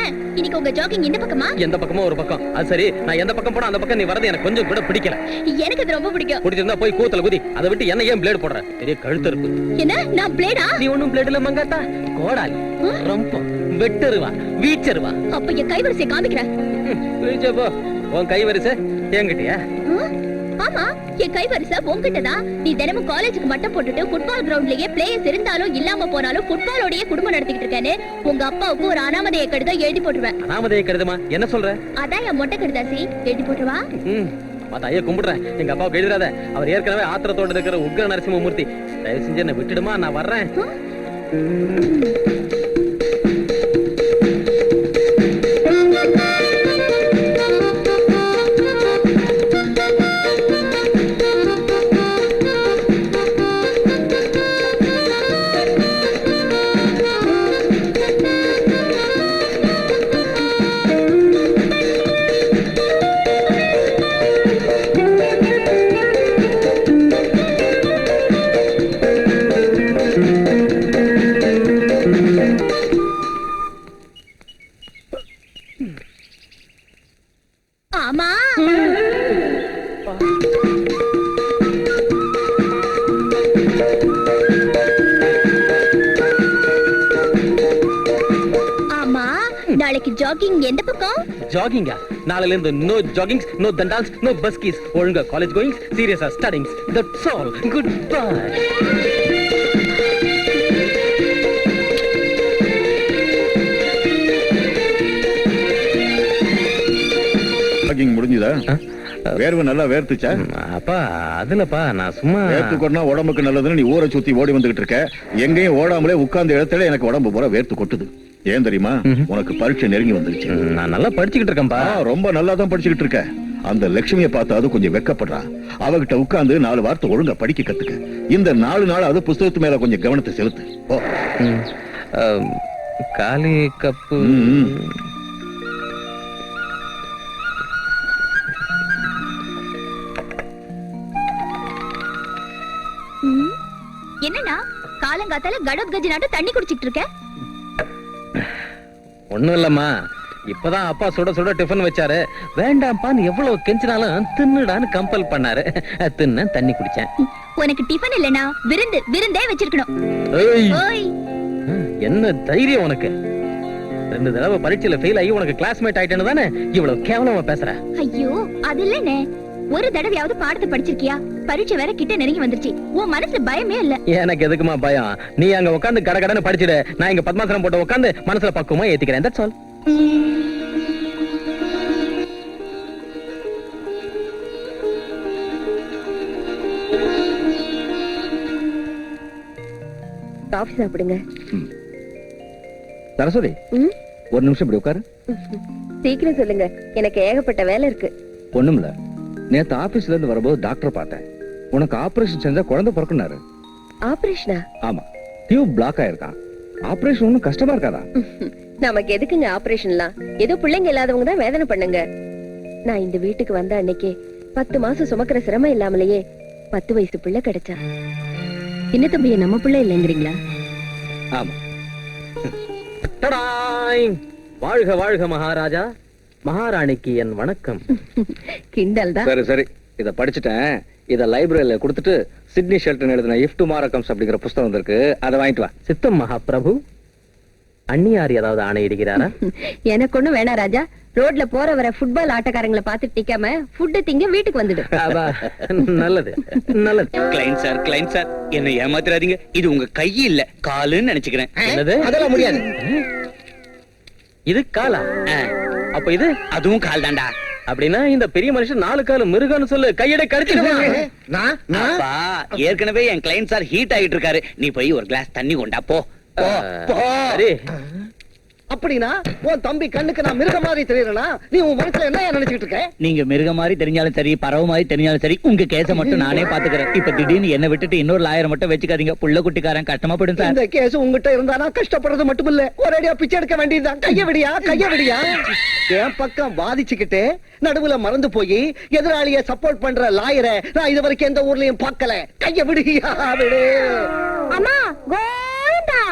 ஏன் இன்னைக்கு உங்க ஜாகிங் இந்த பக்கமா? எந்த பக்கமோ ஒரு பக்கம். அது சரி, நான் எந்த பக்கம் போனா அந்த பக்கம் நீ வரது எனக்கு கொஞ்சம் கூட பிடிக்கல. எனக்கு அது ரொம்ப பிடிக்கும். பிடிச்சிருந்தா போய் கூத்துல குதி. அதை விட்டு என்ன ஏன் பிளேடு போடுற? பெரிய கழுத்து இருக்கு. என்ன நான் பிளேடா? நீ ஒண்ணும் பிளேடுல மங்காத்தா, கோடாலி, ரம்பம், வெட்டருவா, வீச்சருவா. அப்ப என் கைவரிசை காமிக்கிறேன். போ, உன் கைவரிசை என்கிட்டயா? ஆமா, என் கைவரிசை உன்கிட்டதான். நீ தினமும் காலேஜுக்கு மட்டும் போட்டுட்டு ஃபுட்பால் கிரவுண்ட்லயே பிளேயர்ஸ் இருந்தாலும் இல்லாம போனாலும் ஃபுட்பாலோடயே குடும்பம் நடத்திக்கிட்டு இருக்கேன்னு உங்க அப்பாவுக்கு ஒரு அனாமதைய கடிதம் எழுதி போட்டுருவேன். அனாமதைய கடிதமா? என்ன சொல்ற? அதான் என் மொட்டை கடிதாசி எழுதி போட்டுருவா. ஐயா கும்பிடுறேன், எங்க அப்பாவுக்கு எழுதுறாத. அவர் ஏற்கனவே ஆத்திரத்தோட இருக்கிற உக்ர நரசிம்மூர்த்தி. தயவு செஞ்சு என்ன விட்டுடுமா, நான் வர்றேன். ஆமா, ஆமா, நாளைக்கு ஜாகிங் எந்த பக்கம்? ஜாகிங்கா? நாளைல இருந்து நோ ஜாகிங்ஸ், நோ தண்டால்ஸ், நோ பஸ்கீஸ். ஒழுங்கா காலேஜ் கோயிங்ஸ், சீரியஸா studyings. That's all. Good bye. Jogging முடிஞ்சதா? வேர்வை நல்லா வேர்த்துச்சா? அப்பா அதுலப்பா நான் சும்மா வேர்த்துக்கொண்டா உடம்புக்கு நல்லதுன்னு நீ ஊரை சுத்தி ஓடி வந்துகிட்டு இருக்க. எங்கேயும் ஓடாமலே உட்கார்ந்த இடத்துல எனக்கு உடம்பு பூரா வேர்த்து கொட்டுது. ஏன் தெரியுமா? உனக்கு பரீட்சை நெருங்கி வந்துருச்சு. நான் நல்லா படிச்சுக்கிட்டு இருக்கேன்பா. ரொம்ப நல்லா தான் படிச்சுக்கிட்டு இருக்க. அந்த லட்சுமியை பார்த்து அது கொஞ்சம் வெக்கப்படுறா. அவகிட்ட உட்கார்ந்து 4 வார்த்தை ஒழுங்கா படிக்க கத்துக்க. இந்த 4 நாள் அது புஸ்தகத்து மேல கொஞ்சம் கவனத்தை செலுத்து. காலி கப்பு. என்னன்னா காலங்காத்தால கடோத் கஜி நாட்டு தண்ணி குடிச்சிட்டு இருக்க? ஒண்ணும் இல்லம்மா, இப்பதான் அப்பா சுட சுட டிஃபன் வச்சாரு. வேண்டாம்பான்னு எவ்வளவு கெஞ்சினாலும் தின்னுடான்னு கம்பல் பண்ணாரு. தின்ன தண்ணி குடிச்சேன். உனக்கு டிஃபன் இல்லனா விருந்தே வச்சிருக்கணும். என்ன தைரியம் உனக்கு? 2 தடவை பரீட்சையில ஃபெயில் ஆகி உனக்கு கிளாஸ்மேட் ஆயிட்டேன்னு தானே இவ்வளவு கேவலமா பேசுற? ஐயோ அது இல்லனே. ஒரு தடவையாவது பாடத்தை படிச்சிருக்கியா? பரீட்சை வேற கிட்ட நெருங்கி வந்துருச்சு. உன் மனசுல பயமே இல்ல? எனக்கு எதுக்குமா பயம்? நீ அங்க உட்கார்ந்து கடகடன்னு படிச்சிடு. நான் இங்க பத்மாசனம் போட்டு உட்கார்ந்து மனசுல பக்குவமா ஏத்திக்கிறேன். That's all. காஃபி சாப்பிடுங்க. சரஸ்வதி, ஒரு நிமிஷம் இப்படி உட்காரு. சீக்கிரம் சொல்லுங்க, எனக்கு ஏகப்பட்ட வேலை இருக்கு. ஒண்ணுமில்ல, நேத்து ஆபீஸ்ல இருந்து வரும்போது டாக்டர் பார்த்தேன். உனக்கு ஆபரேஷன் செஞ்சா குழந்தை பிறக்குனாரு. ஆபரேஷனா? ஆமா, டியூப் பிளாக் ஆயிருக்கான். ஆபரேஷன் ஒண்ணும் கஷ்டமா இருக்காதா? நமக்கு எதுக்குங்க ஆபரேஷன்லாம்? ஏதோ பிள்ளைங்க இல்லாதவங்க தான் வேதனை பண்ணுங்க. நான் இந்த வீட்டுக்கு வந்த அன்னைக்கு 10 மாசம் சுமக்கிற சிரமம் இல்லாமலேயே 10 வயசு பிள்ளை கிடைச்சா. சின்ன தம்பிய நம்ம பிள்ளை இல்லைங்கிறீங்களா? ஆமா. வாழ்க வாழ்க மகாராஜா. மகாராணிக்கு என் வணக்கம். கிண்டல் தான். சரி சரி, இத படிச்சுட்டேன். இத லைப்ரரியில கொடுத்துட்டு சிட்னி ஷெல்டன் எழுதின இஃப் டுமாரோ கம்ஸ் அப்படிங்கிற புத்தகம் வந்திருக்கு, அதை வாங்கிட்டு வா. சித்தம் மகாபிரபு, அண்ணியார் ஏதாவது ஆணையிடுகிறாரா? எனக்கு ஒண்ணும் வேணா ராஜா. ரோட்ல போற வர ஃபுட்பால் ஆட்டக்காரங்களை பார்த்து டிக்காம ஃபுட் திங்க வீட்டுக்கு வந்துடு. நல்லது நல்லது. கிளைண்ட் சார் என்ன ஏமாத்திராதீங்க. இது உங்க கை இல்ல காலுன்னு நினைச்சுக்கிறேன். என்னது? அதெல்லாம் முடியாது. இது காலா? அப்ப இது அதுவும் கால் தாண்டா. அப்படின்னா இந்த பெரிய மனுஷன் 4 கால மிருகன்னு சொல்லு. கையடை கடிச்சிடுவான். ஏற்கனவே என் கிளைண்ட் சார் ஹீட் ஆகிட்டு இருக்காரு. நீ போய் ஒரு கிளாஸ் தண்ணி கொண்டா போ. அப்படினா உன் தம்பி கண்ணுக்கு நான் மிருக மாதிரி தெரியறனா? நீ உன் மனசுல என்ன நினைச்சிட்டு இருக்க? நீங்க மிருக மாதிரி தெரிஞ்சாலும் சரி, பறவை மாதிரி தெரிஞ்சாலும் சரி, உங்க கேஸ மட்டும் நானே பாத்துக்கிறேன். இப்ப திடீர்னு என்ன விட்டுட்டு இன்னொரு லாயரை மட்டும் வச்சுக்காதீங்க. புள்ள குட்டிக்காரன் கஷ்டமா போடும் சார். இந்த கேஸ் உங்ககிட்ட இருந்தானா கஷ்டப்படுறது மட்டும் இல்ல, ஒரேடியா பிச்சை எடுக்க வேண்டியதுதான். கைய விடியா, கைய விடியா. என் பக்கம் வாதிச்சுக்கிட்டு நடுவுல மறந்து போய் எதிராளிய சப்போர்ட் பண்ற லாயரை நான் இது வரைக்கும் எந்த ஊர்லயும் பார்க்கல. கைய விடியா, விடு. அம்மா கோவிந்தா,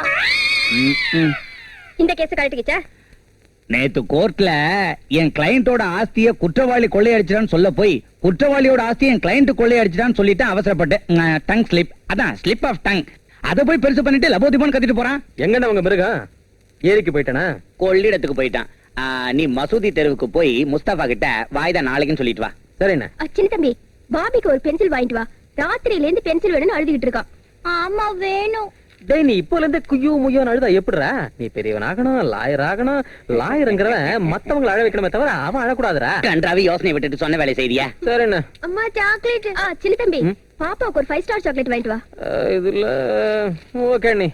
இந்த கேஸ் கழட்டிக்கிச்சா? நேத்து கோர்ட்ல என் கிளையண்டோட ஆஸ்திய குற்றவாளி கொள்ளையடிச்சிட்டான்னு சொல்ல போய் குற்றவாளியோட ஆஸ்தியை என் கிளையண்ட் கொள்ளையடிச்சிட்டான்னு சொல்லிட்டு அவசரப்பட்டு டங் ஸ்லிப், அதான் ஸ்லிப் ஆஃப் டங். அத போய் பெருசு பண்ணிட்டு லபோதிபோன்னு கத்திட்டு போறான். எங்கன்னு அவங்க மிருகம் ஏரிக்கு போயிட்டானா? கொள்ளிடத்துக்கு போயிட்டான். நீ மசூதி தெருவுக்கு போய் முஸ்தபா கிட்ட வாய்தா நாளைக்குன்னு சொல்லிட்டு வா. சரிண்ணே. சின்ன தம்பி, பாபிக்கு ஒரு பென்சில் வாங்கிட்டு வா. ராத்திரியில இருந்து பென்சில் வேணும்னு அழுதுகிட்டு இருக்கான். ஆமா வேணும். டேய், நீ இப்போல இருந்து குய்யோ முய்யோன்னு அழுதா எப்படிடா? நீ பெரியவன் ஆகணும், லாயர் ஆகணும். லாயருங்கிறவன் மத்தவங்களை அழ வைக்கணுமே தவிர அவன் அழக்கூடாதுடா. கன்றாவி யோசனை விட்டுட்டு சொன்ன வேலை செய்தியா? சரிண்ணே. அம்மா சாக்லேட். சின்ன தம்பி, பாப்பாவுக்கு ஒரு 5 ஸ்டார் சாக்லேட் வாங்கிட்டு வா. இதுல ஓகே நீ.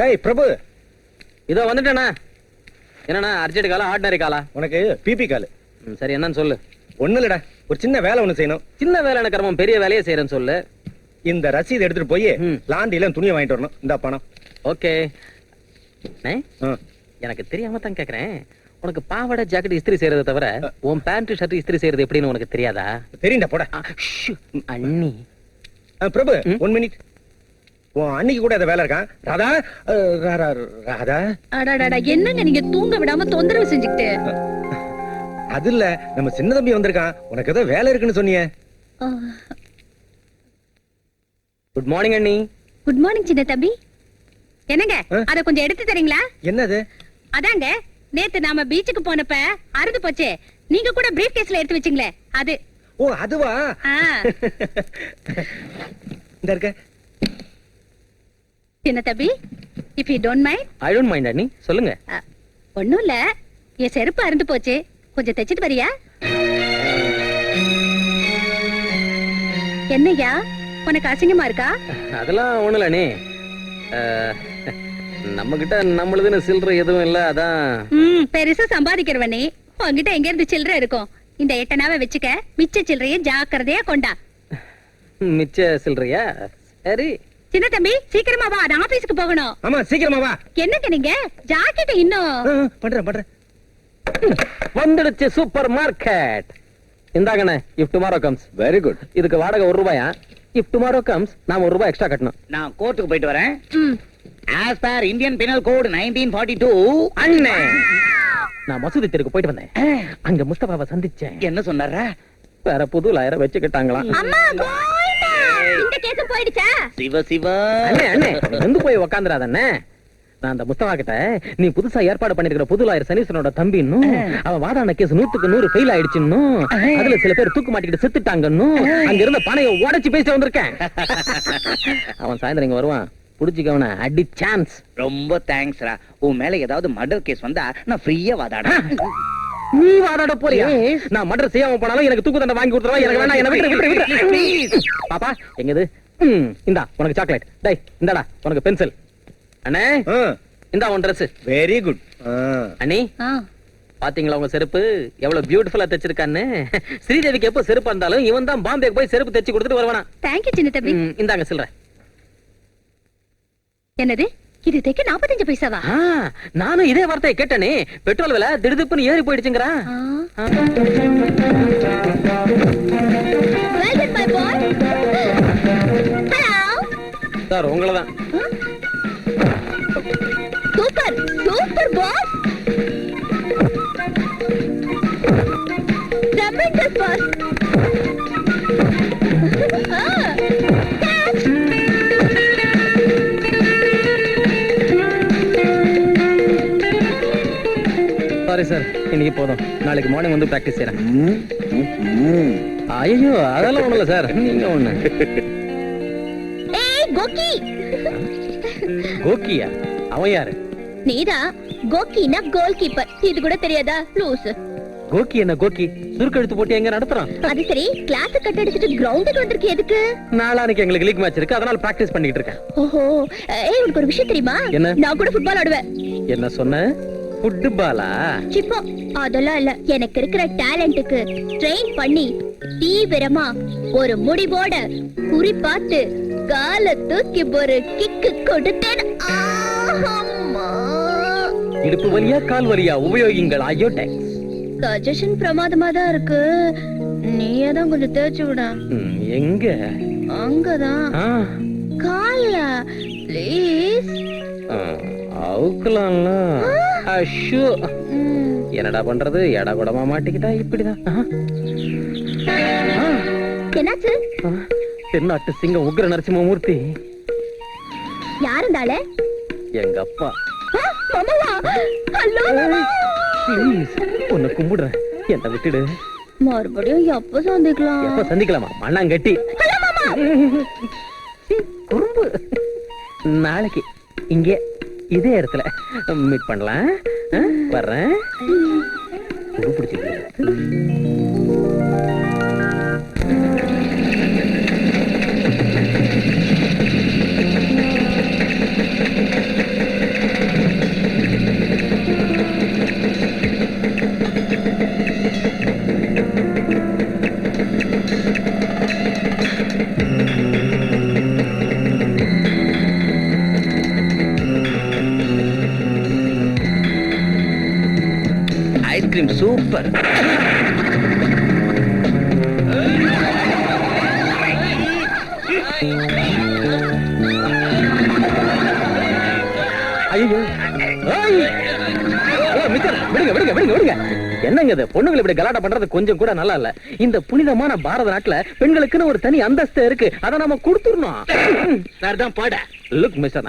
ஏய் பிரபு, இதோ வந்துட்டேண்ணா. என்னண்ணா, அர்ஜென்ட் காலா ஆர்டினரி காலா? உனக்கு பிபி கால். சரி, என்னன்னு சொல்லு. ஒண்ணு இல்லடா, ஒரு சின்ன வேலை ஒண்ணு செய்யணும். சின்ன வேலை கர்மம், பெரிய வேலையை செய்யறேன்னு சொல்லு. இந்த ரசீது எடுத்துட்டு போய் ம். லாண்டில துணியை வாங்கிட்டு வரணும். இந்த பணம். ஓகே. ஆ. எனக்கு தெரியாம தான் கேக்குறேன். உனக்கு பாவாடை ஜாக்கெட் இஸ்திரி செய்யறதை தவிர உன் பேண்ட் ஷர்ட் இஸ்திரி செய்யறது எப்படின்னு உனக்கு தெரியாதா? தெரியும்டா, போடா. அண்ணி. பிரபு, ம். 1 மினிட். உன் அன்னைக்கு கூட அந்த வேலை இருக்கான். ராதா, ராதா. அடடடா, என்னங்க நீங்க தூங்க விடாம தொந்தரவு செஞ்சுக்கிட்டு. அது இல்ல, நம்ம சின்ன தம்பி வந்திருக்கான். உனக்கு ஏதோ வேலை இருக்குன்னு சொன்னியே. குட் மார்னிங் அண்ணி. குட் மார்னிங் சின்ன தம்பி. என்னங்க, அத கொஞ்சம் எடுத்து தரீங்களா? என்னது? அதாங்க, நேத்து நாம பீச்சுக்கு போனப்ப அறுது போச்சே, நீங்க கூட பிரீஃப் கேஸ்ல எடுத்து வச்சீங்களே அது. ஓ, அதுவா? ஆ. இந்த இருக்க. சின்ன தம்பி, if you don't mind. I don't mind அண்ணி, சொல்லுங்க. ஒண்ணும் இல்ல, என் செருப்பு அறுந்து போச்சு, கொஞ்சம் தைச்சிட்டு வரியா? என்னய்யா, உனக்கு அசிங்கமா இருக்கா? அதெல்லாம் ஒண்ணும் இல்ல அண்ணி. நம்ம கிட்ட நம்மளுதுன்னு சில்லற எதுவும் இல்ல, அதான். பெருசா சம்பாதிக்கிறவனே, உன்கிட்ட எங்க இருந்து சில்லறை இருக்கும்? இந்த 8 அணாவை வச்சுக்க, மிச்ச சில்லறைய ஜாக்கிரதையா கொண்டா. மிச்ச சில்லறையா? சரி. சின்ன தம்பி, சீக்கிரமா வா, நான் ஆபீஸ்க்கு போகணும். ஆமா, சீக்கிரமா வா. என்னங்க நீங்க ஜாக்கெட் இன்னும்? பண்றேன். வந்துடுச்சு சூப்பர் மார்க்கெட். இந்தாங்கண்ணே, if tomorrow comes. Very good. இதுக்கு வாடகை 1 ரூபாயா? இஃப் டுமாரோ கம்ஸ் நாம 1 ரூபாய் எக்ஸ்ட்ரா கட்டணும். நான் கோர்ட்டுக்கு போயிட்டு வரேன். ம். As per Indian Penal Code 1942. அண்ணே, நான் மசூதி தெருக்கு போயிட்டு வந்தேன். அங்க முஸ்தபாவை சந்திச்சேன். என்ன சொன்னாரா? வேற புது லாயரை வச்சுக்கிட்டாங்களாம். அம்மா கோயிண்டா, இந்த கேஸ் போயிடுச்சா? சிவ சிவா. அண்ணே வந்து போய் உக்காந்துராத அண்ணே. நான் அந்த முஸ்தபா கிட்ட நீ புதுசா ஏற்பாடு பண்ணிருக்கிற புது லாயர் சனீஸ்வரனோட தம்பின்னும், அவன் வாதான கேஸ் 100க்கு 100 ஃபெயில் ஆயிடுச்சுன்னும், அதுல சில பேர் தூக்கு மாட்டிக்கிட்டு செத்துட்டாங்கன்னும் அங்க இருந்த பணையை உடைச்சு பேசிட்டு வந்திருக்கேன். அவன் சாயந்தரம் இங்க வருவான், புடிச்சுக்கவன அடி சான்ஸ். ரொம்ப தேங்க்ஸ்ரா. உன் மேல ஏதாவது மர்டர் கேஸ் வந்தா நான் ஃப்ரீயா வாதாடுறேன். நீ வாதாட போறியா? நான் மர்டர் செய்யாம போனாலும் எனக்கு தூக்கு தண்டனை வாங்கி கொடுத்துறவா. எனக்கு வேணாம், என்ன விட்டு ப்ளீஸ். பாப்பா எங்கது? இந்தா உனக்கு சாக்லேட். டேய் இந்தாடா உனக்கு பென்சில். அண்ணே, இந்தா உன் Dress. Very good. அண்ணி, பாத்தீங்களா உங்க செருப்பு எவ்வளவு பியூட்டிஃபுல்லா தைச்சிருக்கான்னு? ஸ்ரீதேவிக்கு எப்போ செருப்பு இருந்தாலும் இவன் தான் பாம்பேக்கு போய் செருப்பு தைச்சு கொடுத்துட்டு வருவானா. தேங்க் யூ சின்ன தம்பி. இந்தாங்க சில்ற. என்னது இது? தைக்க 45 பைசாவா? நானும் இதே வார்த்தையை கேட்டனே. பெட்ரோல் விலை திடுதுப்புன்னு ஏறி போயிடுச்சுங்கறா. Welcome my boy. Hello sir, உங்களதான். Super super boss. ஜபர்தஸ்த் பாஸ். சாரி சார், இன்னைக்கு போதும். நாளைக்கு மார்னிங் வந்து பிராக்டிஸ் செய்யறேன். ஐயோ அதெல்லாம் ஒண்ணுல சார், நீங்க ஒண்ணு. ஏய் கோகி. கோகியா? அவன் யாரு? நீதா கோகினா கோல் கீப்பர். இது கூட தெரியாதா லூஸ்? கோகி என்ன கோகி? சுருக்கெழுத்து போட்டி எங்க நடத்துறான்? அது சரி, கிளாஸ் கட் அடிச்சிட்டு கிரவுண்டுக்கு வந்திருக்கே எதுக்கு? நாளானைக்கு எங்களுக்கு லீக் மேட்ச் இருக்கு, அதனால பிராக்டிஸ் பண்ணிட்டு இருக்கேன். ஓஹோ. ஏய் உனக்கு ஒரு விஷயம் தெரியுமா? என்ன? நான் கூட ஃபுட்பால் ஆடுவேன். என்ன சொன்ன? ஃபுட்பாலா? சிப்போ அதெல்லாம் இல்ல. எனக்கு இருக்கிற டேலண்ட்டுக்கு ட்ரெயின் பண்ணி தீவிரமா ஒரு முடிவோட குறி பார்த்து கால தூக்கி ஒரு கிக்கு கொடுத்தேன். இடுப்பு வலியா கால் வலியா உபயோகிங்கள் அயோடெக்ஸ். சஜஷன் பிரமாதமா தான் இருக்கு. நீயே தான் கொஞ்சம் தேய்ச்சு விட. எங்க? அங்கதான் கால்ல ப்ளீஸ். அவுக்கலாம்ல. அஷோ. என்னடா பண்றது? எடா கூடமா மாட்டிக்கிட்டா இப்படிதான். என்னாச்சு? தென்னாட்டு சிங்கம் உக்ர நரசிம்மமூர்த்தி யாருந்தால? எங்க அப்பா. ஹலோ ப்ளீஸ், உன்னை கும்பிடுறேன், என்ன விட்டுடு. மறுபடியும் எப்ப சந்திக்கலாம்? எப்ப சந்திக்கலாமா? மண்ணாங்கட்டி குறும்பு. நாளைக்கு இங்கே இதே இடத்துல மீட் பண்ணலாம். வர்றேன். பிடிச்சிருக்கு. Ice cream super. ஐயோ, மிச்சர், விடுங்க விடுங்க விடுங்க விடுங்க. என்னங்க இது? பொண்ணுங்களை இப்படி கலாட்டா பண்றது கொஞ்சம் கூட நல்லா இல்ல. இந்த புனிதமான பாரத நாட்டுல பெண்களுக்குன்னு ஒரு தனி அந்தஸ்து இருக்கு. அதை நாம கொடுத்துடணும். நான் பாட லுக் மிஸ்டர்,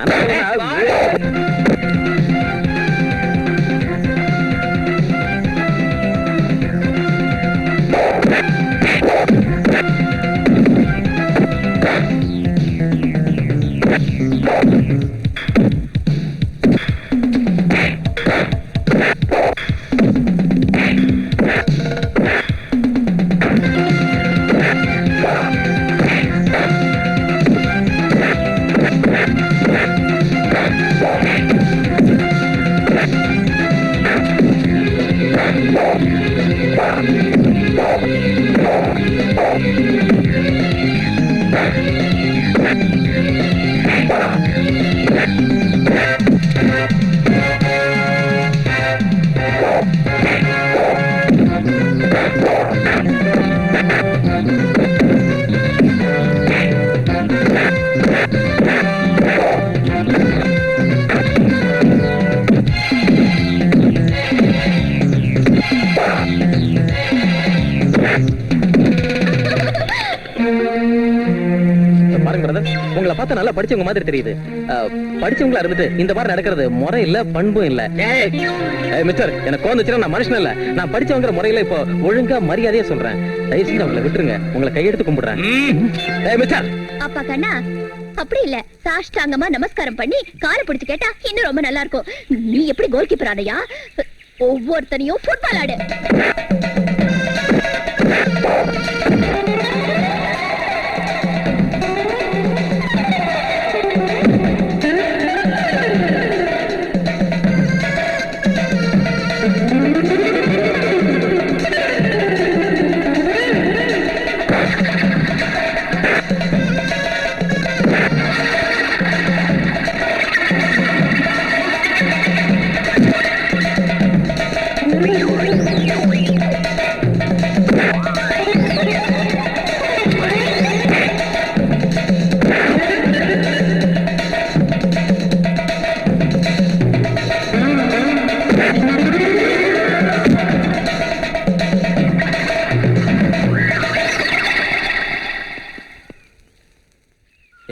உங்களை பார்த்தா நல்லா படிச்சவங்க மாதிரி தெரியுது. படிச்சவங்களா இருந்துட்டு இந்த மாதிரி நடக்கிறது முறை இல்ல, பண்பும் இல்ல. மிஸ்டர், எனக்கு கோந்துச்சுன்னா நான் மனுஷன் இல்ல. நான் படிச்சவங்கிற முறையில இப்போ ஒழுங்கா மரியாதையா சொல்றேன். தயவு செஞ்சு அவங்களை விட்டுருங்க. உங்களை கையெடுத்து கும்பிடுறேன். மிஸ்டர். அப்பா கண்ணா, அப்படி இல்ல, சாஷ்டாங்கமா நமஸ்காரம் பண்ணி காலை பிடிச்சு கேட்டா இன்னும் ரொம்ப நல்லா இருக்கும். நீ எப்படி கோல் கீப்பர் ஆனையா? ஒவ்வொருத்தனையும் ஃபுட்பால் ஆடு.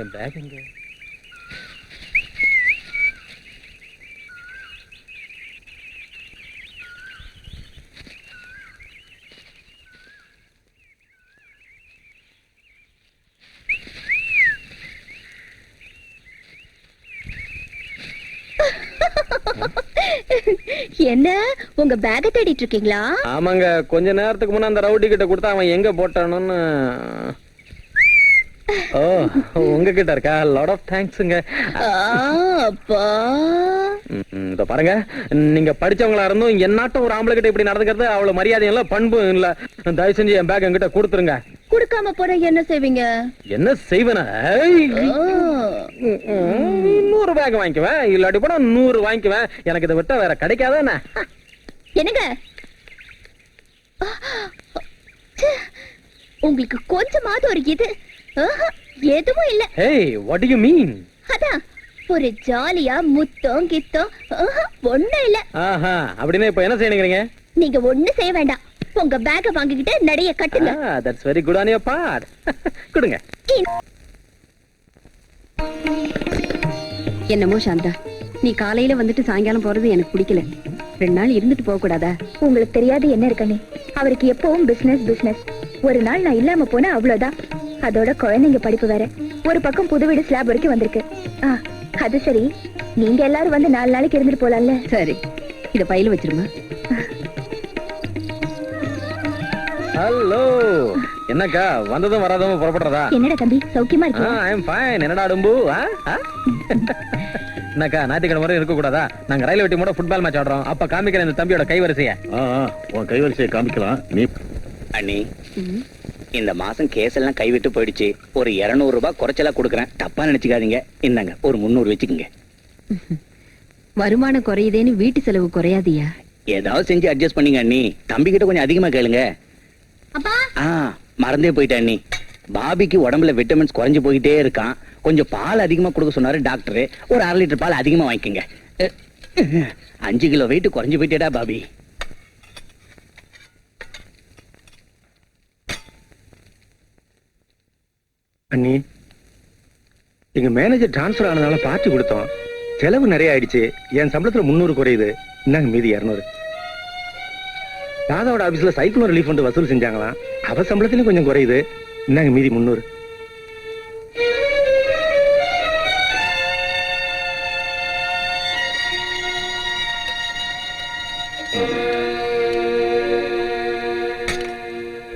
என் பேக் எங்க? என்ன உங்க பேக தேடிட்டு இருக்கீங்களா? ஆமாங்க, கொஞ்ச நேரத்துக்கு முன்ன அந்த ரவுடி கிட்ட கொடுத்தா அவன் எங்க போட்டானோன்னு. ஓ, உங்ககிட்ட இருக்கா? லாட் ஆஃப் தேங்க்ஸ்ங்க. அப்பா இத பாருங்க, நீங்க படிச்சவங்களா இருந்தும் என்னாட்டம் ஒரு ஆம்பளை கிட்ட இப்படி நடந்துக்கிறது அவ்வளவு மரியாதையும் இல்ல, பண்பும் இல்ல. தயவு செஞ்சு என் பேக் என்கிட்ட கொடுத்துருங்க. குடுக்காம போற என்ன செய்வீங்க? என்ன செய்வேனா? இன்னொரு பேக் வாங்கிக்குவேன், இல்லாட்டி போனா 100 வாங்கிக்குவேன். எனக்கு இதை விட்டா வேற கிடைக்காத என்ன? என்னங்க உங்களுக்கு கொஞ்சமாவது ஒரு இது எதுவும் இல்ல. Hey, what do you mean? அதான் ஒரு ஜாலியா முத்தம் கித்தம் ஒண்ணும் இல்ல. ஆஹா, அப்படின்னா இப்ப என்ன செய்யணுங்கிறீங்க? நீங்க ஒண்ணு செய்ய வேண்டாம். உங்க பேக்க வாங்கிக்கிட்டு நடைய கட்டுங்க. That's very good on your part. கொடுங்க. என்னமோ சாந்தா, நீ காலையில வந்துட்டு சாயங்காலம் போறது எனக்கு பிடிக்கல. 2 நாள் இருந்துட்டு போக கூடாதா? உங்களுக்கு தெரியாது என்ன இருக்கனே, அவருக்கு எப்பவும் பிசினஸ் பிசினஸ். ஒரு நாள் நான் இல்லாம போனா அவ்வளவுதான். அதோட குழந்தைங்க படிப்பு வேற. ஒரு பக்கம் புது வீடு ஸ்லாப் வரைக்கும் வந்திருக்கு. அது சரி, நீங்க எல்லாரும் வந்து 4 நாளைக்கு இருந்துட்டு போலாம்ல. சரி, இத பையில வச்சிருமா. ஹலோ, என்னக்கா வந்ததும் வராததும் புறப்படுறதா? என்னடா தம்பி, சௌக்கியமா இருக்கியா? ஐ அம் ஃபைன். என்னடா டும்பு? என்னக்கா ஞாயிற்றுக்கிழமை வரை இருக்க கூடாதா? நாங்க ரயில் வெட்டி மூட ஃபுட்பால் மேட்ச் ஆடுறோம். அப்ப காமிக்கிற இந்த தம்பியோட கைவரிசைய. உன் கைவரிசையை காமிக்கலாம். நீ அண்ணி, இந்த மாசம் கேஸ் எல்லாம் கைவிட்டு போயிடுச்சு. ஒரு 200 ரூபாய் குறைச்சலா கொடுக்கறேன், தப்பா நினைச்சுக்காதீங்க. இந்தாங்க ஒரு 300 வச்சுக்கோங்க. வருமானம் குறையுதேன்னு வீட்டு செலவு குறையாதியா? ஏதாவது செஞ்சு அட்ஜஸ்ட் பண்ணீங்க அண்ணி. தம்பி கிட்ட கொஞ்சம் அதிகமா கேளுங்க. அப்பா, மறந்தே போயிட்டேன் அண்ணி. பாபிக்கு உடம்புல விட்டமின்ஸ் குறைஞ்சு போயிட்டே இருக்கான். கொஞ்சம் பால் அதிகமா கொடுக்க சொன்னாரு டாக்டர். ஒரு 1/2 லிட்டர் பால் அதிகமா வாங்கிக்கோங்க. 5 கிலோ வெயிட் குறைஞ்சு போயிட்டேடா பாபி. அண்ணி, எங்க மேனேஜர் டிரான்ஸ்பர் ஆனதால பார்ட்டி கொடுத்தோம். செலவு நிறைய ஆயிடுச்சு. என் சம்பளத்துல 300 குறையுது. இந்தாங்க மீதி 200. தாதாவோட ஆபீஸ்ல சைக்கிள் ரிலீஃப் ஃபண்ட் வசூல் செஞ்சாங்களாம். அவ சம்பளத்திலும் கொஞ்சம் குறையுது. இந்தாங்க மீதி 300.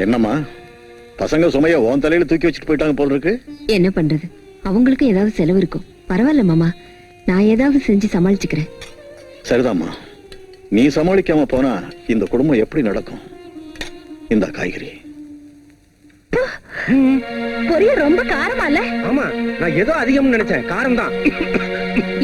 என்னம்மா, பசங்க சுமைய உன் தலையில தூக்கி வச்சுட்டு போயிட்டாங்க போல இருக்கு. என்ன பண்றது, அவங்களுக்கு ஏதாவது செலவு இருக்கும். பரவாயில்ல மாமா, நான் ஏதாவது செஞ்சு சமாளிச்சுக்கிறேன். சரிதாம்மா, நீ சமாளிக்காம போனா இந்த குடும்பம் எப்படி நடக்கும்? இந்த காய்கறி பொரியல் ரொம்ப காரமா இல்ல? ஆமா, நான் ஏதோ அதிகம்னு நினைச்சேன். காரம் தான்.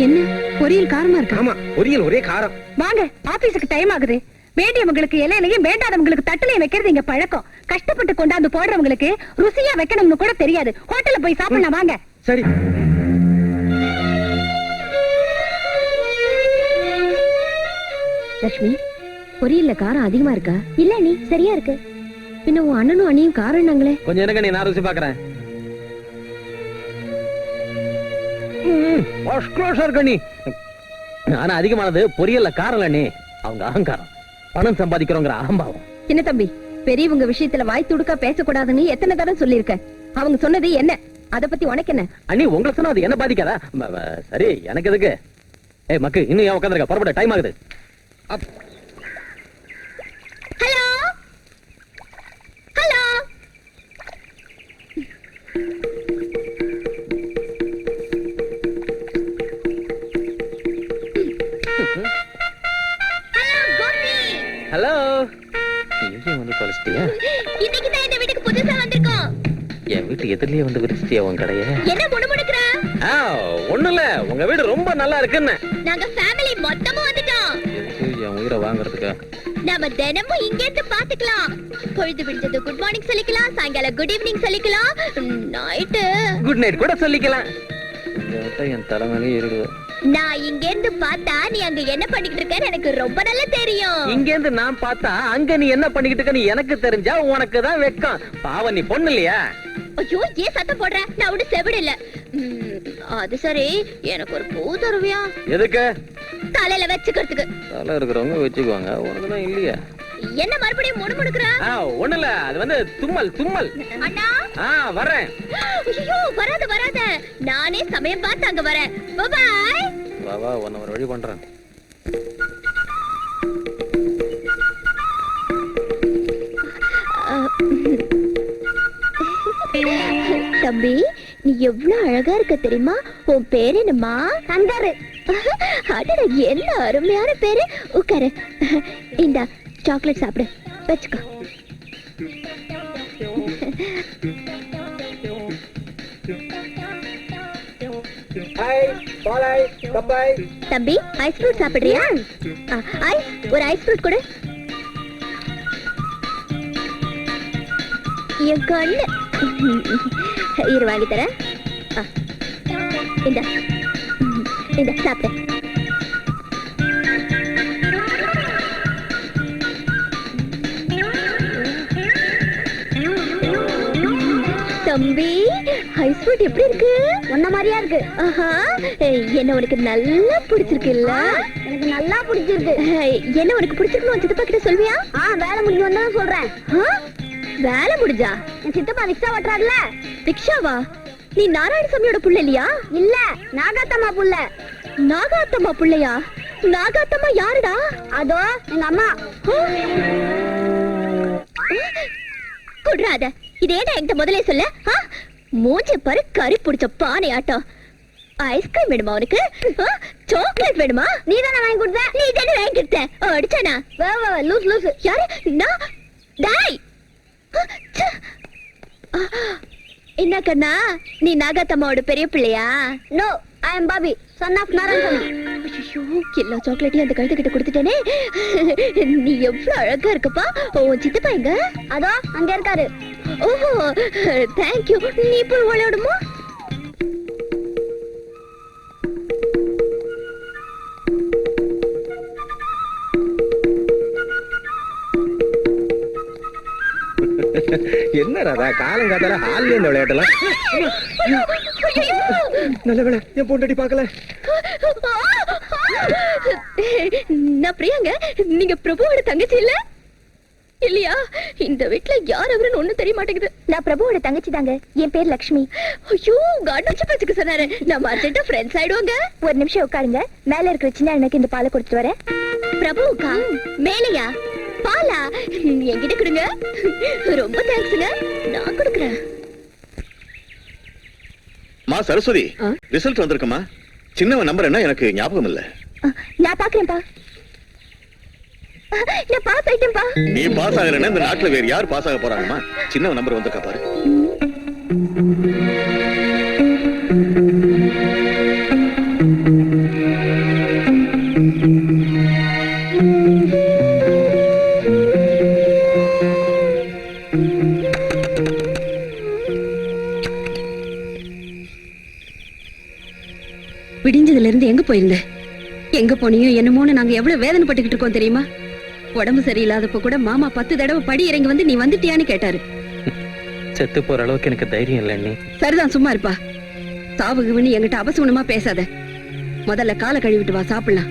என்ன பொரியல் காரமா இருக்கா? ஆமா, பொரியல் ஒரே காரம். வாங்க, ஆபீஸுக்கு டைம் ஆகுது. வேண்டியவங்களுக்கு இலையிலையும் வேண்டாதவங்களுக்கு தட்டுலையும் வைக்கிறது இங்க பழக்கம். கஷ்டப்பட்டு கொண்டாந்து போடுறவங்களுக்கு ருசியா வைக்கணும்னு கூட தெரியாது. ஹோட்டல்ல போய் சாப்பிடலாம் வாங்க. சரி. லட்சுமி, பொரியல்ல காரம் அதிகமா இருக்கா? இல்ல நீ சரியா இருக்கு. பின்ன உன் அண்ணனும் அண்ணியும் காரம்னாங்களே. கொஞ்சம் எனக்கு நீ நான் ருசி பாக்குறேன். ஃபர்ஸ்ட் கிளாஸா இருக்க நீ. ஆனா அதிகமானது பொரியல்ல காரம் இல்ல நீ. அவங்க அகங்காரம், பணம் சம்பாதிக்கிறோங்கிற அகம்பாவம். சின்ன தம்பி, பெரியவங்க விஷயத்துல வாய் துடுக்கா பேசக்கூடாதுன்னு எத்தனை தடவை சொல்லியிருக்க. அவங்க சொன்னது என்ன, அத பத்தி உனக்கு என்ன? அண்ணி, உங்களை சொன்னா அது என்ன பாதிக்காதா? சரி, எனக்கு எதுக்கு? ஏய் மக்கு, இன்னும் ஏன் உட்காந்துருக்க? புறப்பட, டைம் ஆகுது. ஹலோ ஹலோ, ஹலோ, இங்கே வந்து தொலைச்சிட்டியா? இன்னைக்கு தான் இந்த வீட்டுக்கு புதுசா வந்திருக்கோம். என் வீட்டு எதிரிலேயே வந்து விரிச்சிட்டியா உன் கடைய? என்ன முணுமுணுக்குற? ஒண்ணும் இல்ல, உங்க வீடு ரொம்ப நல்லா இருக்குன்னு. நாங்க ஃபேமிலி மொத்தமா வந்துட்டோம். என் உயிரை வாங்குறதுக்கா? நாம தினமும் இங்க இருந்து பாத்துக்கலாம். பொழுது விடிஞ்சது குட் மார்னிங் சொல்லிக்கலாம், சாயங்காலம் குட் ஈவினிங் சொல்லிக்கலாம், நைட்டு குட் நைட் கூட சொல்லிக்கலாம். என் தலைமையிலே ஏறிடுவ. நான் இங்க இருந்து பார்த்தா நீ அங்க என்ன பண்ணிக்கிட்டு இருக்கன்னு எனக்கு ரொம்ப நல்லா தெரியும். இங்க இருந்து நான் பார்த்தா அங்க நீ என்ன பண்ணிக்கிட்டு இருக்கன்னு எனக்கு தெரிஞ்சா உனக்கு தான் வெட்கம். பாவம், நீ பொண்ணு இல்லையா? ஐயோ, ஏன் சத்தம் போடுற? நான் ஒன்னும் செவிடு இல்ல. அது சரி, எனக்கு ஒரு பூ தருவியா? எதுக்கு? தலையில வச்சுக்கிறதுக்கு. தலை இருக்கிறவங்க வச்சுக்குவாங்க, உனக்கு தான் இல்லையா? என்ன மறுபடியும் முணுமுணுக்குற? ஒண்ணு இல்ல, அது வந்து தும்மல் தும்மல். அண்ணா, வரேன். ஐயோ, வராத வராத, நானே சமயம் பார்த்து அங்க வரேன். பாய். வா வா, உன்னை ஒரு வழி பண்றேன். தம்பி, நீ எவ்வளவு அழகா இருக்க தெரியுமா? உன் பேரு என்னம்மா? சந்தாரு. அடடா, என்ன அருமையான பேரு. உட்காரு. இந்த சாக்லேட் சாப்பிடு, வச்சுக்கோ. தம்பி, ஐஸ் ஃப்ரூட் சாப்பிடுறியா? ஐஸ், ஒரு ஐஸ் ஃப்ரூட் கொடு. என் கண்ணு. இரு, வாங்கி தரேன். இந்த சாப்பிட. தம்பி ஐஸ் ஃப்ரூட் எப்படி இருக்கு? உன்ன மாதிரியா இருக்கு. ஆஹா, என்ன உனக்கு நல்லா பிடிச்சிருக்கு இல்ல? எனக்கு நல்லா பிடிச்சிருக்கு. என்ன உனக்கு பிடிச்சிருக்கு உன் சித்தப்பா கிட்ட சொல்வியா? வேலை முடிஞ்சு வந்தா சொல்றேன். வேலை முடிஞ்சா? என் சித்தப்பா ரிக்ஷா ஓட்டுறாருல. ரிக்ஷாவா? நீ நாராயணசாமியோட புள்ள இல்லையா? இல்ல, நாகாத்தம்மா புள்ள. நாகாத்தம்மா புள்ளையா? நாகாத்தம்மா யாருடா? அதோ எங்க அம்மா. குடுறாத, இதேடா என்கிட்ட முதல்ல சொல்ல. மூஞ்ச பாரு, கறி பிடிச்ச பானை ஆட்டம். ஐஸ்கிரீம் வேணுமா உனக்கு? சாக்லேட் வேணுமா? நீ தானே வாங்கி கொடுத்த. நீ தானே வாங்கி கொடுத்த. அடிச்சானா? Loose loose. யாரு? நான் டாய். என்ன கண்ணா, நீ நாகாத்தம்மாவோட பெரிய பிள்ளையா? No, I am Bobby, son of Narayanasamy. ஐயோ, எல்லா சாக்லேட்டையும் அந்த கழுத்து கிட்ட கொடுத்துட்டேனே. நீ எவ்வளவு அழகா இருக்கப்பா. உன் சித்தப்பா எங்க? அதோ அங்க இருக்காரு. ஓஹோ, தேங்க் யூ. நீ போய் விளையாடுமா? என்ன ராதா காலம் காத்தால ஹால்ல இந்த விளையாட்டலாம்? நல்ல வேளை என் பொண்டாட்டி பார்க்கல. நான் பிரியாங்க, நீங்க பிரபுவோட தங்கச்சி இல்ல? இல்லையா? இந்த வீட்ல யார் அவருன்னு ஒண்ணும் தெரிய மாட்டேங்குது. நான் பிரபுவோட தங்கச்சி தாங்க. என் பேர் லக்ஷ்மி. ஐயோ, காட் பச்சுக்கு சொன்னாரு. நம்ம அர்ஜென்ட்டா ஃப்ரெண்ட்ஸ் ஆயிடுவாங்க. ஒரு நிமிஷம் உட்காருங்க, மேல இருக்கிற சின்ன அண்ணனுக்கு இந்த பாலை கொடுத்துட்டு வரேன். பிரபுக்கா? மேலையா? பாலா? என்கிட்ட கொடுங்க. ரொம்ப தேங்க்ஸ்ங்க, நான் கொடுக்குறேன். மா சரஸ்வதி, ரிசல்ட் வந்திருக்குமா? சின்னவன் நம்பர் என்ன எனக்கு ஞாபகம் இல்ல. நான் பாக்குறேன்ப்பா. நான் பாஸ் ஆயிட்டேன்ப்பா. நீ பாஸ் ஆகலன்னா இந்த நாட்டுல வேற யார் பாஸ் ஆக போறாங்கம்மா? சின்னவன் நம்பர் வந்திருக்கா பாரு. விடிஞ்சதுல இருந்து எங்க போயிருந்த? எங்க போனியோ என்னமோன்னு நாங்க எவ்வளவு வேதனைப்பட்டுக்கிட்டு இருக்கோம் தெரியுமா? உடம்பு சரியில்லாதப்ப கூட மாமா 10 தடவை படி இறங்கி வந்து நீ வந்துட்டியான்னு கேட்டாரு. செத்து போற அளவுக்கு எனக்கு தைரியம் இல்லை அண்ணி. சரிதான், சும்மா இருப்பா. சாவுகுன்னு என்கிட்ட அபசகுணமா பேசாத. முதல்ல காலை கழுவிட்டு வா, சாப்பிடலாம்.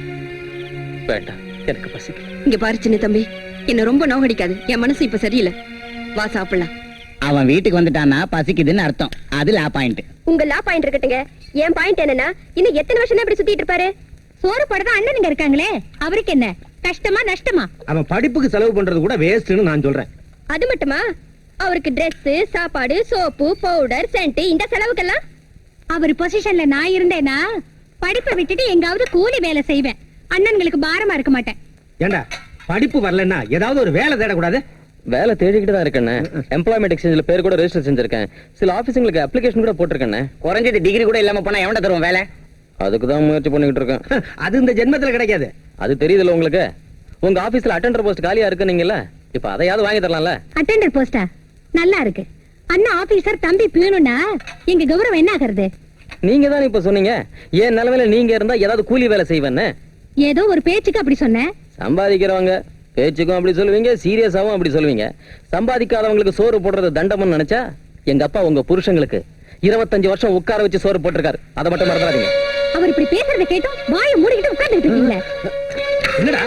வேண்டாம், எனக்கு பசிக்கல. இங்க பாரு சின்ன தம்பி, என்ன ரொம்ப நோகடிக்காது. என் மனசு இப்ப சரியில்லை. வா சாப்பிடலாம். அவன் வீட்டுக்கு வந்துட்டான்னா பசிக்குதுன்னு அர்த்தம். அது லா பாயிண்ட். உங்க லா பாயிண்ட் இருக்கட்டுங்க. என் பாயிண்ட் என்னன்னா, இன்னும் எத்தனை வருஷம் இப்படி சுத்திட்டு இருப்பாரு? சோறு போடதான் அண்ணனுங்க இருக்காங்களே, அவருக்கு என்ன கஷ்டமா நஷ்டமா? அவன் படிப்புக்கு செலவு பண்றது கூட வேஸ்ட்னு நான் சொல்றேன். அது மட்டுமா, அவருக்கு Dress, சாப்பாடு, சோப்பு, பவுடர், சென்ட், இந்த செலவுக்கெல்லாம் அவர் பொசிஷன்ல நான் இருந்தேனா படிப்பை விட்டுட்டு எங்காவது கூலி வேலை செய்வேன். அண்ணன்களுக்கு பாரமா இருக்க மாட்டேன். ஏண்டா படிப்பு வரலன்னா ஏதாவது ஒரு வேலை தேடக்கூடாது? வேலை தேடிக்கிட்டு தான் இருக்கேன். எம்ப்ளாய்மெண்ட் எக்ஸ்சேஞ்சில் பேர் கூட ரெஜிஸ்டர் செஞ்சிருக்கேன். சில ஆபீஸுங்களுக்கு அப்ளிகேஷன் கூட போட்டிருக்கேன். குறைஞ்சது டிகிரி கூட இல்லாம போனா எவன்ட தருவோம் வேலை? அதுக்கு தான் முயற்சி பண்ணிக்கிட்டு இருக்கேன். அது இந்த ஜென்மத்துல கிடைக்காது. அது தெரியுதுல்ல உங்களுக்கு? உங்க ஆபீஸ்ல அட்டெண்டர் போஸ்ட் காலியா இருக்கு நீங்கல்ல, இப்ப அதையாவது வாங்கி தரலாம்ல? அட்டெண்டர் போஸ்டா? நல்லா இருக்கு. அண்ணா ஆபீசர், தம்பி பியூனுனா எங்க கௌரவம் என்ன ஆகிறது? நீங்க தான் இப்ப சொன்னீங்க ஏன் நிலைமையில நீங்க இருந்தா ஏதாவது கூலி வேலை செய்வேன்னு. ஏதோ ஒரு பேச்சுக்கு அப்படி சொன்னேன். சம்பாதிக்கிறவங்க பேச்சுக்கும் அப்படி சொல்லுவீங்க, சீரியஸாவும் அப்படி சொல்லுவீங்க. சம்பாதிக்காதவங்களுக்கு சோறு போடுறது தண்டம்னு நினைச்சா எங்க அப்பா உங்க புருஷங்களுக்கு 25 வருஷம் உட்கார வச்சு சோறு போட்டிருக்காரு. அதை மட்டும் மறந்துடாதீங்க. அவர் இப்படி பேசுறத கேட்டும் வாயை மூடிக்கிட்டு உட்கார்ந்துட்டு இருக்கீங்க. என்னடா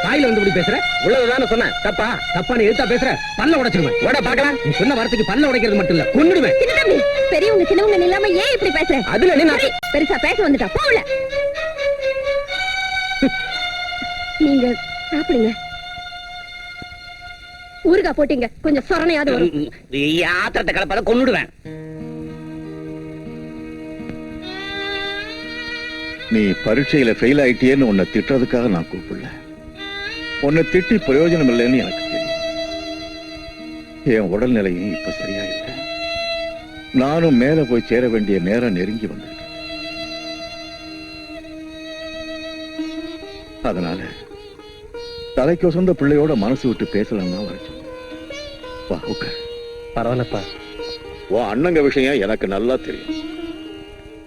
வாயில வந்து இப்படி பேசுற? உள்ளதுதானே சொன்னேன். தப்பா? தப்பான எழுத்தா பேசுற? பல்ல உடைச்சிருவேன். ஓட பாக்கலாம். நீ சொன்ன வார்த்தைக்கு பல்ல உடைக்கிறது மட்டும் இல்ல, கொன்னுடுவேன். சின்ன தம்பி, பெரியவங்க சின்னவங்க இல்லாம ஏன் இப்படி பேசுற? அதுல நீ நான் பெருசா பேச வந்துட்டா போல. நீங்க சாப்பிடுங்க. ஊறுகாய் போட்டீங்க, கொஞ்சம் சொரணையாவது வரும். ஆத்திரத்தை கலப்பாத, கொன்னுடுவேன். நீ பரீட்சையில ஃபெயில் ஆயிட்டியேன்னு உன்னை திட்டுறதுக்காக நான் கூப்பிடல. உன்னை திட்டி பிரயோஜனம் இல்லைன்னு எனக்கு தெரியும். என் உடல்நிலையும் இப்ப சரியா இல்லை. நானும் மேல போய் சேர வேண்டிய நேரம் நெருங்கி வந்துட்டேன். அதனால தலைக்கு சொந்த பிள்ளையோட மனசு விட்டு பேசலாம்னா வரச்சோம். வா உட்கார். பரவாயில்லப்பா. உன் அண்ணங்க விஷயம் எனக்கு நல்லா தெரியும்.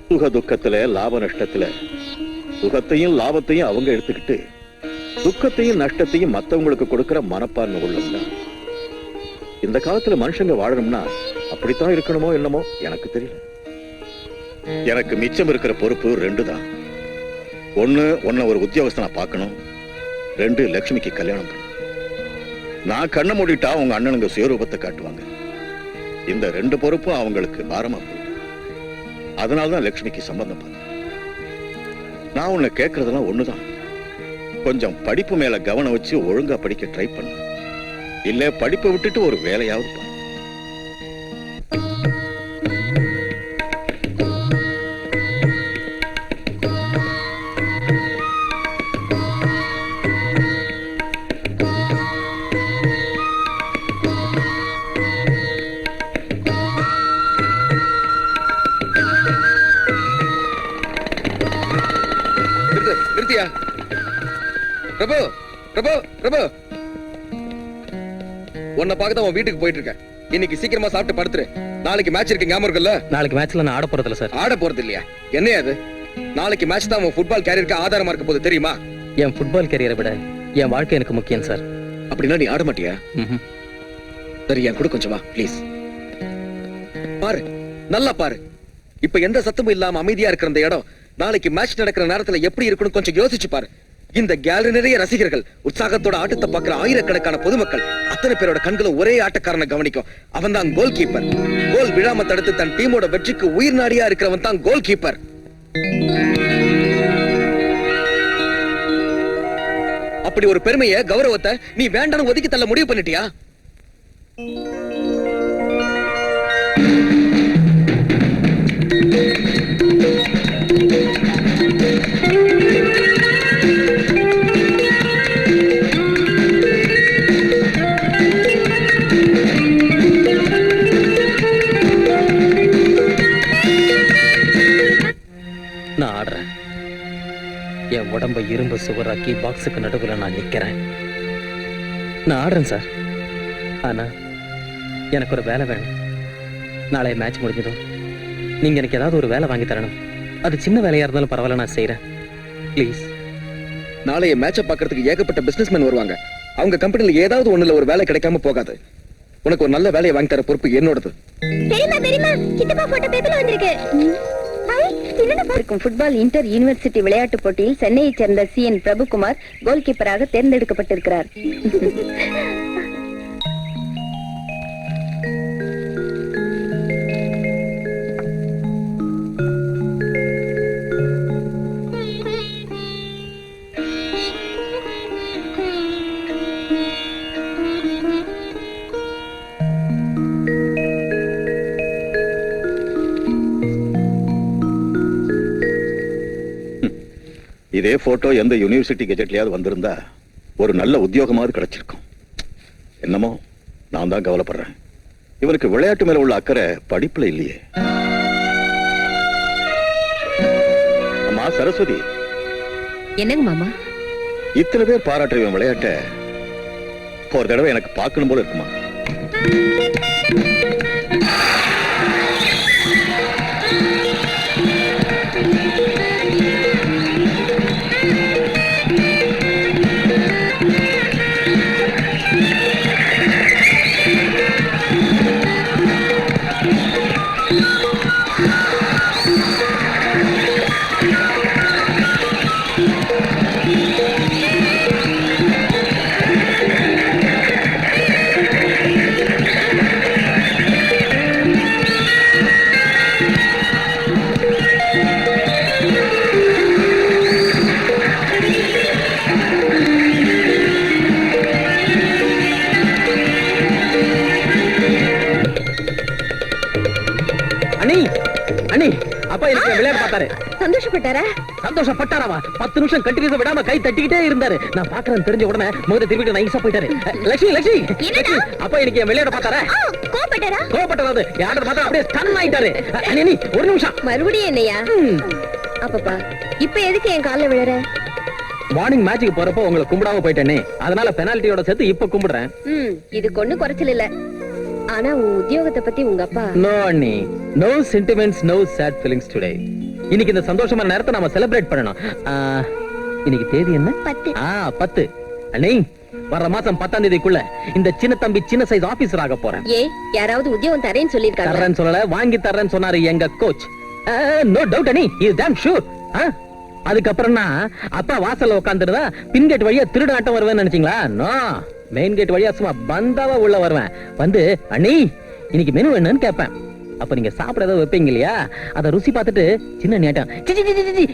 சுக துக்கத்துல லாப நஷ்டத்துல சுகத்தையும் லாபத்தையும் அவங்க எடுத்துக்கிட்டு துக்கத்தையும் நஷ்டத்தையும் மத்தவங்களுக்கு கொடுக்கிற மனப்பான்மை உள்ளவங்க. இந்த காலத்துல மனுஷங்க வாழணும்னா அப்படித்தான் இருக்கணுமோ என்னமோ எனக்கு தெரியல. எனக்கு மிச்சம் இருக்கிற பொறுப்பு 2 தான். 1, உன்னை ஒரு உத்தியோகஸ்தனா பார்க்கணும். 2, லட்சுமிக்கு கல்யாணம் பண்ணணும். நான் கண்ணை மூடிட்டா உங்க அண்ணனுங்க சுயரூபத்தை காட்டுவாங்க. இந்த 2 பொறுப்பும் அவங்களுக்கு பாரமா போகும். அதனாலதான் லட்சுமிக்கு சம்பந்தம் பண்ண. நான் உன்னை கேட்கறதெல்லாம் ஒண்ணுதான். கொஞ்சம் படிப்பு மேல கவனம் வச்சு ஒழுங்கா படிக்க ட்ரை பண்ணு. இல்ல படிப்பை விட்டுட்டு ஒரு வேலையாவது பாரு. நிறுத்தியா? பிரபு பிரபு பிரபு, உன்னை பார்க்க தான் உன் வீட்டுக்கு போயிட்டு இருக்கேன். இன்னைக்கு சீக்கிரமா சாப்பிட்டு படுத்துரு. நாளைக்கு மேட்ச் இருக்கு, ஞாபகம் இருக்குல்ல? நாளைக்கு மேட்ச்ல நான் ஆட போறதில்ல சார். ஆட போறது இல்லையா? என்னையா அது? நாளைக்கு மேட்ச் தான் உன் ஃபுட்பால் கேரியருக்கு ஆதாரமா இருக்க போது, தெரியுமா? என் ஃபுட்பால் கேரியரை விட என் வாழ்க்கை எனக்கு முக்கியம் சார். அப்படின்னா நீ ஆட மாட்டியா? சரி, என் கூட கொஞ்சம் வா ப்ளீஸ். பாரு, நல்லா பாரு. இப்ப எந்த சத்தமும் இல்லாம அமைதியா இருக்கிற இந்த இடம் நாளைக்கு மேட்ச் நடக்கிற நேரத்துல எப்படி இருக்குன்னு கொஞ்சம் யோசிச்சு பாரு. இந்த கேலரி நிறைய ரசிகர்கள், உற்சாகத்தோட ஆட்டத்தை பார்க்கிற ஆயிரக்கணக்கான பொதுமக்கள், அத்தனை பேரோட கண்களும் ஒரே ஆட்டக்காரனை கவனிக்கும். அவன் தான் கோல் கீப்பர். கோல் விழாம தடுத்து தன் டீமோட வெற்றிக்கு உயிர் நாடியா இருக்கிறவன் தான் கோல் கீப்பர். அப்படி ஒரு பெருமையை, கௌரவத்தை நீ வேண்டான்னு ஒதுக்கி தள்ள முடிவு பண்ணிட்டியா? நான் ஆடுறேன். என் உடம்ப இரும்பு சுவராக்கி பாக்ஸுக்கு நடுவுல நான் நிக்கிறேன். நான் ஆடுறேன் சார். ஆனா எனக்கு ஒரு வேலை வேணும். நாளைய மேட்ச் முடிஞ்சதும் நீங்க எனக்கு ஏதாவது ஒரு வேலை வாங்கி தரணும். அது சின்ன வேலையா இருந்தாலும் பரவாயில்ல, நான் செய்யறேன். ப்ளீஸ். நாளைய மேட்சை பார்க்கறதுக்கு ஏகப்பட்ட பிசினஸ்மேன் வருவாங்க. அவங்க கம்பெனில ஏதாவது ஒண்ணுல ஒரு வேலை கிடைக்காம போகாது. உனக்கு ஒரு நல்ல வேலையை வாங்கி தர பொறுப்பு என்னோடது. தெரியுமா தெரியுமா, சித்தப்பா போட்டோ பேப்பர்ல வந்திருக்கு. ஃபுட்பால் இன்டர் யூனிவர்சிட்டி விளையாட்டு போட்டியில் சென்னையைச் சேர்ந்த CN பிரபுகுமார் கோல் கீப்பராக தேர்ந்தெடுக்கப்பட்டிருக்கிறார். இதே போட்டோ எந்த யூனிவர்சிட்டி கெஜெட்லயாவது வந்திருந்தா ஒரு நல்ல உத்தியோகமாவது கிடைச்சிருக்கும். என்னமோ நான் தான் கவலைப்படுறேன். இவனுக்கு விளையாட்டு மேல உள்ள அக்கறை படிப்புல இல்லையே. அம்மா சரஸ்வதி. என்னங்க மாமா? இத்தனை பேர் பாராட்டுற இவன் விளையாட்ட ஒரு தடவை எனக்கு பார்க்கணும் போல இருக்குமா? அப்பா எனக்கு விளையாட பார்த்தாரு. சந்தோஷப்பட்டாரா? சந்தோஷப்பட்டாராவா? 10 நிமிஷம் கண்டினியூஸா விடாம கை தட்டிக்கிட்டே இருந்தாரு. நான் பாக்குறேன்னு தெரிஞ்ச உடனே முகத்தை திருப்பிட்டு நைஸா போயிட்டாரு. லட்சுமி லட்சுமி லட்சுமி, அப்பா எனக்கு விளையாட பார்த்தாரா? கோபப்பட்டாரா? கோபப்பட்டது யாரை பார்த்தா அப்படியே ஸ்டன் ஆயிட்டாரு. நீ ஒரு நிமிஷம். மறுபடியும் என்னையா? அப்பப்பா இப்ப எதுக்கு என் கால்ல விழற? மார்னிங் மேட்சுக்கு போறப்போ உங்களை கும்பிடாம போயிட்டேனே, அதனால பெனால்ட்டியோட சேர்த்து இப்ப கும்பிடுறேன். இது கொண்டு குறைச்சல் இல்ல. ஆனா உன் உத்தியோகத்தை பத்தி உங்க அப்பா? நோ அண்ணி, no sentiments, no sad feelings today. இன்னைக்கு இந்த சந்தோஷமான நேரத்தை நாம செலிப்ரேட் பண்ணணும். இன்னைக்கு தேதி என்ன? 10. 10. அண்ணி வர மாசம் 10ஆம் தேதிக்குள்ள இந்த சின்ன தம்பி சின்ன சைஸ் ஆபீசர் ஆக போறேன். ஏ யாராவது உத்தியோகம் தரேன்னு சொல்லிருக்காங்க? தர்றேன்னு சொல்லல, வாங்கி தர்றேன்னு சொன்னாரு எங்க கோச். நோ டவுட் அனி, இஸ் டாம் ஷூர். அதுக்கப்புறம் அப்பா வாசல்ல உட்காந்துருந்தா பின்கேட் வழியா திருடாட்டம் வருவேன்னு நினைச்சீங்களா? நோ, மெயின் கேட் வழியா சும்மா பந்தாவா உள்ள வருவேன். வந்து அண்ணி இன்னைக்கு மெனு என்னன்னு கேட்பேன். அப்ப நீங்க சாப்பிட ஏதாவது வைப்பீங்க இல்லையா, அத ருசி பார்த்துட்டு சின்ன நேட்டம்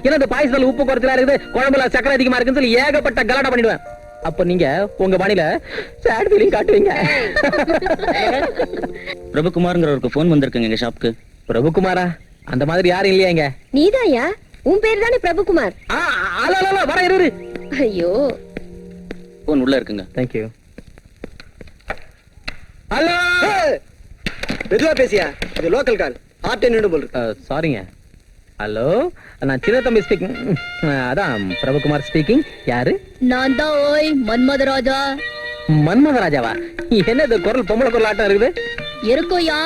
ஏன்னா இந்த பாயசத்துல உப்பு குறைச்சலா இருக்குது, குழம்புல சக்கரை அதிகமா இருக்குன்னு சொல்லி ஏகப்பட்ட கலாட்டா பண்ணிடுவேன். அப்ப நீங்க உங்க பாணியில சேட் ஃபீலிங் காட்டுவீங்க. பிரபுகுமார்ங்கிறவருக்கு போன் வந்திருக்குங்க எங்க ஷாப்க்கு. பிரபுகுமாரா? அந்த மாதிரி யாரும் இல்லையாங்க. நீதாயா? உன் பேர் தானே பிரபுகுமார்? வர இரு. ஐயோ, போன் உள்ள இருக்குங்க. தேங்க்யூ. ஹலோ, மெதுவா பேசியா, இது லோக்கல் கால். ஆர்ட் நின்று போல் இருக்கு. சாரிங்க. ஹலோ, நான் சின்ன தம்பி ஸ்பீக்கிங். அதான் பிரபுகுமார் ஸ்பீக்கிங். யாரு? நான் தான். ஓய் மன்மதராஜா. மன்மதராஜாவா? என்ன இது குரல் பொம்பளை குரல் ஆட்டம் இருக்குது? இருக்கும்யா,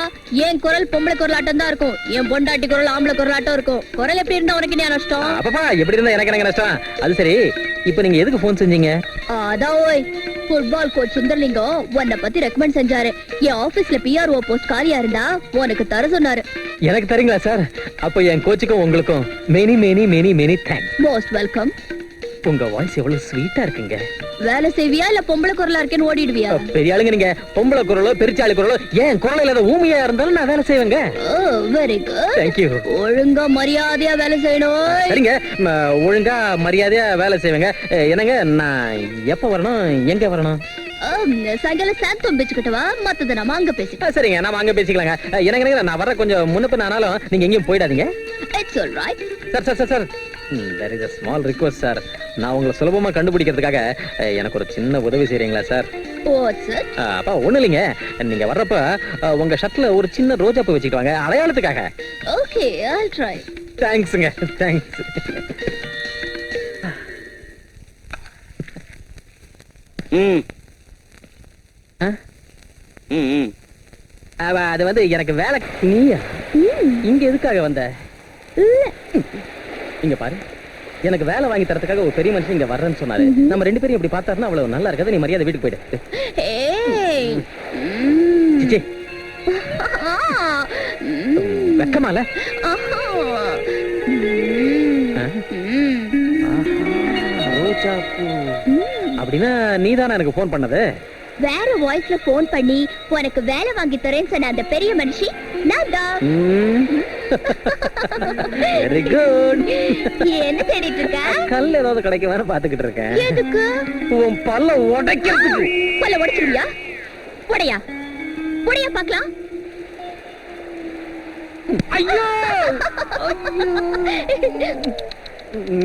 என் குரல் பொம்பளை குரல் ஆட்டம் தான் இருக்கும். என் பொண்டாட்டி குரல் ஆம்பளை குரல் ஆட்டம் இருக்கும். குரல் எப்படி இருந்தா உனக்கு என்ன நஷ்டம்? அப்பப்பா எப்படி இருந்தா எனக்கு எனக்கு நஷ்டம். அது சரி, இப்ப நீங்க எதுக்கு போன் செஞ்சீங்க? அதான் ஓய், ஃபுட்பால் கோச் சுந்தர்லிங்கம் உன்னை பத்தி ரெக்கமெண்ட் செஞ்சாரு. என் ஆபீஸ்ல பிஆர்ஓ போஸ்ட் காலியா இருந்தா உனக்கு தர சொன்னாரு. எனக்கு தரீங்களா சார்? அப்ப என் கோச்சுக்கும் உங்களுக்கும் many many many many thanks. Most welcome. உங்க வாய்ஸ் எவ்வளவு ஸ்வீட்டா இருக்குங்க. வேலை செய்வியா இல்ல பொம்பளை குரலா இருக்கேன்னு ஓடிடுவியா? பெரிய ஆளுங்க நீங்க. பொம்பளை குரலோ பெருச்சாளி குரலோ, ஏன் குரல் இல்லாத ஊமையா இருந்தாலும் நான் வேலை செய்வேங்க. Very good. தேங்க்யூ. ஒழுங்கா மரியாதையா வேலை செய்யணும். சரிங்க, ஒழுங்கா மரியாதையா வேலை செய்வேங்க. என்னங்க, நான் எப்ப வரணும், எங்க வரணும்? சாயங்காலம் சாந்தம் பேச்சுக்கிட்டவா, மத்தத நாம அங்க பேசிக்கலாம். சரிங்க, நாம அங்க பேசிக்கலாங்க. எனக்கு நான் வர கொஞ்சம் முன்னப்பின் ஆனாலும் நீங்க எங்கேயும் போயிடாதீங்க. It's all right. Sir there is a small request sir. நான் உங்களை சுலபமா கண்டுபிடிக்கிறதுக்காக எனக்கு ஒரு சின்ன உதவி செய்றீங்களா சார்? Watts it? அப்பா ஒண்ணு இல்லைங்க, நீங்க வர்றப்ப உங்க ஷர்ட்ல ஒரு சின்ன ரோஜா பூ வச்சுட்டு வாங்க, அடையாளத்துக்காக. Okay, I'll try. தேங்க்ஸ்ங்க, தேங்க்ஸ். அது வந்து எனக்கு வேலை. நீயா இங்க எதுக்காக வந்த? இங்க பாரு, எனக்கு வேலை வாங்கி தரதுக்காக ஒரு பெரிய மனுஷன் இங்க வர்றேன்னு சொன்னாரு. நம்ம ரெண்டு பேரும் இப்படி பார்த்தாருன்னா அவ்வளவு நல்லா இருக்காது. நீ மரியாதை வீட்டுக்கு போயிடு. ஏய், சிச்சி, வெக்கமால? ரோஜா பூ அப்படின்னா நீதானே எனக்கு போன் பண்ணது? வேற வாய்ஸ்ல போன் பண்ணி உனக்கு வேலை வாங்கி தரேன்னு சொன்ன அந்த பெரிய மனுஷி நான் தான். Very good. என்ன தேடிட்டு இருக்க? கல் ஏதாவது கிடைக்குமான்னு பாத்துக்கிட்டு இருக்கேன். எதுக்கு? உன் பல்ல உடைக்கிறதுக்கு. பல்ல உடைச்சிருவியா? உடையா உடையா பாக்கலாம். ஐயோ,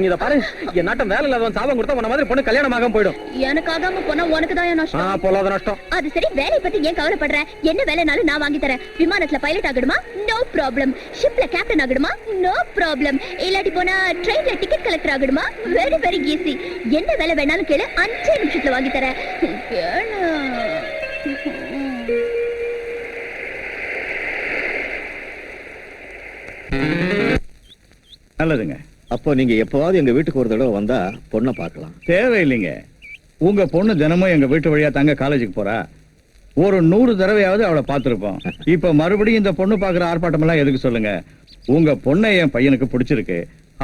இத பாரு, என் நாட்டம் வேலை இல்லாதவன் சாபம் கொடுத்தா உன்ன மாதிரி பொண்ணு கல்யாணம் ஆகாம போயிடும். எனக்கு ஆகாம போனா உனக்கு தான் நஷ்டம். பொல்லாத நஷ்டம். அது சரி, வேலை பத்தி ஏன் கவலைப்படுற? என்ன வேலைனாலும் நான் வாங்கி தரேன். விமானத்துல பைலட் ஆகணுமா? No problem. ஷிப்ல கேப்டன் ஆகணுமா? No problem. இல்லாட்டி போனா ட்ரெயின்ல டிக்கெட் கலெக்டர் ஆகணுமா? Very very easy. என்ன வேலை வேணாலும் கேளு, 5 நிமிஷத்துல வாங்கி தரேன். கேளு. நல்லதுங்க. அப்போ நீங்க எப்பவாவது எங்க வீட்டுக்கு ஒரு தடவை வந்தா பொண்ணை பார்க்கலாம். தேவையில்லைங்க. உங்க பொண்ணு தினமும் எங்க வீட்டு வழியா தாங்க காலேஜுக்கு போறா. ஒரு 100 தடவையாவது அவளை பார்த்திருப்போம். இப்ப மறுபடியும் இந்த பொண்ணு பாக்குற ஆர்ப்பாட்டம் எல்லாம் எதுக்கு சொல்லுங்க? உங்க பொண்ணை என் பையனுக்கு பிடிச்சிருக்கு,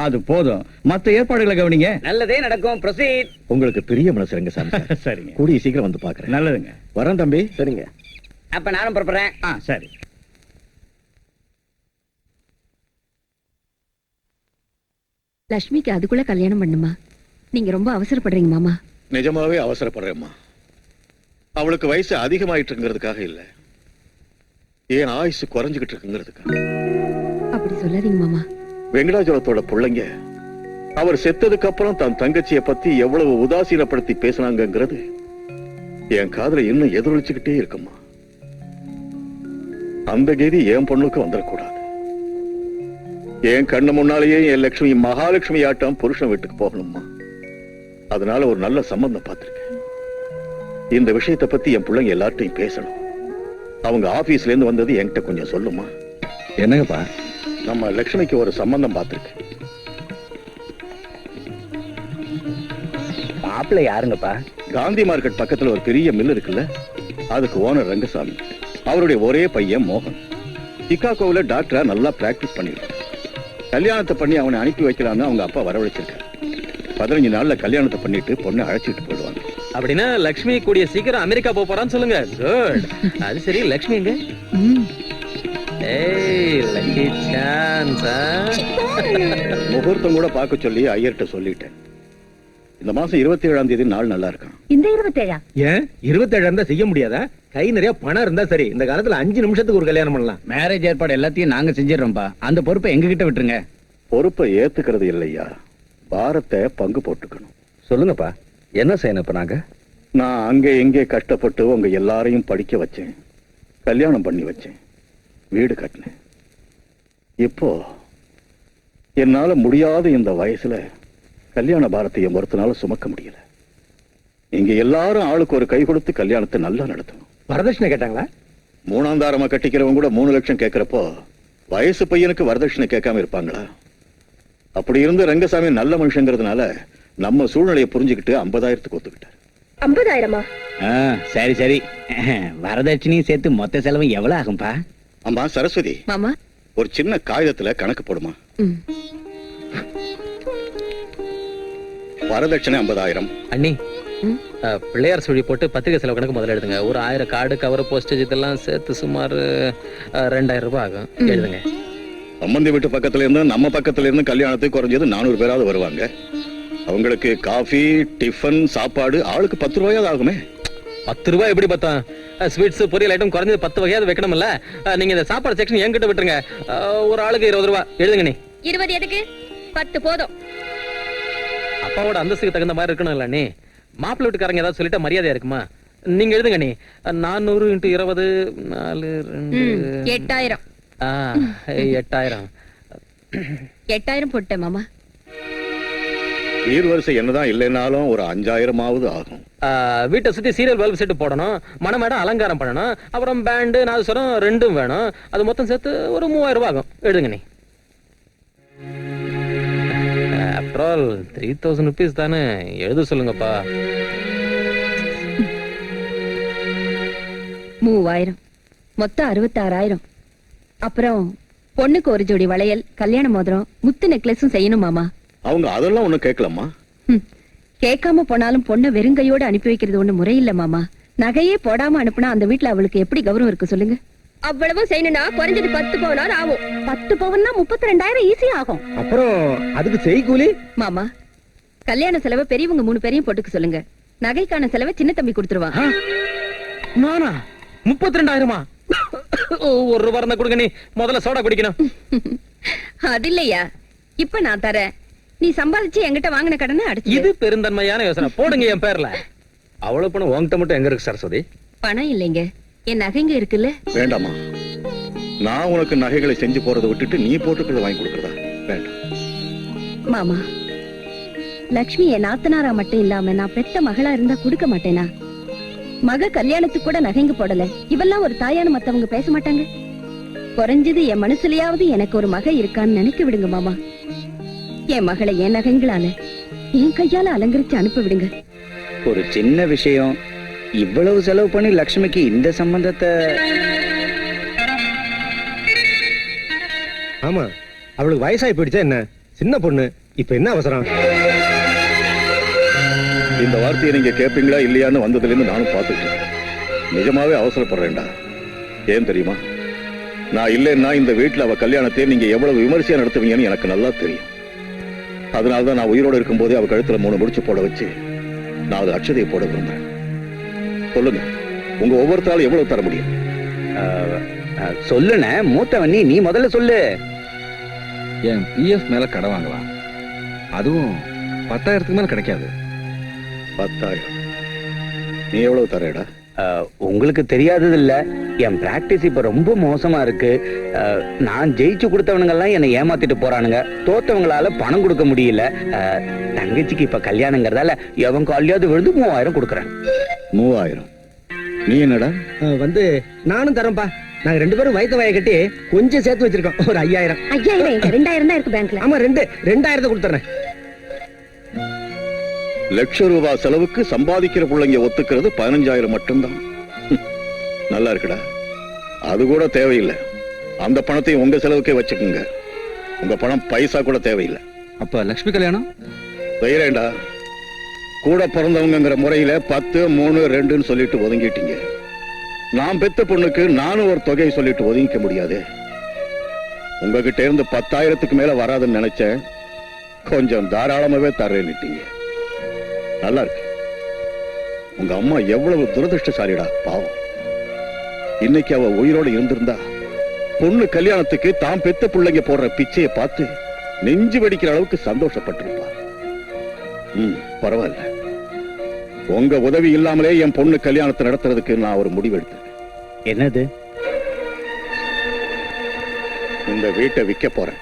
அது போதும். மத்த ஏற்பாடுகளை கவனிங்க. நல்லதே நடக்கும். ப்ரொசீட். உங்களுக்கு பெரிய மனசுங்க சாமி. சரிங்க, கூடிய சீக்கிரம் வந்து பாக்குறேன். நல்லதுங்க. வரேன் தம்பி. சரிங்க. அப்ப நானும் புறப்படுறேன். சரி. லட்சுமிக்கு அதுக்குள்ள கல்யாணம் பண்ணுமா? நீங்க ரொம்ப அவசரப்படுறீங்க மாமா. நிஜமாவே அவசரப்படுறேம்மா. அவளுக்கு வயசு அதிகமாயிட்டுங்கிறதுக்காக இல்ல, ஏன் ஆயுசு குறைஞ்சுகிட்டு இருக்குங்கிறதுக்காக. அப்படி சொல்லாதீங்க மாமா. வெங்கடாச்சலத்தோட பிள்ளைங்க அவர் செத்ததுக்கு அப்புறம் தன் தங்கச்சியை பத்தி எவ்வளவு உதாசீனப்படுத்தி பேசினாங்கிறது என் காதுல இன்னும் எதிரொலிச்சுக்கிட்டே இருக்குமா. அந்த கதி என் பொண்ணுக்கு வந்துடக்கூடாது. என் கண்ணு முன்னாலேயே என் லட்சுமி மகாலட்சுமி ஆட்டம் புருஷன் வீட்டுக்கு போகணுமா. அதனால ஒரு நல்ல சம்பந்தம் பார்த்திருக்கேன். இந்த விஷயத்தை பத்தி என் பிள்ளைங்க எல்லார்ட்டையும் பேசணும். அவங்க ஆபீஸ்ல இருந்து வந்தது என்கிட்ட கொஞ்சம் சொல்லுமா. என்னங்கப்பா? நம்ம லட்சுமிக்கு ஒரு சம்பந்தம் பார்த்திருக்கேன். மாப்பிள்ளை யாருங்கப்பா? காந்தி மார்க்கெட் பக்கத்துல ஒரு பெரிய மில் இருக்குல்ல, அதுக்கு ஓனர் ரங்கசாமி. அவருடைய ஒரே பையன் மோகன் சிகாகோவில் டாக்டரா நல்லா பிராக்டிஸ் பண்ணிருக்கான். கல்யாணத்தை பண்ணி அவனை அனுப்பி வைக்கலாம்னு அவங்க அப்பா வரவழைச்சிருக்காரு. 15 நாள்ல கல்யாணத்தை பண்ணிட்டு பொண்ணை அழைச்சிட்டு போயிடுவாங்க. அப்படின்னா லக்ஷ்மி கூடிய சீக்கிரம் அமெரிக்கா போக போறான்னு சொல்லுங்க. குட். அது சரி, லக்ஷ்மி எங்க? ஏய், லக்கி சான்ஸ். முகூர்த்தம் கூட பார்க்க சொல்லி ஐயர்கிட்ட சொல்லிட்டேன். இந்த மாசம் 27ஆம் தேதி நாள் நல்லா இருக்கான். இந்த 27 ஏன் 27 இருந்தா செய்ய முடியாதா? கை நிறைய பணம் இருந்தா சரி. இந்த காலத்துல 5 நிமிஷத்துக்கு ஒரு கல்யாணம் பண்ணலாம். மேரேஜ் ஏற்பாடு எல்லாத்தையும் நாங்க செஞ்சிடறோம்ப்பா. அந்த பொறுப்பை எங்க கிட்ட விட்டுருங்க. பொறுப்பை ஏத்துக்கிறது இல்லையா, பாரத்தை பங்கு போட்டுக்கணும். சொல்லுங்கப்பா, என்ன செய்யணும் இப்ப நாங்க? நான் அங்கே எங்கே கஷ்டப்பட்டு உங்க எல்லாரையும் படிக்க வச்சேன், கல்யாணம் பண்ணி வச்சேன், வீடு கட்டினேன். இப்போ என்னால முடியாத இந்த வயசுல கல்யாண பாரத்தையும் ஒருத்தனால சுமக்க முடியல. இங்க எல்லாரும் ஆளுக்கு ஒரு கை கொடுத்து கல்யாணத்தை நல்லா நடத்தணும். வரதட்சணை கேட்டாங்களா? 3ஆம் தாரமா கட்டிக்கிறவங்க கூட 3 லட்சம் கேட்கிறப்போ வயசு பையனுக்கு வரதட்சணை கேட்காம இருப்பாங்களா? அப்படி இருந்து ரங்கசாமி நல்ல மனுஷங்கிறதுனால நம்ம சூழ்நிலையை புரிஞ்சுக்கிட்டு 50,000க்கு ஒத்துக்கிட்டார். 50,000-ஆ? சரி சரி. வரதட்சணையும் சேர்த்து மொத்த செலவு எவ்வளவு ஆகும்பா? அம்மா சரஸ்வதி, மாமா, ஒரு சின்ன காகிதத்துல கணக்கு போடுமா. வரதட்சணை 50,000. அண்ணி, பிள்ளையார் சுழி போட்டு பத்திரிகை செலவு கணக்கு முதல்ல எழுதுங்க. ஒரு 1000 கார்டு, கவர், போஸ்டேஜ் இதெல்லாம் சேர்த்து சுமார் 2000 ரூபாய் ஆகும். எழுதுங்க. சம்பந்தி வீட்டு பக்கத்துல இருந்து நம்ம பக்கத்துல இருந்து கல்யாணத்துக்கு குறைஞ்சது 400 பேராவது வருவாங்க. அவங்களுக்கு காஃபி, டிஃபன், சாப்பாடு ஆளுக்கு 10 ரூபாயாவது ஆகுமே. 10 ரூபாய் எப்படி பத்தம்? ஸ்வீட்ஸ், பொரியல் ஐட்டம் குறைஞ்சது 10 வகையாவது வைக்கணும்ல. நீங்க இந்த சாப்பாடு செக்ஷன் என்கிட்ட விட்டுருங்க. ஒரு ஆளுக்கு 20 ரூபாய் எழுதுங்க. நீ 20 எதுக்கு? 10 போதும். அப்பாவோட அந்தஸ்துக்கு தகுந்த மாதிரி இருக்கணும்ல. நீ மாப்பிள்ளை வீட்டுக்காரங்க ஏதாவது சொல்லிட்டா மரியாதையா இருக்குமா? நீங்க எழுதுங்க. நீ 400 × 20 4 2 8000. 8000. 8000 போட்டேன் மாமா. சீர்வரிசை என்னதான் இல்லைன்னாலும் ஒரு 5,000ஆவது ஆகும். வீட்டை சுத்தி சீரியல் பல்ப் செட்டு போடணும், மணமேடம் அலங்காரம் பண்ணணும், அப்புறம் பேண்டு, நாதஸ்வரம் 2 வேணும். அது மொத்தம் சேர்த்து ஒரு 3000 ரூபாய் ஆகும். எழுதுங்க. நீ ஆஃப்டர் ஆல் 3000 ருபீஸ் தானே. எழுத சொல்லுங்கப்பா. 3000 மொத்தம் 66,000. அப்புறம் பொண்ணுக்கு ஒரு ஜோடி வளையல், கல்யாண மோதிரம், முத்து நெக்லஸும் செய்யணும் மாமா. அவங்க அதெல்லாம் ஒண்ணும் கேட்கலாமா? கேட்காம போனாலும் பொண்ணை வெறுங்கையோட அனுப்பி வைக்கிறது ஒண்ணு முறையில்ல மாமா. நகையே போடாம அனுப்புனா அந்த வீட்டுல அவளுக்கு எப்படி கௌரவம் இருக்கு சொல்லுங்க? அவ்வளவும் செய்யணும்னா குறைஞ்சது 10 பவுனாவது ஆகும். 10 பவுன்னா 32,000 ஈஸியா ஆகும். அப்புறம் அதுக்கு செய்கூலி? மாமா, கல்யாண செலவை பெரியவங்க 3 பேரையும் போட்டுக்க சொல்லுங்க. நகைக்கான செலவை சின்ன தம்பி கொடுத்துருவா. நானா? 32,000-மா? ஒரு ரூபாய் இருந்தா கொடுங்க. நீ முதல்ல சோடா குடிக்கணும். அது இல்லையா, இப்ப நான் தரேன். நீ சம்பாதிச்சு என்கிட்ட வாங்கின கடனை அடைச்சு. இது பெருந்தன்மையான யோசனை. போடுங்க என் பேர்ல. அவ்வளவு பணம் உங்ககிட்ட மட்டும் எங்க இருக்கு சரஸ்வதி? பணம் இல்லைங்க, என் நகைங்க இருக்குல்ல. வேண்டாமா, நான் உனக்கு நகைகளை செஞ்சு போறதை விட்டுட்டு நீ போட்டுக்கிறத வாங்கி கொடுக்கறதா? வேண்டாம் மாமா, லக்ஷ்மி என் நாத்தனாரா மட்டும் இல்லாம நான் பெத்த மகளா இருந்தா கொடுக்க மாட்டேனா? மக கல்யாணத்துக்கு கூட நகைங்க போடல. இவெல்லாம் ஒரு தாயான மத்தவங்க பேச மாட்டாங்க. குறைஞ்சது என் மனசுலயாவது எனக்கு ஒரு மக இருக்கான்னு நினைக்க விடுங்க மாமா. என் மகளை என் நகைங்களால என் கையால அலங்கரிச்சு அனுப்பி விடுங்க. ஒரு சின்ன விஷயம், இவ்வளவு செலவு பண்ணி லட்சுமிக்கு இந்த சம்பந்தத்தை. ஆமா, அவளுக்கு வயசாகி போயிடுச்சா என்ன? சின்ன பொண்ணு, இப்ப என்ன அவசரம்? இந்த வார்த்தையை நீங்க கேட்பீங்களா இல்லையான்னு வந்ததுல இருந்து நானும் பார்த்துட்டேன். நிஜமாவே அவசரப்படுறேன்டா. ஏன் தெரியுமா? நான் இல்லைன்னா இந்த வீட்டுல அவ கல்யாணத்தை நீங்க எவ்வளவு விமர்சையா நடத்துவீங்கன்னு எனக்கு நல்லா தெரியும். அதனாலதான் நான் உயிரோடு இருக்கும் போதே அவ கழுத்துல 3 முடிச்சு போட வச்சு 4 அட்சதையை போட விரும்புறேன். சொல்லுங்க, உங்க ஒவ்வொருத்தாலும் எவ்வளவு தர முடியும்? சொல்லுன மூத்தவன் நீ முதல்ல சொல்லு. என் பிஎஃப் மேல கடன் வாங்கலாம். அதுவும் 10,000க்கு மேல கிடைக்காது. 10,000. நீ எவ்வளவு தரேடா? உங்களுக்கு தெரியாதது இல்ல, என் பிராக்டிஸ் இப்ப ரொம்ப மோசமா இருக்கு. நான் ஜெயிச்சு கொடுத்தவனுங்க எல்லாம் என்னை ஏமாத்திட்டு போறானுங்க. தோத்தவங்களால பணம் கொடுக்க முடியல. தங்கச்சிக்கு இப்ப கல்யாணங்கிறதால எவன் காலியாவது விழுந்து 3000 கொடுக்கறேன். 3000. நீ என்னடா? வந்து நானும் தரேன்பா. நாங்க 2 பேரும் வயிற்று வாயை கட்டி கொஞ்சம் சேர்த்து வச்சிருக்கோம். ஒரு 5,000. 5,000 2,000 தான் இருக்கு பேங்க்ல. ஆமா, 2,000 கொடுத்துறேன். ₹1,00,000 செலவுக்கு சம்பாதிக்கிற பிள்ளைங்க ஒத்துக்கிறது 15,000 மட்டும்தான். நல்லா இருக்குடா. அது கூட தேவையில்லை. அந்த பணத்தையும் உங்க செலவுக்கே வச்சுக்கோங்க. உங்க பணம் பைசா கூட தேவையில்லை. அப்ப லட்சுமி கல்யாணம் தைரியண்டா. கூட பிறந்தவங்கிற முறையில 10, 3, 2ன்னு சொல்லிட்டு ஒதுங்கிட்டீங்க. நான் பெத்த பொண்ணுக்கு நானும் ஒரு தொகையை சொல்லிட்டு ஒதுங்கிக்க முடியாது. உங்ககிட்ட இருந்து 10,000க்கு மேல வராதுன்னு நினைச்சேன். கொஞ்சம் தாராளமாவே தரேன்னுட்டீங்க. நல்லா இருக்கு. உங்க அம்மா எவ்வளவு துரதிருஷ்டசாலிடா, பாவம். இன்னைக்கு அவ உயிரோடு இருந்திருந்தா பொண்ணு கல்யாணத்துக்கு தாம் பெத்த பிள்ளைங்க போடுற பிச்சையை பார்த்து நெஞ்சு வெடிக்கிற அளவுக்கு சந்தோஷப்பட்டிருப்பா. பரவாயில்ல. உங்க உதவி இல்லாமலே என் பொண்ணு கல்யாணத்தை நடத்துறதுக்கு நான் ஒரு முடிவெடுத்தேன். என்னது? இந்த வீட்டை விற்க போறேன்.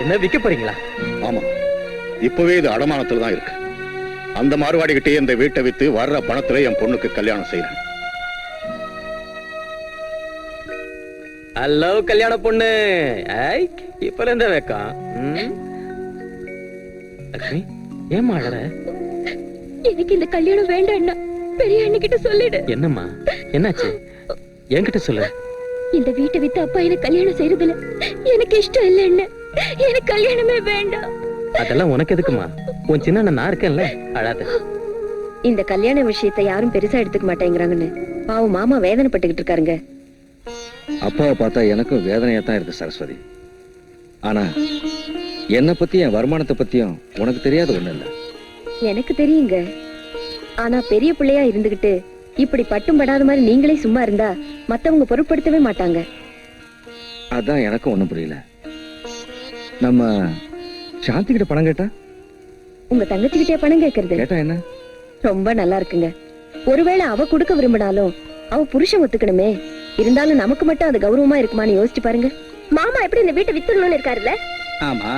என்ன விற்க போறீங்களா? ஆமா, இப்பவே இது அடமானத்துல தான் இருக்கு. அந்த மார்வாடி கிட்டே இந்த வீட்டை வித்து வர்ற பணத்துல என் பொண்ணுக்கு கல்யாணம் செய்யறேன். ஹலோ கல்யாண பொண்ணு. இப்ப இருந்த வைக்கம். லட்சுமி, ஏமா அழற? எனக்கு இந்த கல்யாணம் வேண்டாம்னா பெரிய அண்ணிக்கிட்ட சொல்லிடு. என்னம்மா, என்னாச்சு? என்கிட்ட சொல்லு. இந்த வீட்டை வித்து அப்பா எனக்கு கல்யாணம் செய்யறதுல எனக்கு இஷ்டம் இல்ல. என்ன, எனக்கு கல்யாணமே வேண்டாம். அதெல்லாம் உனக்கு எதுக்குமா? உன் சின்ன நான் இருக்கேன்ல, அழாத. இந்த கல்யாண விஷயத்தை யாரும் பெருசா எடுத்துக்க மாட்டேங்கிறாங்கன்னு பாவம் மாமா வேதனைப்பட்டுக்கிட்டு இருக்காருங்க. அப்பாவை பார்த்தா எனக்கும் வேதனையா தான் இருக்கு சரஸ்வதி. ஆனா என்னை பத்தி என் வருமானத்தை பத்தியும் உனக்கு தெரியாத ஒண்ணு இல்ல. எனக்கு தெரியுங்க. ஆனா பெரிய பிள்ளையா இருந்துகிட்டு இப்படி பட்டும் படாத மாதிரி நீங்களே சும்மா இருந்தா மத்தவங்க பொருட்படுத்தவே மாட்டாங்க. அதான் எனக்கும் ஒண்ணும் புரியல. நம்ம சாந்தி கிட்ட பணம் கேட்டா? உங்க தங்கச்சிக்கிட்டே பணம் கேக்குறது கேட்டா என்ன? ரொம்ப நல்லா இருக்குங்க. ஒருவேளை அவ கொடுக்க விரும்பினாலும் அவ புருஷன் ஒத்துக்கணுமே. இருந்தாலும் நமக்கு மட்டும் அது கௌரவமா இருக்குமான்னு யோசிச்சு பாருங்க. மாமா எப்படி இந்த வீட்டை வித்துடணும்னு இருக்காருல்ல? ஆமா,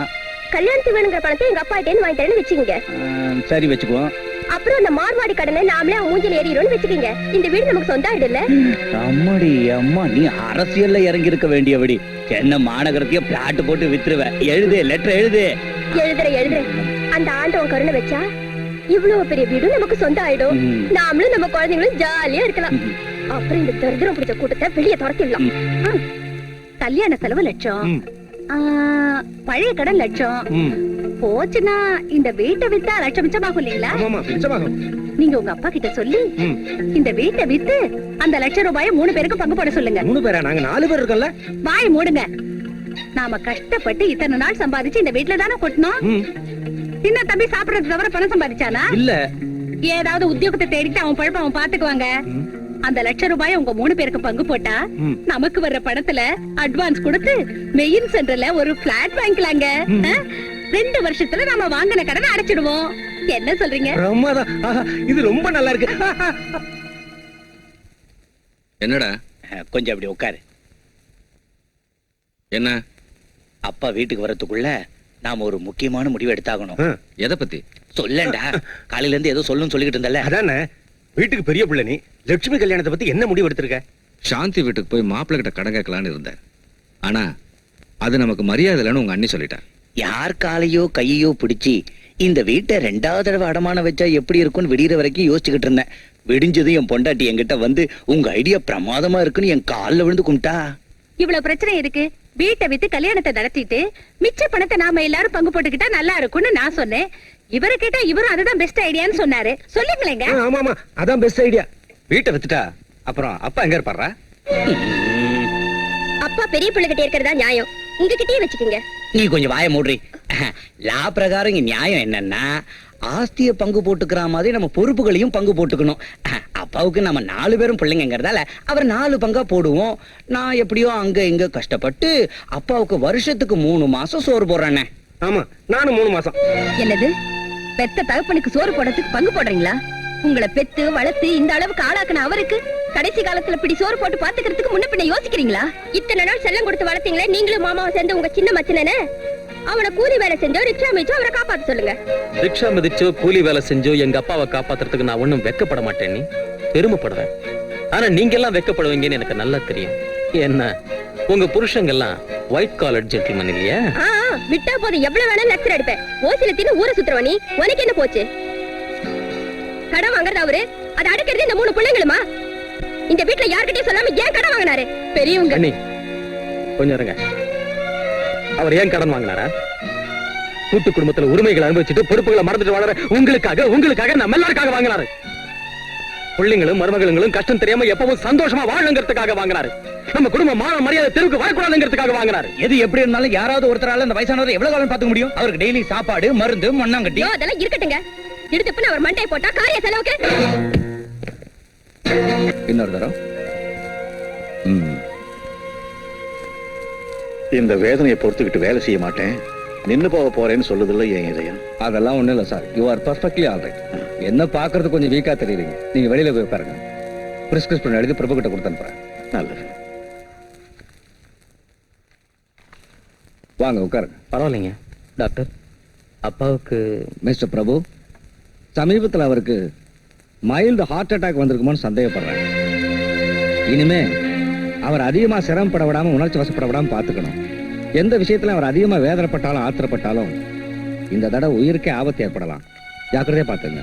கல்யாணத்துக்கு வேணுங்கிற பணத்தை எங்க அப்பா கிட்டே வாங்கிட்டேன்னு வச்சுக்கோங்க. சரி வச்சுக்குவோம். அப்புறம் அந்த மார்வாடி கடனை நாமளே மூஞ்சில ஏறிடும்னு வச்சுக்கீங்க. இந்த வீடு நமக்கு சொந்த ஆயிடுல. அம்மாடி அம்மா, நீ அரசியல்ல இறங்கி இருக்க வேண்டியபடி சென்னை மாநகரத்தையே பிளாட் போட்டு வித்துருவ. எழுது, லெட்டர் எழுது. எழுதுறேன். அந்த ஆண்டவன் கருணை வச்சா இவ்வளவு பெரிய வீடும் நமக்கு சொந்த ஆயிடும். நாமளும் நம்ம குழந்தைங்களும் ஜாலியா இருக்கலாம். அப்புறம் இந்த தரித்திரம் பிடிச்ச கூட்டத்தை வெளியே துரத்திடலாம். கல்யாண செலவு லட்சம், பழைய கடன் லட்சம் போச்சுன்னா இந்த வீட்டை வித்தா லட்சம் மிச்சமாகும் இல்லீங்களா? நீங்க உங்க அப்பா கிட்ட சொல்லி இந்த வீட்டை வித்து அந்த ₹1,00,000 3 பேருக்கும் பங்கு போட சொல்லுங்க. 3 பேரா? நாங்க 4 பேர் இருக்கோம்ல. வாய் மூடுங்க. நாம கஷ்டப்பட்டு இத்தனை நாள் சம்பாதிச்சு இந்த வீட்டுல தானே கொட்டணும். சின்ன தம்பி சாப்பிடறது தவிர பணம் சம்பாதிச்சானா? இல்ல. ஏதாவது உத்தியோகத்தை தேடிட்டு அவன் பழப்ப அவன் பாத்துக்குவாங்க. அந்த ₹1,00,000 உங்க 3 பேருக்கு பங்கு போட்டா நமக்கு வர்ற பணத்துல அட்வான்ஸ் கொடுத்து மெயின் சென்டர்ல ஒரு பிளாட் வாங்கிக்கலாங்க. 2 வருஷத்துல நாம வாங்கின கடனை அடைச்சிடுவோம். என்ன சொல்றீங்க? இது ரொம்ப நல்லா இருக்கு. என்னடா? கொஞ்சம் அப்படி உட்காரு. என்ன? அப்பா வீட்டுக்கு வரதுக்குள்ள நாம ஒரு முக்கியமான முடிவு எடுத்தாகணும். எதை பத்தி சொல்லண்டா. காலையில இருந்து ஏதோ சொல்லணும்னு சொல்லிக்கிட்டு இருந்தல. அதானே, வீட்டுக்கு பெரிய பிள்ளை நீ. லட்சுமி கல்யாணத்தை பத்தி என்ன முடிவு எடுத்திருக்க? சாந்தி வீட்டுக்கு போய் மாப்பிள்ளை கிட்ட கடன் கேட்கலான்னு இருந்தேன். ஆனா அது நமக்கு மரியாதை இல்லைன்னு உங்க அண்ணி சொல்லிட்டா. யார் காலையோ கையோ பிடிச்சி இந்த வீட்டை 2வது தடவை அடமான வச்சா எப்படி இருக்கும்னு விடிகிற வரைக்கும் யோசிச்சுக்கிட்டு இருந்தேன். விடிஞ்சதும் என் பொண்டாட்டி என்கிட்ட வந்து உங்க ஐடியா பிரமாதமா இருக்குன்னு என் காலில் விழுந்து கும்பிட்டா. இவ்வளவு பிரச்சனை எதுக்கு? வீட்டை வித்து கல்யாணத்தை நடத்திட்டு மிச்ச பணத்தை நாம எல்லாரும் பங்கு போட்டுக்கிட்டா நல்லா இருக்கும்னு நான் சொன்னேன். இவரை கேட்டா இவரும் அதுதான் பெஸ்ட் ஐடியான்னு சொன்னாரு. சொல்லுங்களேங்க. ஆமா, அதான் பெஸ்ட் ஐடியா. வீட்டை வித்துட்டா அப்புறம் அப்பா எங்க இருப்பாரா? அப்பா பெரிய பிள்ளை கிட்ட இருக்கிறதா நியாயம். உங்ககிட்டயே வச்சுக்கோங்க. நீ கொஞ்சம் வாய மூடுறி. லா பிரகாரம் இங்க நியாயம் என்னன்னா, ஆஸ்திய பங்கு போட்டுக்கிற மாதிரி நம்ம பொறுப்புகளையும் பங்கு போட்டுக்கணும். அப்பாவுக்கு நம்ம 4 பேரும் பிள்ளைங்கிறதால அவர் 4 பங்கா போடுவோம். நான் எப்படியோ அங்க இங்க கஷ்டப்பட்டு அப்பாவுக்கு வருஷத்துக்கு 3 மாசம் சோறு போடுறேனே. ஆமா, நானும் 3 மாசம். என்னது, பெத்த தகப்பனுக்கு சோறு போடுறதுக்கு பங்கு போடுறீங்களா? உங்களை பெத்து வளர்த்து இந்த அளவுக்கு ஆளாக்குன அவருக்கு கடைசி காலத்துல இப்படி சோறு போட்டு பாத்துக்கிறதுக்கு முன்ன பின்ன யோசிக்கிறீங்களா? இத்தனை நாள் செல்லம் கொடுத்து வளர்த்தீங்களே நீங்களும் மாமாவை சேர்ந்து உங்க சின்ன மச்சனே. அவனை கூலி வேலை செஞ்சோ ரிக்ஷா மிச்சோ அவரை காப்பாத்த சொல்லுங்க. ரிக்ஷா மிதிச்சோ கூலி வேலை செஞ்சோ எங்க அப்பாவை காப்பாத்துறதுக்கு நான் ஒண்ணும் வெக்கப்பட மாட்டேன். நீ பெருமைப்படுவேன். ஆனா நீங்க எல்லாம் வெக்கப்படுவீங்கன்னு எனக்கு நல்லா தெரியும். என்ன உங்க புருஷங்க எல்லாம் ஒயிட் காலர் ஜென்டில்மேன் இல்லையா? விட்டா போதும் எவ்வளவு வேணாலும் லெக்சர் எடுப்பேன். ஓசில தின்னு ஊரை சுத்துறவ நீ, உனக்கு என்ன போச்சு? கடன் வாங்குறது அவரு, அதை அடக்கிறது இந்த 3 பிள்ளைங்களுமா? இந்த வீட்டுல யார்கிட்டயும் சொல்லாம ஏன் கடன் வாங்கினாரு? பெரியவங்க. அண்ணி கொஞ்சம் இருங்க. அவர் ஏன் கடன் வாங்கினாரா? கூட்டு குடும்பத்துல உரிமைகளை அனுபவிச்சுட்டு பொறுப்புகளை மறந்துட்டு வாழற உங்களுக்காக நம்ம எல்லாருக்காக வாங்கினாரு. பிள்ளைங்களும் மருமகளும் கஷ்டம் தெரியாம எப்பவும் சந்தோஷமா வாழணுங்கிறதுக்காக வாங்கினாரு. நம்ம குடும்ப மான மரியாதை தெருவுக்கு வரக்கூடாதுங்கிறதுக்காக வாங்கினாரு. எது எப்படி இருந்தாலும் யாராவது ஒருத்தரால அந்த வயசானவர் எவ்வளவு காலம் பாத்துக்க முடியும்? அவருக்கு டெய்லி சாப்பாடு, மருந்து, மண்ணாங்கட்டி அதெல்லாம் இருக்கட்டுங்க. இடுத்துப்புன்னு அவர் மண்டை போட்டா காரிய செலவுக்கு. இன்னொரு தரம். இந்த வேதனையை பொறுத்துக்கிட்டு வேலை செய்ய மாட்டேன், நின்னு போக போறேன்னு சொல்லுதில்ல என் இதயம். அதெல்லாம் ஒண்ணு இல்ல sir. You are perfectly alright. என்ன பாக்குறது கொஞ்சம் வீக்கா தெரியுறீங்க. நீங்க வெளியில போய் உட்காருங்க. பிரிஸ்கிரிப்ஷன் எழுதி பிரபு கிட்ட கொடுத்து அனுப்புறேன். நல்லது. வாங்க உட்காருங்க. பரவாயில்லைங்க டாக்டர். அப்பாவுக்கு மிஸ்டர் பிரபு, சமீபத்தில் அவருக்கு மைல்டு ஹார்ட் அட்டாக் வந்திருக்குமோன்னு சந்தேகப்படுறேன். இனிமே அவர் அதிகமா சிரமப்பட விடாம, உணர்ச்சி வசப்பட விடாம பாத்துக்கணும். எந்த விஷயத்துல அவர் அதிகமா வேதனைப்பட்டாலும் ஆத்திரப்பட்டாலும் இந்த தடவை உயிருக்கே ஆபத்து ஏற்படலாம். ஜாக்கிரதையா பாத்துங்க.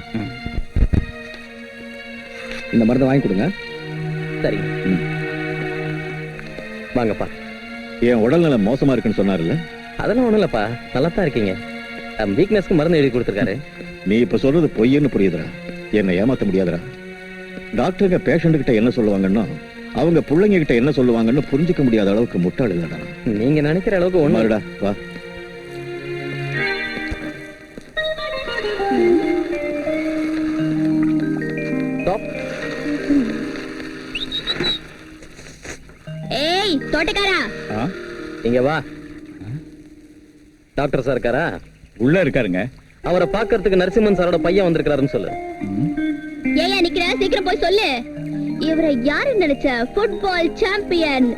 இந்த மருந்து வாங்கி கொடுங்க. சரிங்க. வாங்கப்பா. என் உடல்நலம் மோசமா இருக்குன்னு சொன்னார்ல? அதெல்லாம் ஒண்ணும் இல்லப்பா, நல்லா தான் இருக்கீங்க. வீக்னஸ்க்கு மருந்து எழுதி கொடுத்துருக்காரு. நீ இப்ப சொல்றது பொய்யன்னு புரியுதுடா. என்னை ஏமாத்த முடியாதுடா. டாக்டருங்க பேஷண்ட் கிட்ட என்ன சொல்லுவாங்கன்னா அவங்க பிள்ளைங்க கிட்ட என்ன சொல்லுவாங்கன்னு புரிஞ்சுக்க முடியாத அளவுக்கு முட்டாள் இல்லடா. நீங்க நினைக்கிற அளவுக்கு ஒண்ணுடா. வா. ஏய் தோட்டக்காரா, இங்க வா. டாக்டர் சார் இருக்காரா? உள்ள இருக்காருங்க. அவரை பாக்குறதுக்கு நரசிம்மன் சாரோட பையன் வந்திருக்காருன்னு சொல்லு. ஏயா நிக்கிற? சீக்கிரம் போய் சொல்லு. இவரை யாரு நினைச்ச? ஃபுட்பால் சாம்பியன்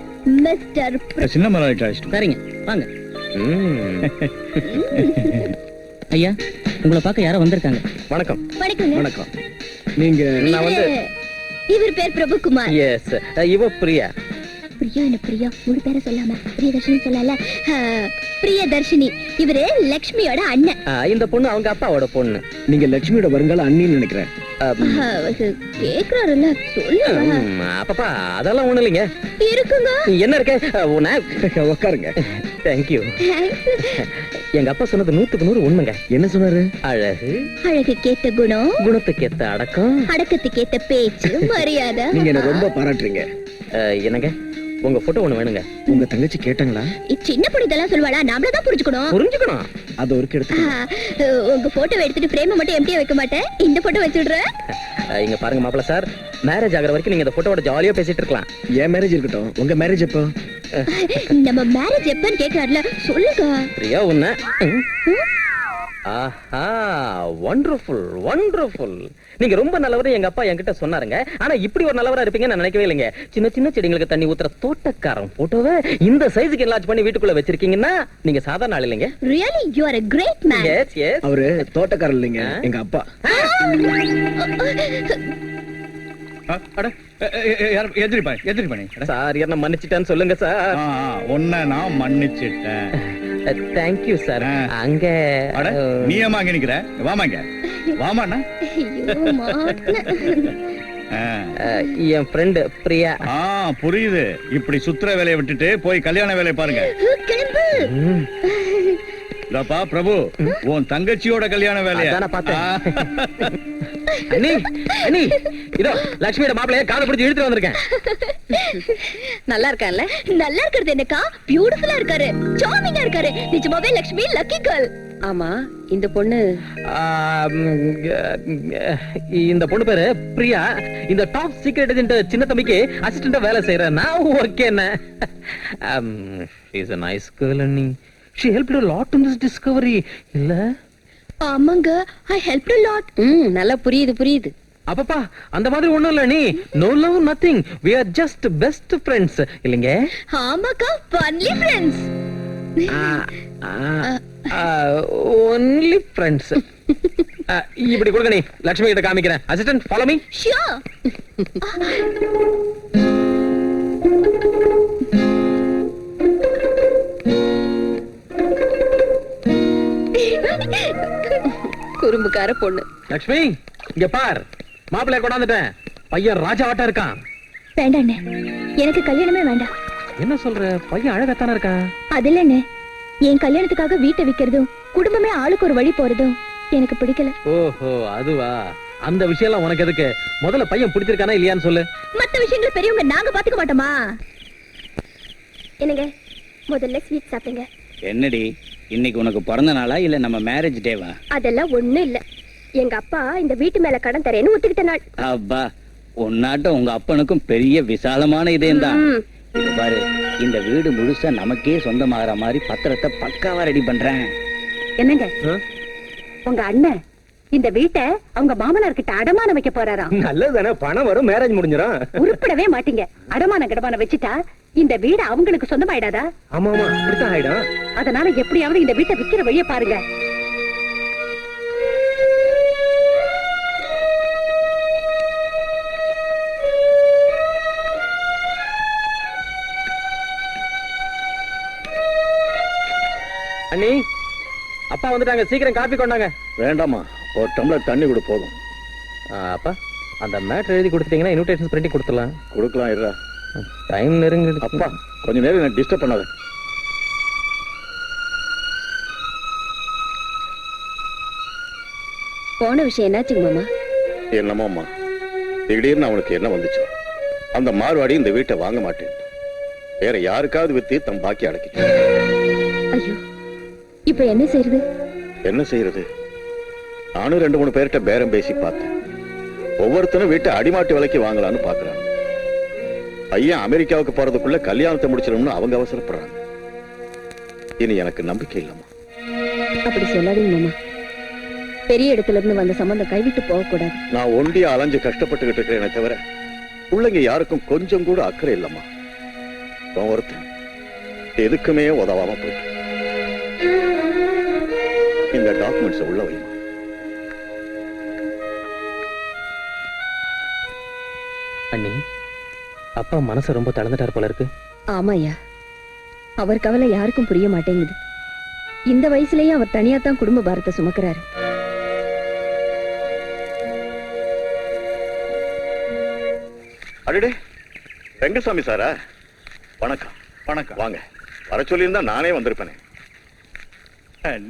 மிஸ்டர் சின்ன மலாய். சரிங்க வாங்க. ஐயா உங்களை பார்க்க யாரோ வந்திருக்காங்க. வணக்கம். வணக்கங்க. வணக்கம். நீங்க நான் வந்து இவர் பேர் பிரபுகுமார். எஸ், இவ பிரியா. பிரியா என்ன பிரியா? முழு பேரை சொல்லாம பிரியதர்ஷினி சொல்லல. பிரியதர்ஷினி. இவரு லக்ஷ்மியோட அண்ணன். இந்த பொண்ணு அவங்க அப்பாவோட பொண்ணு. நீங்க லட்சுமியோட வருங்கால அண்ணின்னு நினைக்கிறேன். கேக்குறாருல்ல சொல்லுங்க. அப்பப்பா அதெல்லாம் ஒண்ணு இல்லைங்க. இருக்குங்க. என்ன இருக்க? உட்காருங்க. தேங்க்யூ. எங்க அப்பா சொன்னது 100க்கு 100 உண்மைங்க. என்ன சொன்னாரு? அழகு, அழகுக்கேத்த குணம், குணத்துக்கேத்த அடக்கம், அடக்கத்துக்கேத்த பேச்சு, மரியாதை. நீங்க என்ன ரொம்ப பாராட்டுறீங்க. என்னங்க உங்க போட்டோ ஒண்ணு வேணுங்க. உங்க தங்கச்சி கேட்டாங்களா? சின்ன பொண்ணு இதெல்லாம் சொல்லுவாளா? நாமள தான் புரிஞ்சுக்கணும். அது ஒரு எடுத்து உங்க போட்டோ எடுத்துட்டு ஃப்ரேம் மட்டும் எம்டியா வைக்க மாட்டேன். இந்த போட்டோ வச்சுடுறேன். இங்க பாருங்க மாப்பிள்ள சார், மேரேஜ் ஆகிற வரைக்கும் நீங்க இந்த போட்டோட ஜாலியா பேசிட்டு இருக்கலாம். என் மேரேஜ் இருக்கட்டும், உங்க மேரேஜ் எப்போ? நம்ம மேரேஜ் எப்பன்னு கேக்குறாருல, சொல்லுங்க. பிரியா உன்ன. ஆஹா, வண்டர்ஃபுல் வண்டர்ஃபுல். நீங்க ரொம்ப நல்லவரு எங்க அப்பா என்கிட்ட சொன்னாருங்க. ஆனா இப்படி ஒரு நல்லவரா இருப்பீங்கன்னு நான் நினைக்கவே இல்லைங்க. சின்ன சின்ன செடிங்களுக்கு தண்ணி ஊத்துற தோட்டக்காரன் போட்டோவை இந்த சைஸுக்கு என்லார்ஜ் பண்ணி வீட்டுக்குள்ள வச்சிருக்கீங்கன்னா நீங்க சாதாரண ஆள் இல்லைங்க. Really, you are a great man. Yes, yes. அவரு தோட்டக்காரர் இல்லைங்க, எங்க அப்பா. சார் என்ன மன்னிச்சிட்டேன்னு சொல்லுங்க சார். ஒன்ன நான் மன்னிச்சிட்டேன். Thank you sir. அங்க நீ ஏமா அங்க நிக்கிற? வாமாங்க. வாமாண்ணா. ஐயோ, மாட்ன. என் ஃப்ரெண்ட் பிரியா. புரியுது. இப்படி சுத்துற வேலையை விட்டுட்டு போய் கல்யாண வேலையை பாருங்க. கிளம்பு. இதப்பா பிரபு, உன் தங்கச்சியோட கல்யாண வேலையா? அதான் பார்த்தேன். அண்ணி, அண்ணி, இதோ லட்சுமியோட மாப்பிளைய காலை பிடிச்சு இழுத்து வந்திருக்கேன். நல்லா இருக்கான்ல? நல்லா இருக்கிறது என்னக்கா? பியூட்டிஃபுல்லா இருக்காரு, சார்மிங்கா இருக்காரு. நிஜமாவே லக்ஷ்மி லக்கி கேர்ள். ஆமா, இந்த பொண்ணு இந்த பொண்ணு பேரு பிரியா. இந்த டாப் சீக்ரெட் ஏஜென்ட் சின்ன தம்பிக்கு அசிஸ்டண்டா வேலை செய்யறேன். ஓகே என்ன? இஸ் a nice girl அண்ணி. She helped a lot in this discovery. இல்ல? ஆமாங்க, I helped a lot. நல்லா புரியுது. அப்பப்பா அந்த மாதிரி ஒண்ணும் இல்ல நீ. No love, nothing. We are just best friends. இல்லங்க? ஆமாக்கா, only friends. Only friends. இப்படி கொடுங்க நீ. லட்சுமி கிட்ட காமிக்கிறேன். Assistant follow me. Sure. குறும்புக்கார பொண்ணு. லக்ஷ்மி இங்க பார், மாப்பிள்ளைய கொண்டாந்துட்டேன். பையன் ராஜாவாட்டா இருக்கான். வேண்டாண்ணே, எனக்கு கல்யாணமே வேண்டாம். என்ன சொல்ற? பையன் அழகாத்தானே இருக்கான். அது இல்லண்ணே, என் கல்யாணத்துக்காக வீட்டை விக்கிறதும் குடும்பமே ஆளுக்கு ஒரு வழி போறதும் எனக்கு பிடிக்கல. ஓஹோ, அதுவா? அந்த விஷயம் எல்லாம் உனக்கு எதுக்கு? முதல்ல பையன் பிடிச்சிருக்கானா இல்லையான்னு சொல்லு. மத்த விஷயங்கள் பெரியவங்க நாங்க பாத்துக்க மாட்டோமா? என்னங்க, முதல்ல ஸ்வீட் சாப்பிடுங்க. என்னடி இன்னைக்கு உனக்கு பிறந்த நாளா இல்ல நம்ம மேரேஜ் டேவா? அதெல்லாம் ஒண்ணும் இல்ல. எங்க அப்பா இந்த வீட்டு மேல கடன் தரேன்னு ஒத்துக்கிட்ட நாள். அப்பா, உன்னாட்டம் உங்க அப்பனுக்கும் பெரிய விசாலமான இதயம் தான். இது பாரு, இந்த வீடு முழுசா நமக்கே சொந்தமாகற மாதிரி பத்திரத்தை பக்காவா ரெடி பண்றேன். என்னங்க, உங்க அண்ணன் இந்த வீட்டை அவங்க மாமனார் கிட்ட அடமானம் வைக்க போறாராம். நல்லதுதானே, பணம் வரும், மேரேஜ் முடிஞ்சிடும். உருப்படவே மாட்டீங்க. அடமானம் கடமானம் வச்சுட்டா இந்த வீடு அவங்களுக்கு சொந்தமாயிடாதா? ஆமா ஆமா, அப்படித்தான் ஆயிடும். அதனால எப்படியாவது இந்த வீட்டை விக்கிற வழிய பாருங்க. அண்ணி, அப்பா வந்துட்டாங்க, சீக்கிரம் காபி கொண்டாங்க. வேண்டாமா, ஒரு டம்ளர் தண்ணி கொடு போதும். அப்பா, அந்த மேட்டர் எழுதி கொடுத்துட்டீங்கன்னா இன்விடேஷன் பிரிண்ட் கொடுத்துடலாம். கொடுக்கலாம் இருடா. டைம் நெருங்கிடுது. அப்பா கொஞ்ச நேரம் என்ன டிஸ்டர்ப் பண்ணாத. போன விஷயம் என்னாச்சுங்க மாமா? என்னமோம்மா, திடீர்னு அவனுக்கு என்ன வந்துச்சு? அந்த மார்வாடி இந்த வீட்டை வாங்க மாட்டேன், வேற யாருக்காவது வித்து தம் பாக்கி அடக்கிட்டு. ஐயோ, இப்ப என்ன செய்யறது? என்ன செய்யறது? நானும் 2-3 பேர்கிட்ட பேரம் பேசி பார்த்தேன். ஒவ்வொருத்தனும் வீட்டை அடிமாட்டு விலைக்கு வாங்கலான்னு பாக்குறாங்க. பையன் அமெரிக்காவுக்கு போறதுக்குள்ள கல்யாணத்தை முடிச்சிடணும்னு அவங்க அவசரப்படுறாங்க. இனி எனக்கு நம்பிக்கை இல்லம்மா. அப்படி சொல்லாதீங்க மாமா. பெரிய இடத்துல இருந்து வந்த சம்பந்தம் கைவிட்டு போக கூடாது. நான் ஒண்டியா அலைஞ்சு கஷ்டப்பட்டுக்கிட்டு இருக்கிறேனே தவிர பிள்ளைங்க யாருக்கும் கொஞ்சம் கூட அக்கறை இல்லம்மா. ஒருத்தன் எதுக்குமே உதவாம போயிட்டு. இந்த டாக்குமெண்ட்ஸ் உள்ள வைமா. அண்ணி, அப்பா மனசு ரொம்ப தளர்ந்துட்டார் போல இருக்கு. ஆமாய்யா, அவர் கவலை யாருக்கும் புரிய மாட்டேங்குது. இந்த வயசுலயும் அவர் தனியா தான் குடும்ப பாரத்தை சுமக்கிறாரு. அடடே, ரெங்கசாமி சாரா? வணக்கம். வணக்கம். வாங்க. வர சொல்லியிருந்தா நானே வந்திருப்பேனே.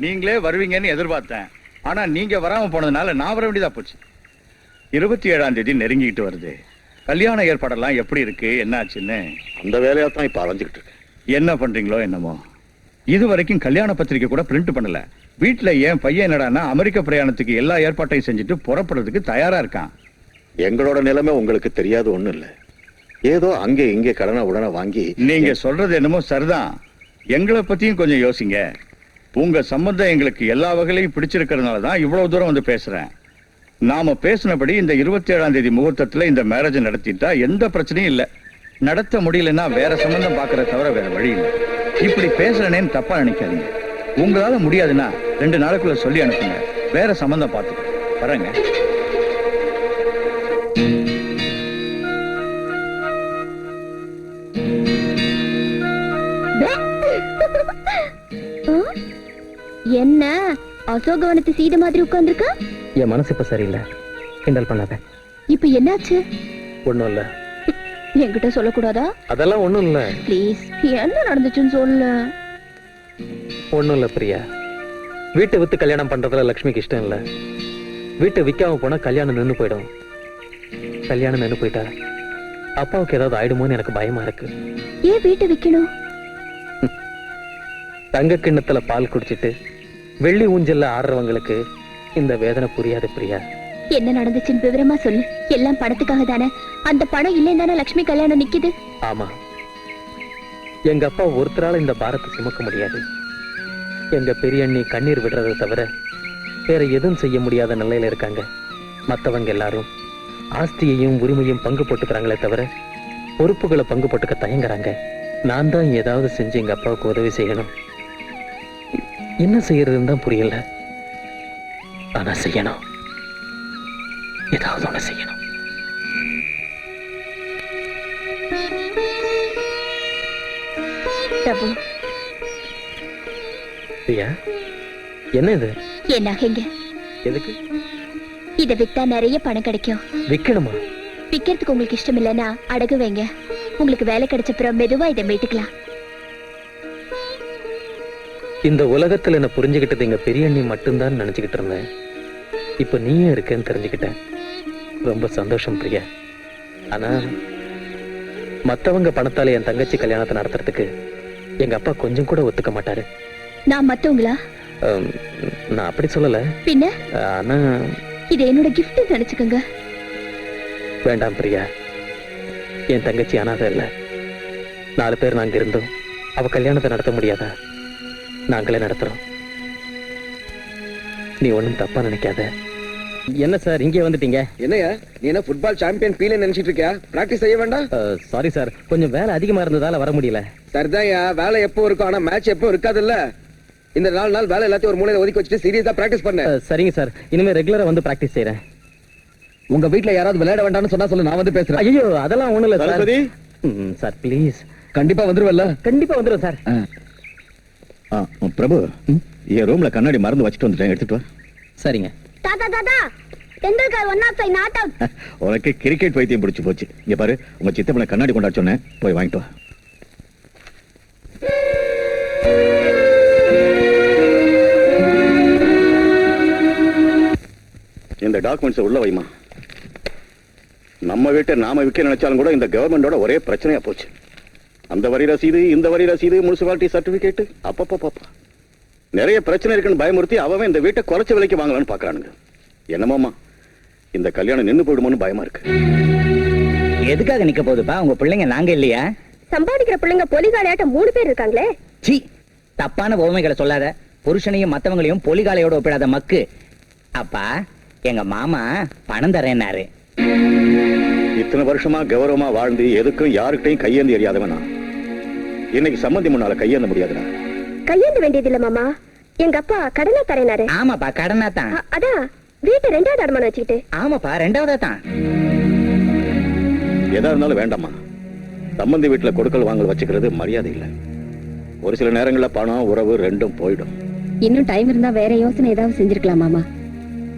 நீங்களே வருவீங்கன்னு எதிர்பார்த்தேன். ஆனா நீங்க வராம போனதுனால நான் வர வேண்டியதா போச்சு. 27ஆம் தேதி நெருங்கிட்டு வருது. கல்யாண ஏற்பாடெல்லாம் எப்படி இருக்கு, என்ன ஆச்சுன்னு? அந்த வேலையா தான் இப்ப அலைஞ்சுக்கிட்டு இருக்கேன். என்ன பண்றீங்களோ என்னமோ. இது வரைக்கும் கல்யாண பத்திரிக்கை கூட பிரிண்ட் பண்ணல. வீட்டுல என் பையன் என்னடான்னா அமெரிக்க பிரயாணத்துக்கு எல்லா ஏற்பாட்டையும் செஞ்சுட்டு புறப்படுறதுக்கு தயாரா இருக்கான். எங்களோட நிலைமை உங்களுக்கு தெரியாது ஒண்ணும் இல்ல. ஏதோ அங்கே இங்கே கடனை உடனே வாங்கி. நீங்க சொல்றது என்னமோ சரிதான். எங்களை பத்தியும் கொஞ்சம் யோசிங்க. உங்க சம்பந்தம் எங்களுக்கு எல்லா வகையிலையும் பிடிச்சிருக்கிறதுனால தான் இவ்வளவு தூரம் வந்து பேசுறேன். நாம பேசினபடி இந்த 27ஆம் தேதி முகூர்த்தத்துல இந்த மேரேஜ் நடத்திட்டா எந்த பிரச்சனையும் இல்ல. நடத்த முடியலன்னா வேற சம்பந்தம் பாக்குறத தவிர வேற வழி இல்லை. இப்படி பேசுறேன்னு தப்பா நினைக்காதீங்க. உங்களால முடியாதுன்னா 2 நாளுக்குள்ள சொல்லி அனுப்புங்க, வேற சம்பந்தம் பார்த்துக்க. வரேங்க. என்ன அசோகவனத்து சீத மாதிரி உட்கார்ந்துருக்க? என் மனசு இப்ப சரியில்லை, கிண்டல் பண்ணாத. இப்ப என்னாச்சு? ஒண்ணும் இல்ல. என்கிட்ட சொல்லக்கூடாதா? அதெல்லாம் ஒண்ணும் இல்ல. ப்ளீஸ், என்ன நடந்துச்சுன்னு சொல்லு. ஒண்ணும் இல்ல பிரியா. வீட்டை வித்து கல்யாணம் பண்றதுல லட்சுமிக்கு இஷ்டம் இல்ல. வீட்டை விக்காம போனா கல்யாணம் நின்னு போயிடும். கல்யாணம் நின்னு போயிட்டா அப்பாவுக்கு ஏதாவது ஆயிடுமோன்னு எனக்கு பயமா இருக்கு. ஏன் வீட்டை விக்கணும்? தங்க கிண்ணத்துல பால் குடிச்சிட்டு வெள்ளி ஊஞ்சல்ல ஆடுறவங்களுக்கு இந்த வேதனை புரியாது பிரியா. என்ன நடந்துச்சுன்னு விவரமா சொல்லு. எல்லாம் பணத்துக்காக தானே. அந்த பணம் இல்லைன்னு தானே லட்சுமி கல்யாணம் நிக்குது. ஆமா, எங்க அப்பா ஒருத்தரால இந்த பாரத்தை சுமக்க முடியாது. எங்க பெரிய அண்ணி கண்ணீர் விடுறதை தவிர வேற எதுவும் செய்ய முடியாத நிலையில இருக்காங்க. மத்தவங்க எல்லாரும் ஆஸ்தியையும் உரிமையும் பங்கு போட்டுக்கிறாங்களே தவிர பொறுப்புகளை பங்கு போட்டுக்க தயங்குறாங்க. நான் தான் ஏதாவது செஞ்சு எங்க அப்பாவுக்கு உதவி செய்யணும். என்ன செய்யறதுன்னு தான் புரியல. ஆனா செய்யணும், ஏதாவது ஒண்ணு செய்யணும். பிரியா, என்ன இது? என் நகைங்க எதுக்கு? இத வித்தா நிறைய பணம் கிடைக்கும். விக்கணுமா? விக்கிறதுக்கு உங்களுக்கு இஷ்டம் இல்லைன்னா அடகு வைங்க. உங்களுக்கு வேலை கிடைச்சப்புறம் மெதுவா இதை மீட்டுக்கலாம். இந்த உலகத்துல என்ன புரிஞ்சுக்கிட்டது எங்க பெரிய அண்ணி மட்டும்தான் நினைச்சுக்கிட்டு இருந்தேன். இப்ப நீயே இருக்கேன்னு தெரிஞ்சுக்கிட்டேன். ரொம்ப சந்தோஷம் பிரியா. ஆனா மத்தவங்க பணத்தால என் தங்கச்சி கல்யாணத்தை நடத்துறதுக்கு எங்க அப்பா கொஞ்சம் கூட ஒத்துக்க மாட்டாரு. நான் மத்தவங்களா? நான் அப்படி சொல்லல. பின்ன? ஆனா இது என்னோட கிஃப்ட் நினைச்சுக்கோங்க. வேண்டாம் பிரியா, என் தங்கச்சி அனாதை இல்ல. 4 பேர் நாங்க இருந்தோம். அவ கல்யாணத்தை நடத்த முடியாதா? நாங்களே நடத்துறோம். நீ ஒண்ணும் தப்பா நினைக்காத. என்ன சார் இங்கே வந்துட்டீங்க? என்னையா நீ என்ன ஃபுட்பால் சாம்பியன் பீல நினைச்சிட்டு இருக்கியா? பிராக்டிஸ் செய்ய வேண்டாம்? சாரி சார், கொஞ்சம் வேலை அதிகமா இருந்ததால வர முடியல. சரிதான்யா, வேலை எப்போ இருக்கும், ஆனா மேட்ச் எப்போ இருக்காதுல்ல. இந்த 4 நாள் வேலை எல்லாத்தையும் ஒரு மூலையில ஒதுக்கி வச்சுட்டு சீரியஸா பிராக்டிஸ் பண்ண. சரிங்க சார், இனிமே ரெகுலரா வந்து பிராக்டிஸ் செய்யறேன். உங்க வீட்ல யாராவது விளையாட வேண்டாம்னு சொன்னா சொல்லு, நான் வந்து பேசுறேன். ஐயோ அதெல்லாம் ஒண்ணும் இல்ல சார். Saraswati, sir please. கண்டிப்பா வந்துருவல்ல? கண்டிப்பா வந்துடும் சார். பிரபு, என் ரூம்ல கண்ணாடி மறந்து வச்சுட்டு வந்துட்டேன், எடுத்துட்டு வா. சரிங்க. தாத்தா தாத்தா, தெண்டுல்கர் 105 நாட் அவுட். உனக்கு கிரிக்கெட் பைத்தியம் பிடிச்சு போச்சு. இங்க பாரு, உங்க சித்தப்பனை கண்ணாடி கொண்டாட சொன்னேன், போய் வாங்கிட்டு வா. இந்த டாக்குமெண்ட்ஸ் உள்ள வைமா. நம்ம வீட்டை நாம விற்க நினைச்சாலும் கூட இந்த கவர்மெண்டோட ஒரே பிரச்சனையா போச்சு. அந்த வரி ரசீது, இந்த வரி ரசீது, முனிசிபாலிட்டி சர்டிபிகேட், அப்பப்பா நிறைய பிரச்சனை இருக்குன்னு பயமுறுத்தி அவன் இந்த வீட்டை குறைச்ச விலைக்கு வாங்கலாம்னு பாக்குறானுங்க. என்னமாமா, இந்த கல்யாணம் நின்னு போயிடுமோன்னு பயமா இருக்கு. எதுக்காக நிக்க போகுதுப்பா? உங்க பிள்ளைங்க நாங்க இல்லையா? சம்பாதிக்கிற பிள்ளைங்க பொலிகாலையாட்டம் 3 பேர் இருக்காங்களே. சீ, தப்பான உவமைகளை சொல்லாத. புருஷனையும் மத்தவங்களையும் பொலிகாலையோட ஒப்பிடாத மக்கு. அப்பா, எங்க மாமா பணம் தரேன்னாரு. இத்தனை வருஷமா கௌரவமா வாழ்ந்து எதுக்கும் யாருக்கிட்டையும் கையேந்தி எறியாதவனா இன்னைக்கு சம்மந்தி முன்னால கையேந்த முடியாதுடா. கையேந்த வேண்டியது இல்ல மாமா, எங்க அப்பா கடனா தரேனாரு. ஆமாப்பா, கடனா தான். அதான் வீட்டை 2வது அடமான வச்சுக்கிட்டு. ஆமாப்பா, 2வதா தான். எதா இருந்தாலும் வேண்டாமா. சம்மந்தி வீட்டுல கொடுக்கல் வாங்கல் வச்சுக்கிறது மரியாதை இல்ல. ஒரு சில நேரங்கள்ல பணம் உறவு ரெண்டும் போயிடும். இன்னும் டைம் இருந்தா வேற யோசனை ஏதாவது செஞ்சிருக்கலாம் மாமா.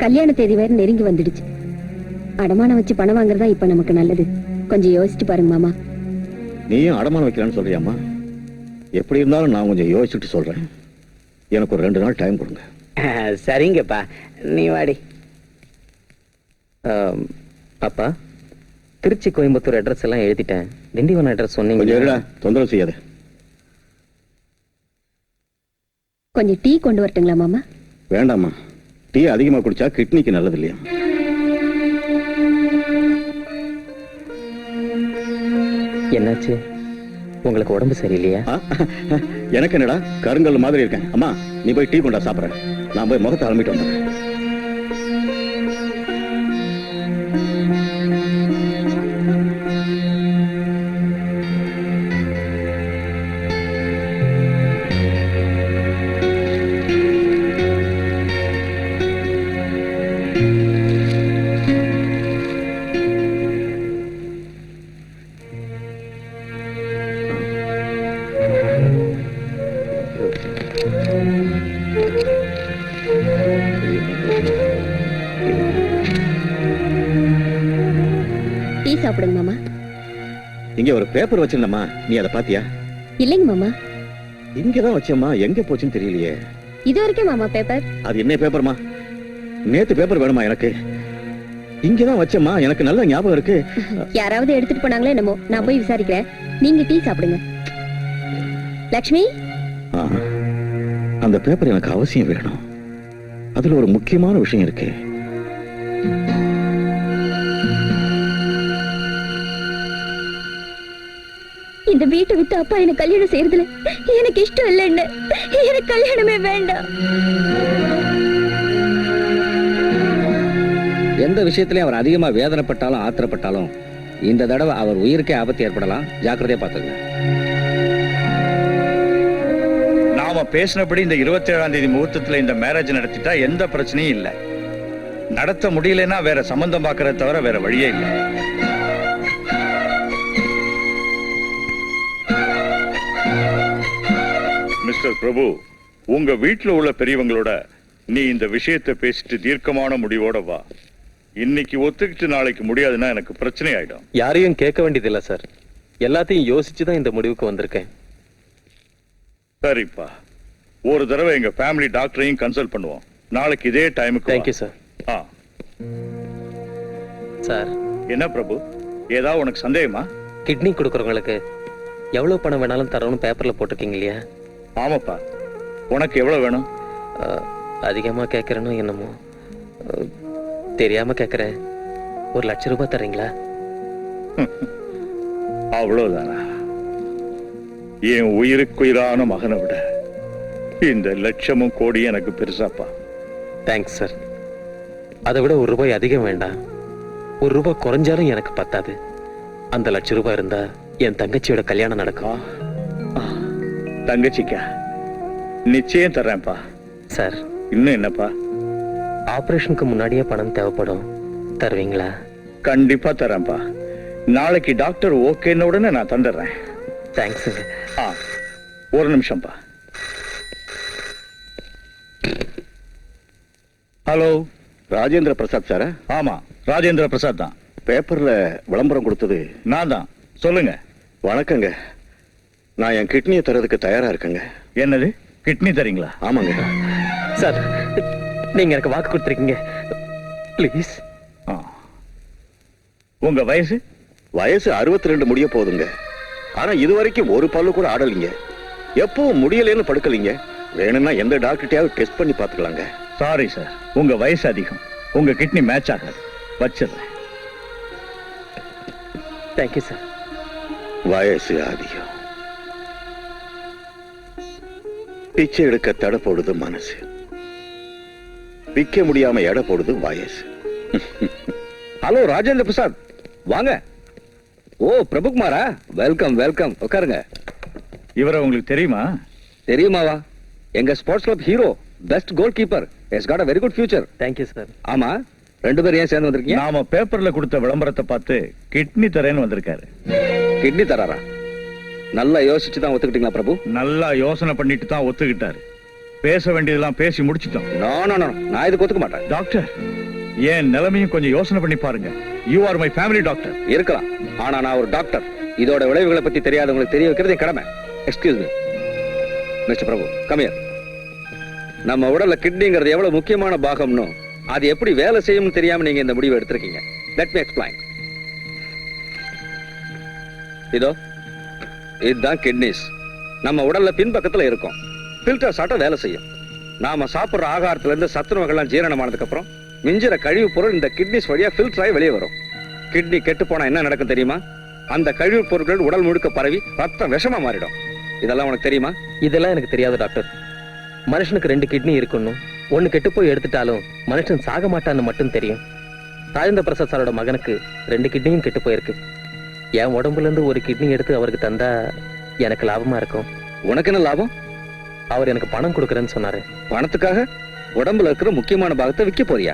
கல்யாண தேதி வேற நெருங்கி வந்துடுச்சு. அடமானம் வச்சு பணம் வாங்குறதா இப்ப நமக்கு நல்லது. கொஞ்சம் யோசிச்சு பாருங்க மாமா. நீயும் அடமானம் வைக்கலான்னு சொல்றியாமா? எப்படி இருந்தாலும் நான் கொஞ்சம் யோசிச்சுட்டு சொல்றேன். எனக்கு ஒரு 2 நாள் டைம் கொடுங்க. சரிங்கப்பா, நீ வாடி. அப்பா, திருச்சி கோயம்புத்தூர் அட்ரஸ் எல்லாம் எழுதிட்டேன். திண்டிவனம் அட்ரஸ் கொஞ்சம் சொன்னீங்க. இருடா, தொந்தரவு செய்யாத. கொஞ்சம் டீ கொண்டு வரட்டுங்களா மாமா? வேண்டாமா, டீ அதிகமா குடிச்சா கிட்னிக்கு நல்லது இல்லையா? என்னாச்சு? உங்களுக்கு உடம்பு சரியில்லையா? எனக்கு என்னடா, கருங்கல் மாதிரி இருக்கேன். அம்மா, நீ போய் டீ கொண்டா, சாப்பிடுறேன். நான் போய் முகத்தை அலம்பிட்டு வந்தேன். டீ சாப்பிடுங்க மாமா. இங்க ஒரு பேப்பர் வச்சிருந்தம்மா, நீ அதை பாத்தியா? இல்லைங்க மாமா, இங்கதான் வச்சம்மா, எங்க போச்சுன்னு தெரியலையே. இது வரைக்கும் மாமா பேப்பர். அது என்ன பேப்பர்மா? நேத்து பேப்பர் வேணுமா எனக்கு? இங்கதான் வச்சம்மா, எனக்கு நல்ல ஞாபகம் இருக்கு. யாராவது எடுத்துட்டு போனாங்களோ என்னமோ, நான் போய் விசாரிக்கிறேன். நீங்க டீ சாப்பிடுங்க. லக்ஷ்மி, ஆஹா, அந்த பேப்பர் எனக்கு அவசியம் வேணும். அதுல ஒரு முக்கியமான விஷயம் இருக்கு. இந்த வீட்டை விட்டு அப்பா எனக்கு கல்யாணம் செய்யறதுல எனக்கு இஷ்டம் இல்லைன்னு. எனக்கு கல்யாணமே வேண்டாம். எந்த விஷயத்திலயும் அவர் அதிகமா வேதனைப்பட்டாலும் ஆத்திரப்பட்டாலும் இந்த தடவை அவர் உயிருக்கே ஆபத்து ஏற்படலாம். ஜாக்கிரதையா பாத்துங்க. நாம பேசினபடி இந்த 27ஆம் தேதி முகூர்த்தத்துல இந்த மேரேஜ் நடத்திட்டா எந்த பிரச்சனையும் இல்ல. நடத்த முடியலன்னா வேற சம்பந்தம் பார்க்கறத தவிர வேற வழியே இல்லை. மிஸ்டர் பிரபு, உங்க வீட்டுல உள்ள பெரியவங்களோட நீ இந்த விஷயத்தை பேசிட்டு தீர்க்கமான முடிவோட வா. இன்னைக்கு ஒத்துக்கிட்டு நாளைக்கு முடியாதுன்னா எனக்கு பிரச்சனை ஆயிடும். யாரையும் கேட்க வேண்டியதில்லை சார். எல்லாத்தையும் யோசிச்சு தான் இந்த முடிவுக்கு வந்திருக்கேன். சரிப்பா, ஒரு தடவை எங்க ஃபேமிலி டாக்டரையும் கன்சல்ட் பண்ணுவோம். நாளைக்கு இதே டைமுக்கு. Thank you sir. ஆ. சார், என்ன பிரபு, ஏதாவது உனக்கு சந்தேகமா? கிட்னி கொடுக்கறவங்களுக்கு எவ்வளவு பணம் வேணாலும் தரணும்னு பேப்பர்ல போட்டிருக்கீங்க இல்லையா? ஆமாப்பா. உனக்கு எவ்வளவு வேணும்? அதிகமா கேட்கறேனோ என்னமோ தெரியாம கேட்கறேன். 1,00,000 ரூபாய் தர்றீங்களா? அவ்வளவுதானா? என் உயிருக்குயிரான மகனை விட இந்த லட்சமும் கோடி எனக்கு பெருசாப்பா. Thanks sir. அதை விட 1 ரூபாய் அதிகம் வேண்டாம். 1 ரூபாய் குறைஞ்சாலும் எனக்கு பத்தாது. அந்த 1,00,000 ரூபாய் இருந்தா என் தங்கச்சியோட கல்யாணம் நடக்கும். தங்கச்சிக்கா? நிச்சயம் தர்றேன்ப்பா. சார், இன்னும் என்னப்பா? ஆபரேஷனுக்கு முன்னாடியே பணம் தேவைப்படும், தருவீங்களா? கண்டிப்பா தரேன்ப்பா. நாளைக்கு டாக்டர் ஓகேன்னு உடனே நான் தந்துடுறேன். தேங்க்ஸுங்க. ஒரு நிமிஷம்ப்பா. ஹலோ, ராஜேந்திர பிரசாத் சாரா? ஆமா, ராஜேந்திர பிரசாத் தான். பேப்பர்ல விளம்பரம் கொடுத்தது நான் தான். சொல்லுங்க. வணக்கங்க. நான் என் கிட்னியை தரதுக்கு தயாரா இருக்கேங்க. என்னது, கிட்னி தரீங்களா? ஆமாங்க சார், நீங்க எனக்கு வாக்கு கொடுத்துருக்கீங்க. ப்ளீஸ். உங்க வயசு? வயசு 62 முடிய போகுதுங்க. ஆனா இதுவரைக்கும் ஒரு பல்லு கூட ஆடலிங்க. எப்பவும் முடியலன்னு படுக்கலீங்க. வேணும்னா எந்த டாக்டர்கிட்டயாவது டெஸ்ட் பண்ணி பாத்துக்கலாங்க. சாரி சார், உங்க வயசு அதிகம். உங்க கிட்னி மேட்ச் ஆகாது. வச்சிடுறேன். Thank you sir. வயசு அதிகம். பிச்சை எடுக்க தடை போடுது மனசு. விக்க முடியாம எடை போடுது வயசு. ஹலோ ராஜேந்திர பிரசாத், வாங்க. ஓ பிரபுகுமாரா, வெல்கம் வெல்கம். உட்காருங்க. இவரை உங்களுக்கு தெரியுமா? தெரியுமாவா? எங்க sports club hero, best goal keeper. Has got a very good future. Thank you sir. ஆமா, 2 பேரும் ஏன் சேர்ந்து வந்திருக்கீங்க? நாம பேப்பர்ல கொடுத்த விளம்பரத்தை பார்த்து கிட்னி தரேன்னு வந்திருக்காரு. கிட்னி தராரா? நல்லா யோசிச்சு தான் ஒத்துக்கிட்டீங்களா பிரபு? நல்லா யோசனை பண்ணிட்டு தான் ஒத்துக்கிட்டாரு. பேச வேண்டியதெல்லாம் பேசி முடிச்சிட்டோம். நோ நோ நோ, நான் இதுக்கு ஒத்துக்க மாட்டேன். டாக்டர், என் நிலைமையும் கொஞ்சம் யோசனை பண்ணி பாருங்க. You are my family doctor. இருக்கலாம், ஆனா நான் ஒரு டாக்டர். இதோட விளைவுகளை பத்தி தெரியாதவங்களுக்கு தெரிய வைக்கிறது என் கடமை. Excuse me mister Prabhu, come here. நம்ம உடல்ல கிட்னிங்கிறது எவ்வளவு முக்கியமான பாகம்னு, அது எப்படி வேலை செய்யும்னு தெரியாம நீங்க இந்த முடிவை எடுத்திருக்கீங்க. Let me explain. இதோ இதுதான் கிட்னிஸ். நம்ம உடல்ல பின்பக்கத்துல இருக்கும். ஃபில்டர் சாட்ட வேலை செய்யும். நாம சாப்பிடுற ஆகாரத்துல இருந்து சத்துணவுகள்லாம் ஜீரணமானதுக்கு அப்புறம் மிஞ்சிற கழிவு பொருள் இந்த கிட்னிஸ் வழியா ஃபில்டர் ஆகி வெளியே வரும். கிட்னி கெட்டு போனா என்ன நடக்கும் தெரியுமா? அந்த கழிவு பொருட்கள் உடல் முழுக்க பரவி ரத்தம் விஷமா மாறிடும். இதெல்லாம் உனக்கு தெரியுமா? இதெல்லாம் எனக்கு தெரியாது டாக்டர். மனுஷனுக்கு 2 கிட்னி இருக்கணும். 1 கெட்டு போய் எடுத்துட்டாலும் மனுஷன் சாக மாட்டான்னு மட்டும் தெரியும். ராஜேந்திர பிரசாத் சாரோட மகனுக்கு 2 கிட்னியும் கெட்டு போயிருக்கு. என் உடம்புல இருந்து 1 கிட்னி எடுத்து அவருக்கு தந்தா எனக்கு லாபமா இருக்கும். உனக்கு என்ன லாபம்? அவர் எனக்கு பணம் கொடுக்கறேன்னு சொன்னாரு. பணத்துக்காக உடம்புல இருக்கிற முக்கியமான பாகத்தை விற்க போறியா?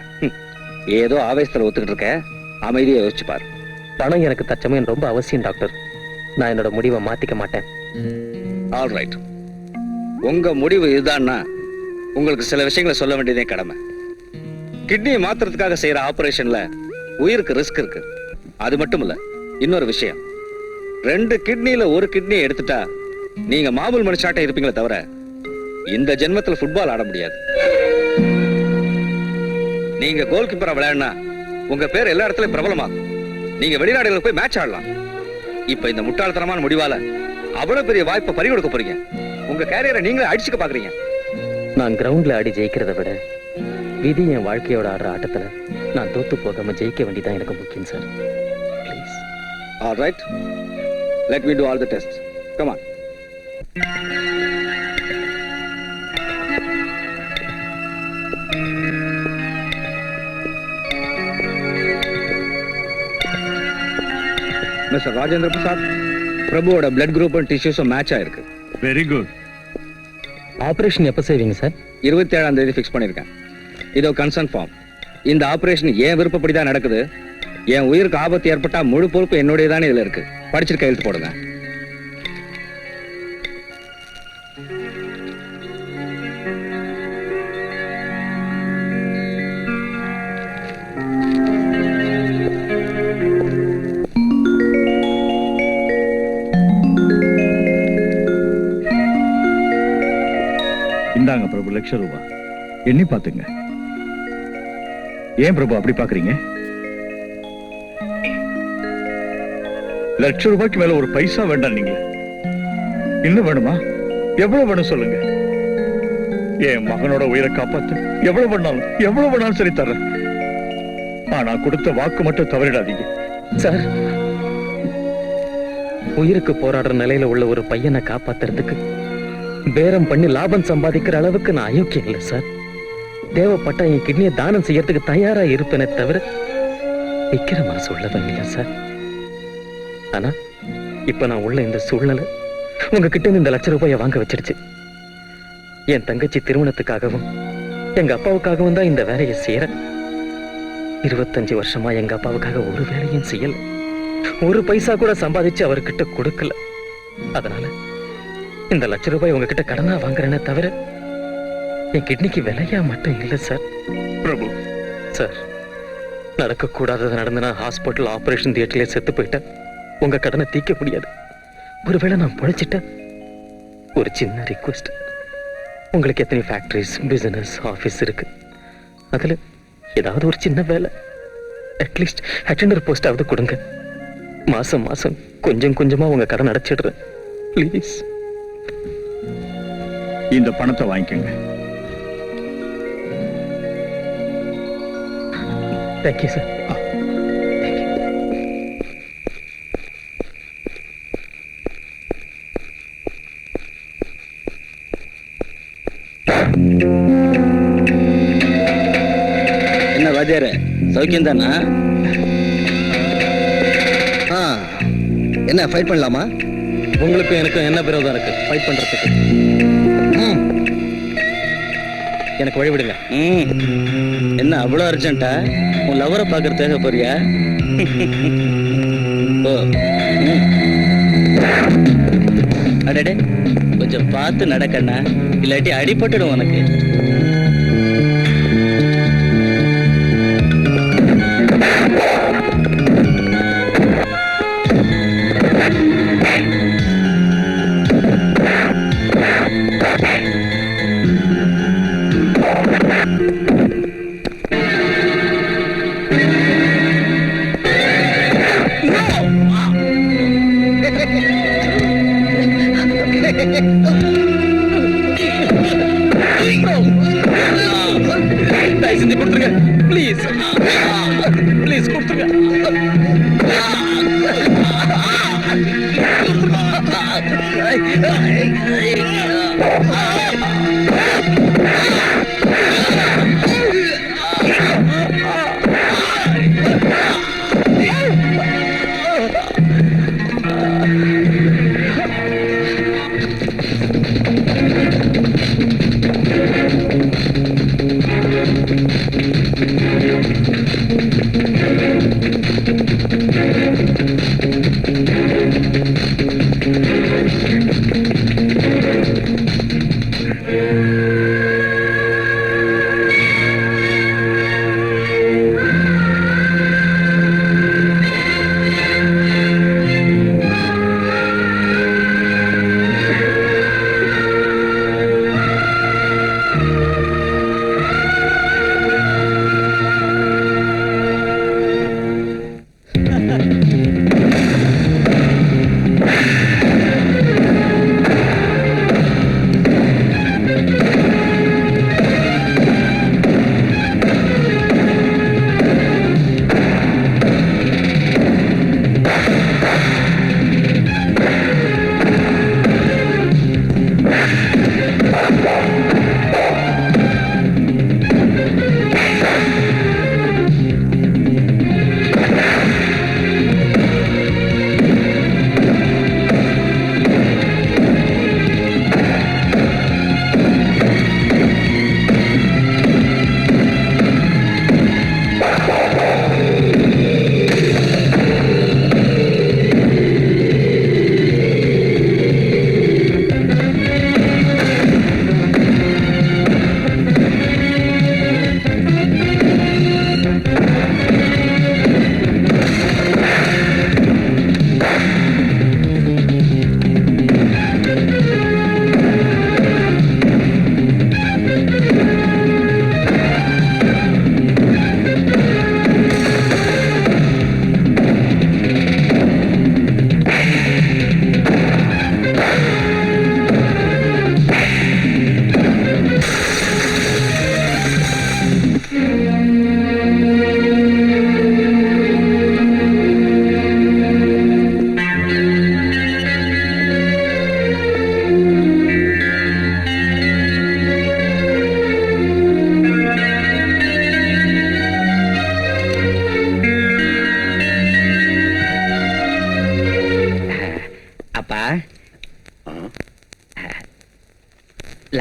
ஏதோ ஆவேசத்துல ஒத்துக்கிட்டு இருக்க. அமைதியா யோசிச்சு பாரு. பணம் எனக்கு தற்சமயம் ரொம்ப அவசியம் டாக்டர். நான் என்னோட முடிவை மாத்திக்க மாட்டேன். ஆல் ரைட், உங்க முடிவு இதுதான்னா உங்களுக்கு சில விஷயங்களை சொல்ல வேண்டியதே கடமை. கிட்னியை மாத்துறதுக்காக செய்யற ஆபரேஷன்ல உயிருக்கு ரிஸ்க் இருக்கு. அது மட்டும் இல்ல, இன்னொரு விஷயம், 2 கிட்னில 1 கிட்னியை எடுத்துட்டா நீங்க மாமூல் மனுஷாட்ட இருப்பீங்களே தவிர இந்த ஜென்மத்துல ஃபுட்பால் ஆட முடியாது. நீங்க கோல் கீப்பரா விளையாடினா உங்க பேர் எல்லா இடத்துலயும் பிரபலமாகும். நீங்க வெளிநாடுகளுக்கு போய் மேட்ச் ஆடலாம். இப்ப இந்த முட்டாள்தனமான முடிவால அவ்வளவு பெரிய வாய்ப்பை பறி கொடுக்க போறீங்க. உங்க கேரியரை நீங்களே அடிச்சுக்க பாக்குறீங்க. நான் கிரவுண்ட்ல ஆடி ஜெயிக்கிறத விட விதி என் வாழ்க்கையோட ஆடுற ஆட்டத்துல நான் தோத்து போகாம ஜெயிக்க வேண்டியதான் எனக்கு முக்கியம் sir. Please. All right, let me do all the test. Come on. Mister Rajendra Prasad, பிரபுவோட பிளட் குரூப் அண்ட் டிஷ்யூஸும் மேட்ச் ஆயிருக்கு. Very good. ஆபரேஷன் எப்ப செய்வீங்க சார்? 27ஆம் தேதி ஃபிக்ஸ் பண்ணிருக்கேன். இதோ கன்சர்ன் ஃபார்ம். இந்த ஆபரேஷன் ஏன் விருப்பப்படி தான் நடக்குது. என் உயிருக்கு ஆபத்து ஏற்பட்டா முழு பொறுப்பு என்னுடையதானே இதுல இருக்கு. படிச்சிட்டு கையெழுத்து போடுங்க. லட்சம் ரூபாய். எண்ணி பாத்துங்க. ஏன் பிரபு அப்படி பாக்குறீங்க? லட்சம் ரூபாய்க்கு மேல ஒரு பைசா வேண்டாம். நீங்க இன்னும் வேணுமா? எவ்வளவு வேணும் சொல்லுங்க. என் மகனோட உயிரை காப்பாத்து எவ்வளவு வேணாலும் சரி தர்றேன். ஆனா கொடுத்த வாக்கு மட்டும் தவறிடாதீங்க. சார், உயிருக்கு போராடுற நிலையில உள்ள ஒரு பையனை காப்பாத்துறதுக்கு பேரம் பண்ணி லாபம் சம்பாதிக்கிற அளவுக்கு நான் அயோக்கியம் இல்லை சார். தேவைப்பட்ட என் கிட்னியை தானம் செய்யறதுக்கு தயாரா இருப்பேனே தவிர விக்கிற மனசு உள்ளவன் இல்லை சார். ஆனா இப்ப நான் உள்ள இந்த சூழ்நிலை உங்ககிட்ட இருந்து இந்த லட்சம் ரூபாயை வாங்க வச்சிருச்சு. என் தங்கச்சி திருமணத்துக்காகவும் எங்க அப்பாவுக்காகவும் தான் இந்த வேலையை செய்யற. 25 வருஷமா எங்க அப்பாவுக்காக ஒரு வேலையும் செய்யல. ஒரு பைசா கூட சம்பாதிச்சு அவர்கிட்ட கொடுக்கல. அதனால இந்த லட்சம் ரூபாய் உங்ககிட்ட கடனா வாங்குறேனே தவிர என் கிட்னிக்கு விலையா மட்டும் இல்ல சார். பிரபு சார், நடக்கக்கூடாதது நடந்து நான் ஹாஸ்பிட்டல் ஆபரேஷன் தியேட்டர்ல செத்து போயிட்டேன். உங்க கடனை தீர்க்க முடியாது. ஒருவேளை நான் பொழைச்சிட்டேன். ஒரு சின்ன ரிக்வெஸ்ட். உங்களுக்கு எத்தனை ஃபேக்டரிஸ், பிசினஸ், ஆபீஸ் இருக்கு. அதுல ஏதாவது ஒரு சின்ன வேலை, அட்லீஸ்ட் அட்டெண்டர் போஸ்டாவது கொடுங்க. மாசம் மாசம் கொஞ்சம் கொஞ்சமா உங்க கடன் அடைச்சிடுறேன். ப்ளீஸ். இந்த பணத்தை வாங்கிக்கோங்க. Thank you sir. என்ன வாத்தியார சௌக்கியம் தானா? என்ன ஃபைட் பண்ணலாமா? உங்களுக்கு எனக்கு என்ன விரோதம் இருக்கு ஃபைட் பண்றதுக்கு? எனக்கு வழிவிடுங்க. என்ன அவ்வளவு அர்ஜென்ட்டா? உன் லவரை பாக்குற தேவை போறியா? அடடே, கொஞ்சம் பார்த்து நடக்கண்ணா, இல்லாட்டி அடிபட்டுடும் உனக்கு. செஞ்சு கொடுத்துருங்க ப்ளீஸ். ப்ளீஸ் கொடுத்துருங்க.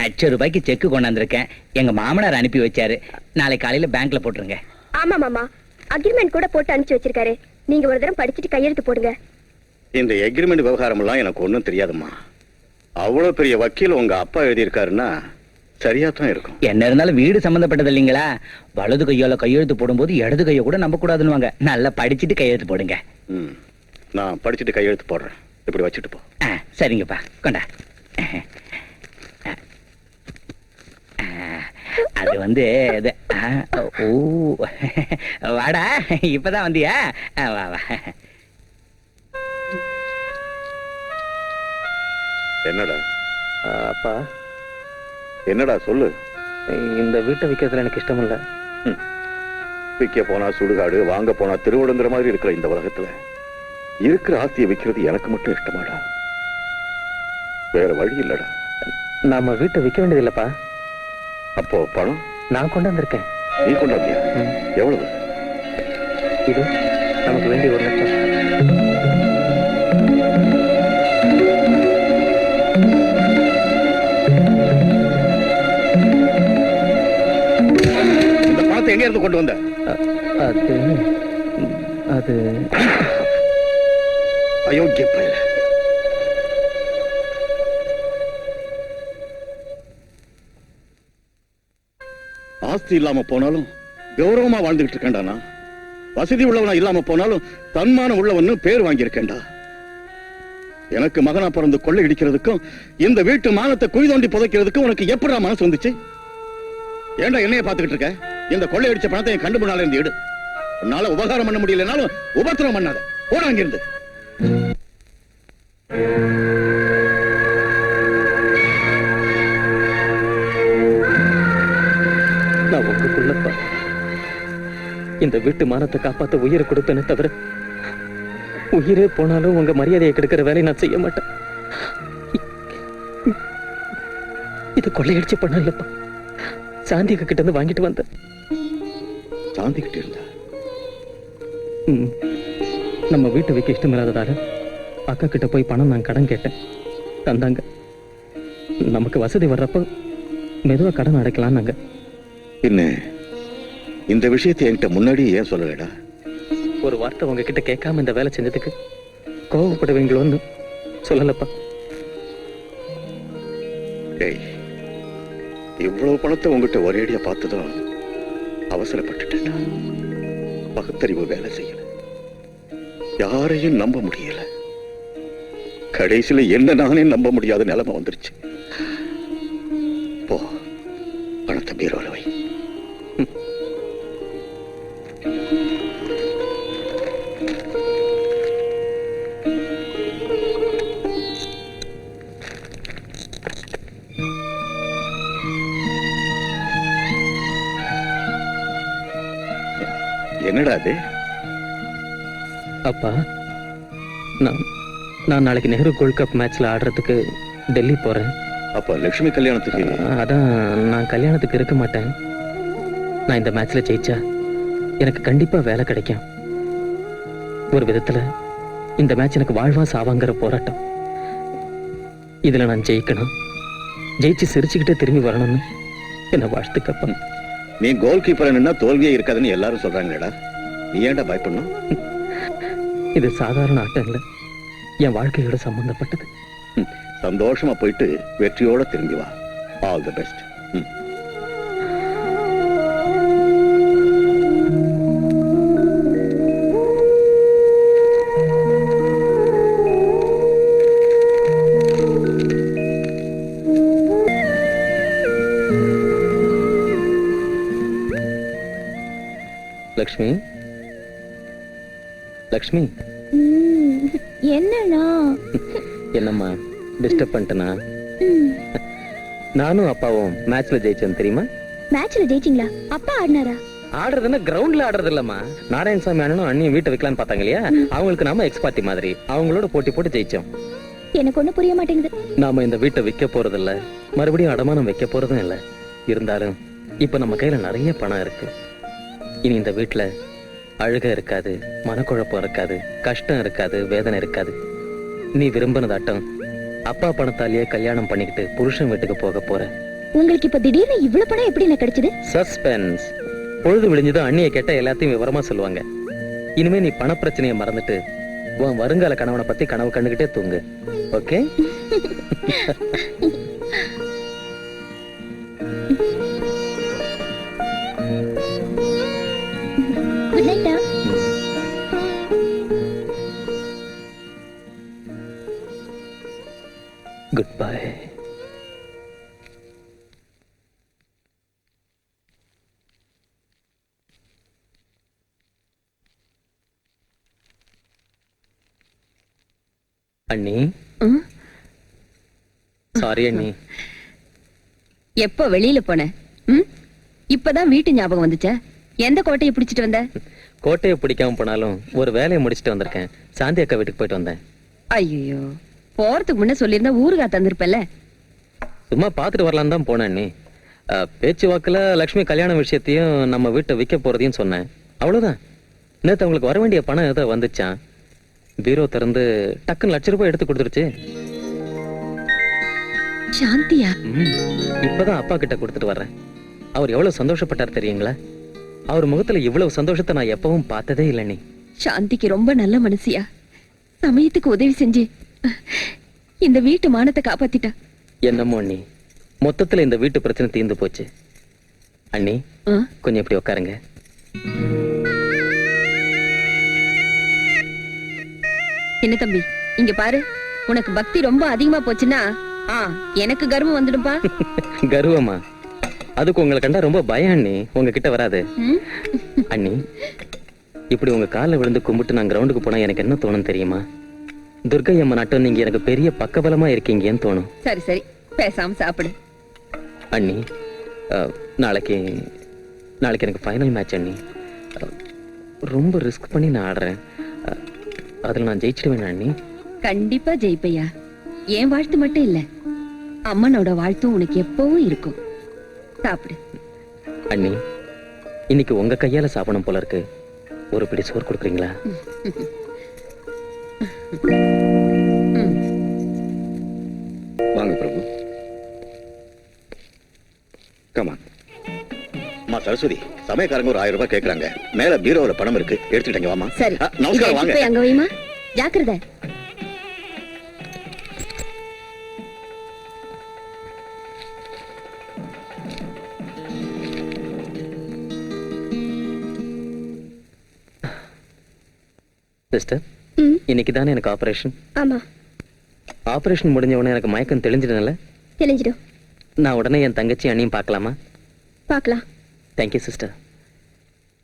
1,00,000 செக் கொண்டாந்துருக்கேன். எங்க மாமனார் அனுப்பி வச்சாரு. நாளை காலையில பேங்க்ல போட்டுருங்க. ஆமா மாமா, அக்ரிமெண்ட் கூட போட்டு அனுப்பிச்சு வச்சிருக்காரு. நீங்க ஒரு தடவை படிச்சுட்டு கையெழுத்து போடுங்க. இந்த எக்ரிமெண்ட் விவகாரம் எல்லாம் எனக்கு ஒண்ணும் தெரியாதும்மா. அவ்வளவு பெரிய வக்கீல் உங்க அப்பா எழுதியிருக்காருன்னா சரியா தான் இருக்கும். என்ன இருந்தாலும் வீடு சம்பந்தப்பட்டது இல்லைங்களா? வலது கையால கையெழுத்து போடும்போது இடது கையை கூட நம்ப கூடாதுன்னு நல்லா படிச்சுட்டு கையெழுத்து போடுங்க. நான் படிச்சுட்டு கையெழுத்து போடுறேன். இப்படி வச்சுட்டு போ. சரிங்கப்பா, கொண்டா. அது இது, ஓ வாடா, இப்பதான் வந்தியா? வா வா. என்னடா அப்பா, என்னடா சொல்லு. இந்த வீட்டை விற்கிறதுல எனக்கு இஷ்டம் இல்ல. விற்க போனா சுடுகாடு, வாங்க போனா திருவிடங்கிற மாதிரி இருக்கிற இந்த உலகத்துல இருக்கிற ஆஸ்தியை விற்கிறது எனக்கு மட்டும் இஷ்டமாடா? வேற வழி இல்லடா. நாம வீட்டை விற்க வேண்டியது இல்லப்பா. அப்போ பணம் நான் கொண்டு வந்திருக்கேன். நீ கொண்டாந்தியா? எவ்வளவு? இது நமக்கு வேண்டிய 1,00,000. இந்த பணத்தை எங்க இருந்து கொண்டு வந்த? அது அயோக்கிய பயல. ஆஸ்தி இல்லாம போனாலும் கௌரவமா வாழ்ந்துகிட்டு இருக்கேன்டா. வசதி உள்ளவனா இல்லாம போனாலும் தன்மானம் உள்ளவன்னு பேர் வாங்கியிருக்கேன்டா. எனக்கு மகனா பிறந்து கொள்ளை இடிக்கிறதுக்கும் இந்த வீட்டு மானத்தை குழி தோண்டி புதைக்கிறதுக்கும் உனக்கு எப்படா மனசு வந்துச்சு? ஏன்டா என்னைய பாத்துக்கிட்டு இருக்க? இந்த கொள்ளை அடிச்ச பணத்தை என் கண்டு முன்னால இருந்து எடு. உன்னால உபகாரம் பண்ண முடியலனாலும் உபத்திரம் பண்ணாத. போட அங்கிருந்து. நான் உங்களுக்குள்ளப்பா இந்த வீட்டு மானத்தை காப்பாத்த உயிரை கொடுப்பேனே தவிர, உயிரே போனாலும் உங்க மரியாதையை கெடுக்கிற வேலையை நான் செய்ய மாட்டேன். இது கொள்ளையடிச்சு பண்ண இல்லப்பா. சாந்திக்கு கிட்ட இருந்து வாங்கிட்டு வந்த. சாந்தி கிட்ட இருந்தா? நம்ம வீட்டை வைக்க இஷ்டம் இல்லாததால அக்கா கிட்ட போய் பணம் நான் கடன் கேட்டேன். தந்தாங்க. நமக்கு வசதி வர்றப்ப மெதுவா கடன் அடைக்கலாம்னாங்க. என்ன இந்த விஷயத்தை என்கிட்ட முன்னாடி ஏன் சொல்லலடா? ஒரு வார்த்தை உங்ககிட்ட கேட்காம இந்த வேலை செஞ்சதுக்கு கோவப்படுவீங்களோன்னு சொல்லலப்பா. டேய், இவ்வளவு பணத்தை உங்ககிட்ட ஒரேடியா பார்த்ததும் அவசரப்பட்டுட்டேன்டா. பகுத்தறிவு வேலை செய்யல. யாரையும் நம்ப முடியல. கடைசியில என்ன நானே நம்ப முடியாத நிலைமை வந்துருச்சு. போ, பணத்தை பீரோல வை. என்னடா அது? அப்பா, நான் நாளைக்கு நெஹ்ரு கோல்ட் கப் மேட்ச்ல ஆடுறதுக்கு டெல்லி போறேன். அப்ப லட்சுமி கல்யாணத்துக்கு? அதான், நான் கல்யாணத்துக்கு இருக்க மாட்டேன். நான் இந்த மேட்ச்ல ஜெயிச்சா எனக்கு கண்டிப்பா வேலை கிடைக்கும். ஒரு விதத்துல இந்த மேட்ச் எனக்கு வாழ்வா சாவாங்கிற போராட்டம். இதுல நான் ஜெயிக்கணும், ஜெயிச்சு சிரிச்சுக்கிட்டே திரும்பி வரணும்னு என்ன வாழ்த்துக்கப்பா. நீ கோல் கீப்பர் நின்னா தோல்வியே இருக்காதுன்னு எல்லாரும் சொல்றாங்கடா. நீ ஏன்டா பயப்படணும்? இது சாதாரண ஆட்டம் இல்ல, என் வாழ்க்கையோட சம்பந்தப்பட்டது. சந்தோஷமா போயிட்டு வெற்றியோட திரும்பி வா. All the best. Lakshmi, Lakshmi. என்னண்ணா? என்னம்மா, டிஸ்டர்ப் பண்ணிட்டனா? நானும் அப்பாவும் மேட்ச்ல ஜெயிச்சேன் தெரியுமா? மேட்ச்ல ஜெயிச்சிங்களா? அப்பா ஆடினாரா? ஆடுறதுன்னா கிரவுண்ட்ல ஆடுறது இல்லம்மா. நாராயணசாமி அண்ணனும் அண்ணியும் வீட்டை வைக்கலான்னு பார்த்தாங்க இல்லையா, அவங்களுக்கு நாம எக்ஸ் பார்ட்டி மாதிரி அவங்களோட போட்டி போட்டு ஜெயிச்சோம். எனக்கு ஒண்ணு புரிய மாட்டேங்குது. நாம இந்த வீட்டை விற்க போறது இல்ல, மறுபடியும் அடமானம் வைக்க போறதும் இல்ல. இருந்தாலும் இப்ப நம்ம கையில நிறைய பணம் இருக்கு. இனி இந்த வீட்டுல அழுக இருக்காது, மனக்குழப்பம் இருக்காது, கஷ்டம் இருக்காது, வேதனை இருக்காது. நீ விரும்பினதாட்டம் அப்பா பணத்தாலேயே கல்யாணம் பண்ணிக்கிட்டு புருஷன் வீட்டுக்கு போக போற. உங்களுக்கு இப்ப திடீர்னு இவ்வளவு பணம் எப்படி எனக்கு கிடைச்சது? சஸ்பென்ஸ். பொழுது விடிஞ்சதும் அண்ணியை கேட்ட எல்லாத்தையும் விவரமா சொல்லுவாங்க. இனிமே நீ பண பிரச்சனையை மறந்துட்டு உன் வருங்கால கணவனை பத்தி கனவு கண்டுகிட்டே தூங்கு. Okay? Good night. Good bye. அண்ணி, சாரி அண்ணி. எப்போ வெளியில போன? இப்பதான் வீட்டு ஞாபகம் வந்துச்சா? எந்த கோட்டையை பிடிச்சிட்டு வந்த? கோட்டையை பிடிக்காம போனாலும் ஒரு வேலையை முடிச்சிட்டு வந்திருக்கேன். சாந்தி அக்கா வீட்டுக்கு போயிட்டு வந்தேன். ஐயோ, போறதுக்கு முன்ன சொல்லியிருந்தா ஊருகா தந்திருப்பல. சும்மா பாத்துட்டு வரலான்னு தான் போனேன் அண்ணி. பேச்சு வாக்குல லட்சுமி கல்யாண விஷயத்தையும் நம்ம வீட்டை விற்க போறதையும் சொன்னேன். அவ்வளவுதான். நேத்து அவங்களுக்கு வர வேண்டிய பணம் ஏதோ வந்துச்சான். பீரோ திறந்து டக்குன்னு ₹1,00,000 எடுத்து கொடுத்துருச்சு. சாந்தியா? இப்பதான் அப்பா கிட்ட கொடுத்துட்டு வர்றேன். அவர் எவ்வளவு சந்தோஷப்பட்டார் தெரியுங்களா? அவர் முகத்துல இவ்வளவு சந்தோஷத்தை நான் எப்பவும் பார்த்ததே இல்லை. நீ சாந்திக்கு ரொம்ப நல்ல மனசியா, சமயத்துக்கு உதவி செஞ்சு இந்த வீட்டு மானத்தை காப்பாத்திட்டா. என்னமோ அண்ணி, மொத்தத்துல இந்த வீட்டு பிரச்சனை தீர்ந்து போச்சு. அண்ணி, கொஞ்சம் இப்படி உட்காருங்க. என்ன தம்பி, இங்க பாரு. உனக்கு பக்தி ரொம்ப அதிகமா போச்சுன்னா எனக்கு கர்வம் வந்துடும்பா. கர்வமா? அதுக்கு உங்களை கண்டா ரொம்ப பயம் அண்ணி. உங்ககிட்ட வராது. அண்ணி, இப்படி உங்க காலில் விழுந்து கும்பிட்டு நான் கிரவுண்டுக்கு போனா எனக்கு என்ன தோணும் தெரியுமா? துர்கை அம்மன் நாட்டம் நீங்க எனக்கு பெரிய பக்கபலமா இருக்கீங்கன்னு தோணும். சரி சரி, பேசாம சாப்பிடு. அண்ணி, நாளைக்கு எனக்கு ஃபைனல் மேட்ச் அண்ணி. ரொம்ப ரிஸ்க் பண்ணி நான் ஆடுறேன். அதுல நான் ஜெயிச்சிடுவேன் அண்ணி. கண்டிப்பா ஜெயிப்பையா. என் வாழ்த்து மட்டும் இல்ல, அம்மனோட வாழ்த்தும் உனக்கு எப்பவும் இருக்கும். சாப்பிடு. அண்ணி, இன்னைக்கு உங்க கையால சாப்பிடணும் போல இருக்கு. ஒரு பிடி சோறு கொடுக்குறீங்களா? வாங்க பிரபு. கமான். அம்மா சரஸ்வதி, சமயக்காரங்க ஒரு ₹1000 கேக்குறாங்க. மேல பீரோல பணம் இருக்கு, எடுத்துட்டீங்க. வாமா. சரி, நமஸ்காரம். வாங்க. அங்க வைமா. ஜாக்கிரதை. சிஸ்டர், இன்னைக்கு தானே எனக்கு ஆபரேஷன். ஆமா. ஆபரேஷன் முடிஞ்ச உடனே எனக்கு மயக்கம் தெளிஞ்சிடும்ல? தெளிஞ்சிடும். நான் உடனே என் தங்கச்சி அண்ணியும் பார்க்கலாமா? பார்க்கலாம். Thank you sister.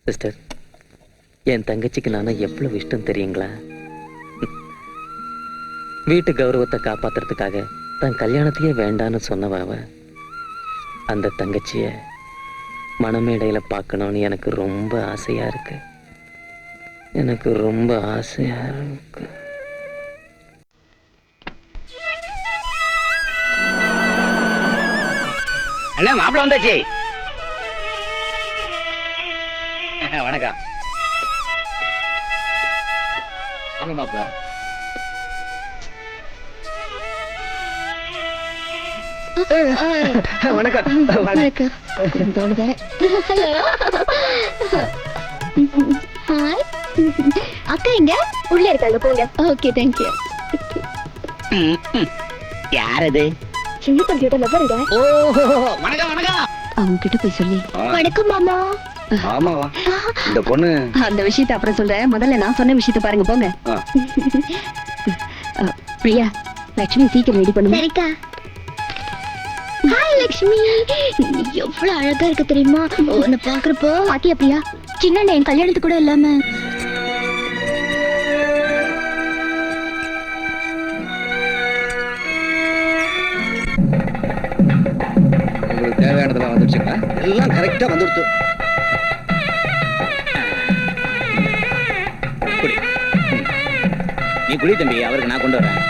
சிஸ்டர், என் தங்கச்சிக்கு நானா எவ்வளவு இஷ்டம் தெரியுங்களா? வீட்டு கௌரவத்தை காப்பாத்துறதுக்காக தன் கல்யாணத்தையே வேண்டான்னு சொன்னவ அந்த தங்கச்சிய மணமேடையில பார்க்கணும்னு எனக்கு ரொம்ப ஆசையா இருக்கு. எனக்கு ரொம்ப ஆசையா இருக்கு. அண்ணா, மாப்பிள்ள வந்தாச்சு. வணக்கம். மாப்பிள்ள வணக்கம். அக்கா எங்க? உள்ள இருக்காங்க, போங்க. Okay, thank you. யார் அது? சின்ன கம்ப்யூட்டர்ல பாருங்க. வணக்கம் வணக்கம். அவங்க கிட்ட போய் சொல்லி. வணக்கம் மாமா. ஆமாவா? இந்த பொண்ணு அந்த விஷயத்தை அப்புறம் சொல்றேன். முதல்ல நான் சொன்ன விஷயத்தை பாருங்க, போங்க. பிரியா, லட்சுமி சீக்கிரம் ரெடி பண்ணுங்க. சரிக்கா. ஹாய் லட்சுமி, எவ்வளவு அழகா இருக்கு தெரியுமா? உன்னை பாக்குறப்போ பாத்தியா பிரியா, சின்ன என் கல்யாணத்துக்கு கூட இல்லாம. உங்களுக்கு தேவையானதெல்லாம் வந்துருச்சுங்களா? எல்லாம் கரெக்டா வந்துடுச்சு. நீ குடி தம்பி, அவருக்கு நான் கொண்டு வரேன்.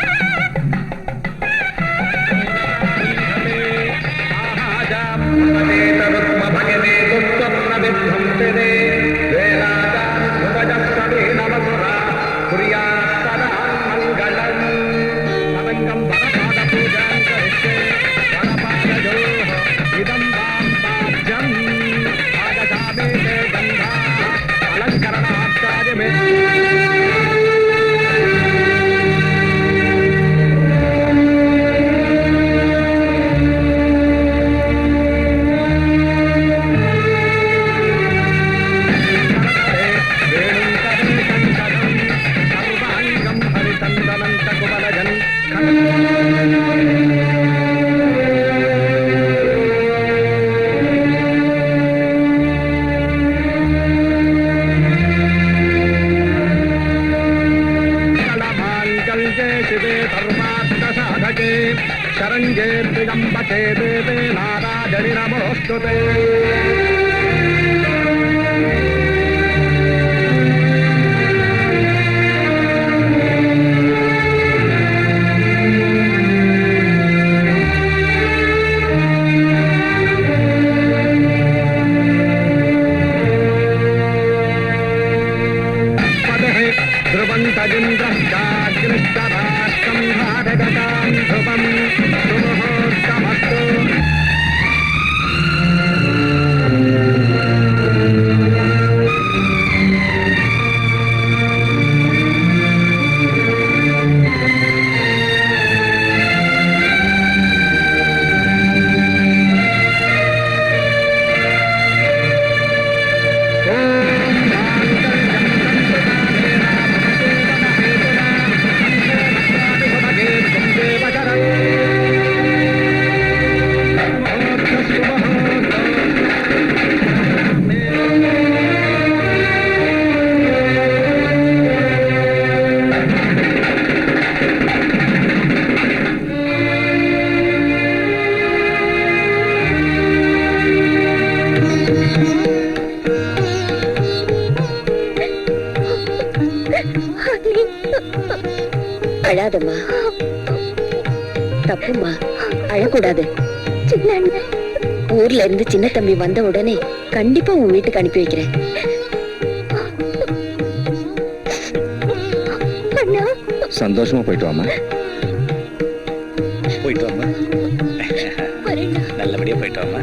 அழாதம்மா, தப்புமா, அழக்கூடாது. சின்ன அண்ணன், ஊர்ல இருந்து சின்ன தம்பி வந்த உடனே கண்டிப்பா உன் வீட்டுக்கு அனுப்பி வைக்கிறேன். அண்ணா சந்தோஷமா போயிட்டு வாமா. போயிட்டு வாமா, வரேண்ணா. நல்லபடியா போயிட்டு வாமா.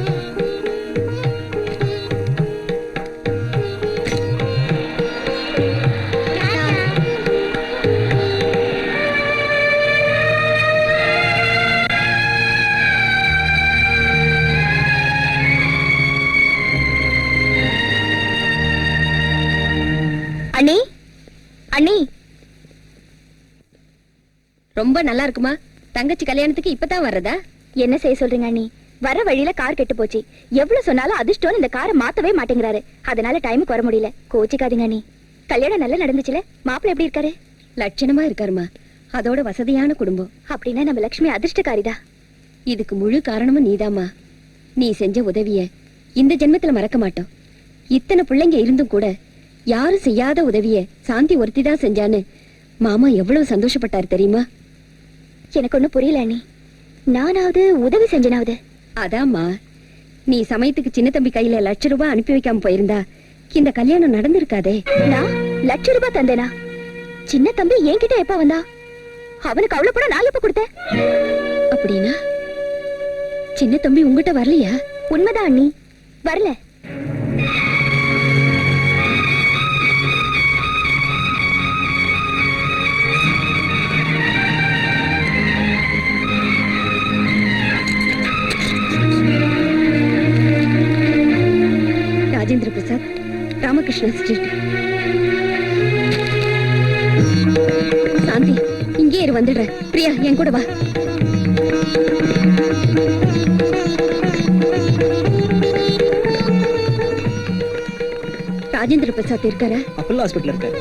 அண்ணி, அண்ணி, ரொம்ப நல்லா இருக்குமா? தங்கச்சி கல்யாணத்துக்கு இப்பதான் வர்றதா? என்ன செய்ய சொல்றீங்க அண்ணி? வர வழியில கார் கெட்டு போச்சு. எவ்வளவு சொன்னாலும் அதிர்ஷ்டம் இந்த காரை மாத்தவே மாட்டேங்கிறாரு. அதனால டைமுக்கு வர முடியல. கோச்சிக்காதீங்க அண்ணி. கல்யாணம் நல்லா நடந்துச்சுல? மாப்பிள்ளை எப்படி இருக்காரு? லட்சணமா இருக்காருமா. அதோட வசதியான குடும்பம். அப்படின்னா நம்ம லட்சுமி அதிர்ஷ்டக்காரிதா. இதுக்கு முழு காரணமும் நீதாம்மா. நீ செஞ்ச உதவிய இந்த ஜென்மத்துல மறக்க மாட்டோம். இத்தனை பிள்ளைங்க இருந்தும் கூட யாரும் செய்யாத உதவிய சாந்தி ஒருத்திதான் செஞ்சான்னு மாமா எவ்வளவு சந்தோஷப்பட்டாரு தெரியுமா? எனக்கு ஒண்ணு புரியல அண்ணி. நானாவது உதவி செஞ்சனாவது? அதாம்மா, நீ சமயத்துக்கு சின்ன தம்பி கையில ₹1,00,000 அனுப்பி வைக்காம போயிருந்தா இந்த கல்யாணம் நடந்திருக்காதே. நான் ₹1,00,000 தந்தேனா? சின்ன தம்பி என்கிட்ட எப்ப வந்தா? அவனுக்கு அவ்வளவு பணம் நான் எப்ப கொடுத்தேன்? அப்படின்னா சின்ன தம்பி உங்ககிட்ட வரலையா? உண்மைதான் அண்ணி, வரல. ராஜேந்திர பிரசாத், ராமகிருஷ்ணா ஸ்ட்ரீட். சாந்தி, இங்கே இரு, வந்துடுறேன். பிரியா, என் கூட வா. ராஜேந்திர பிரசாத் இருக்காரா? அப்பல்லோ ஹாஸ்பிட்டல் இருக்காரு.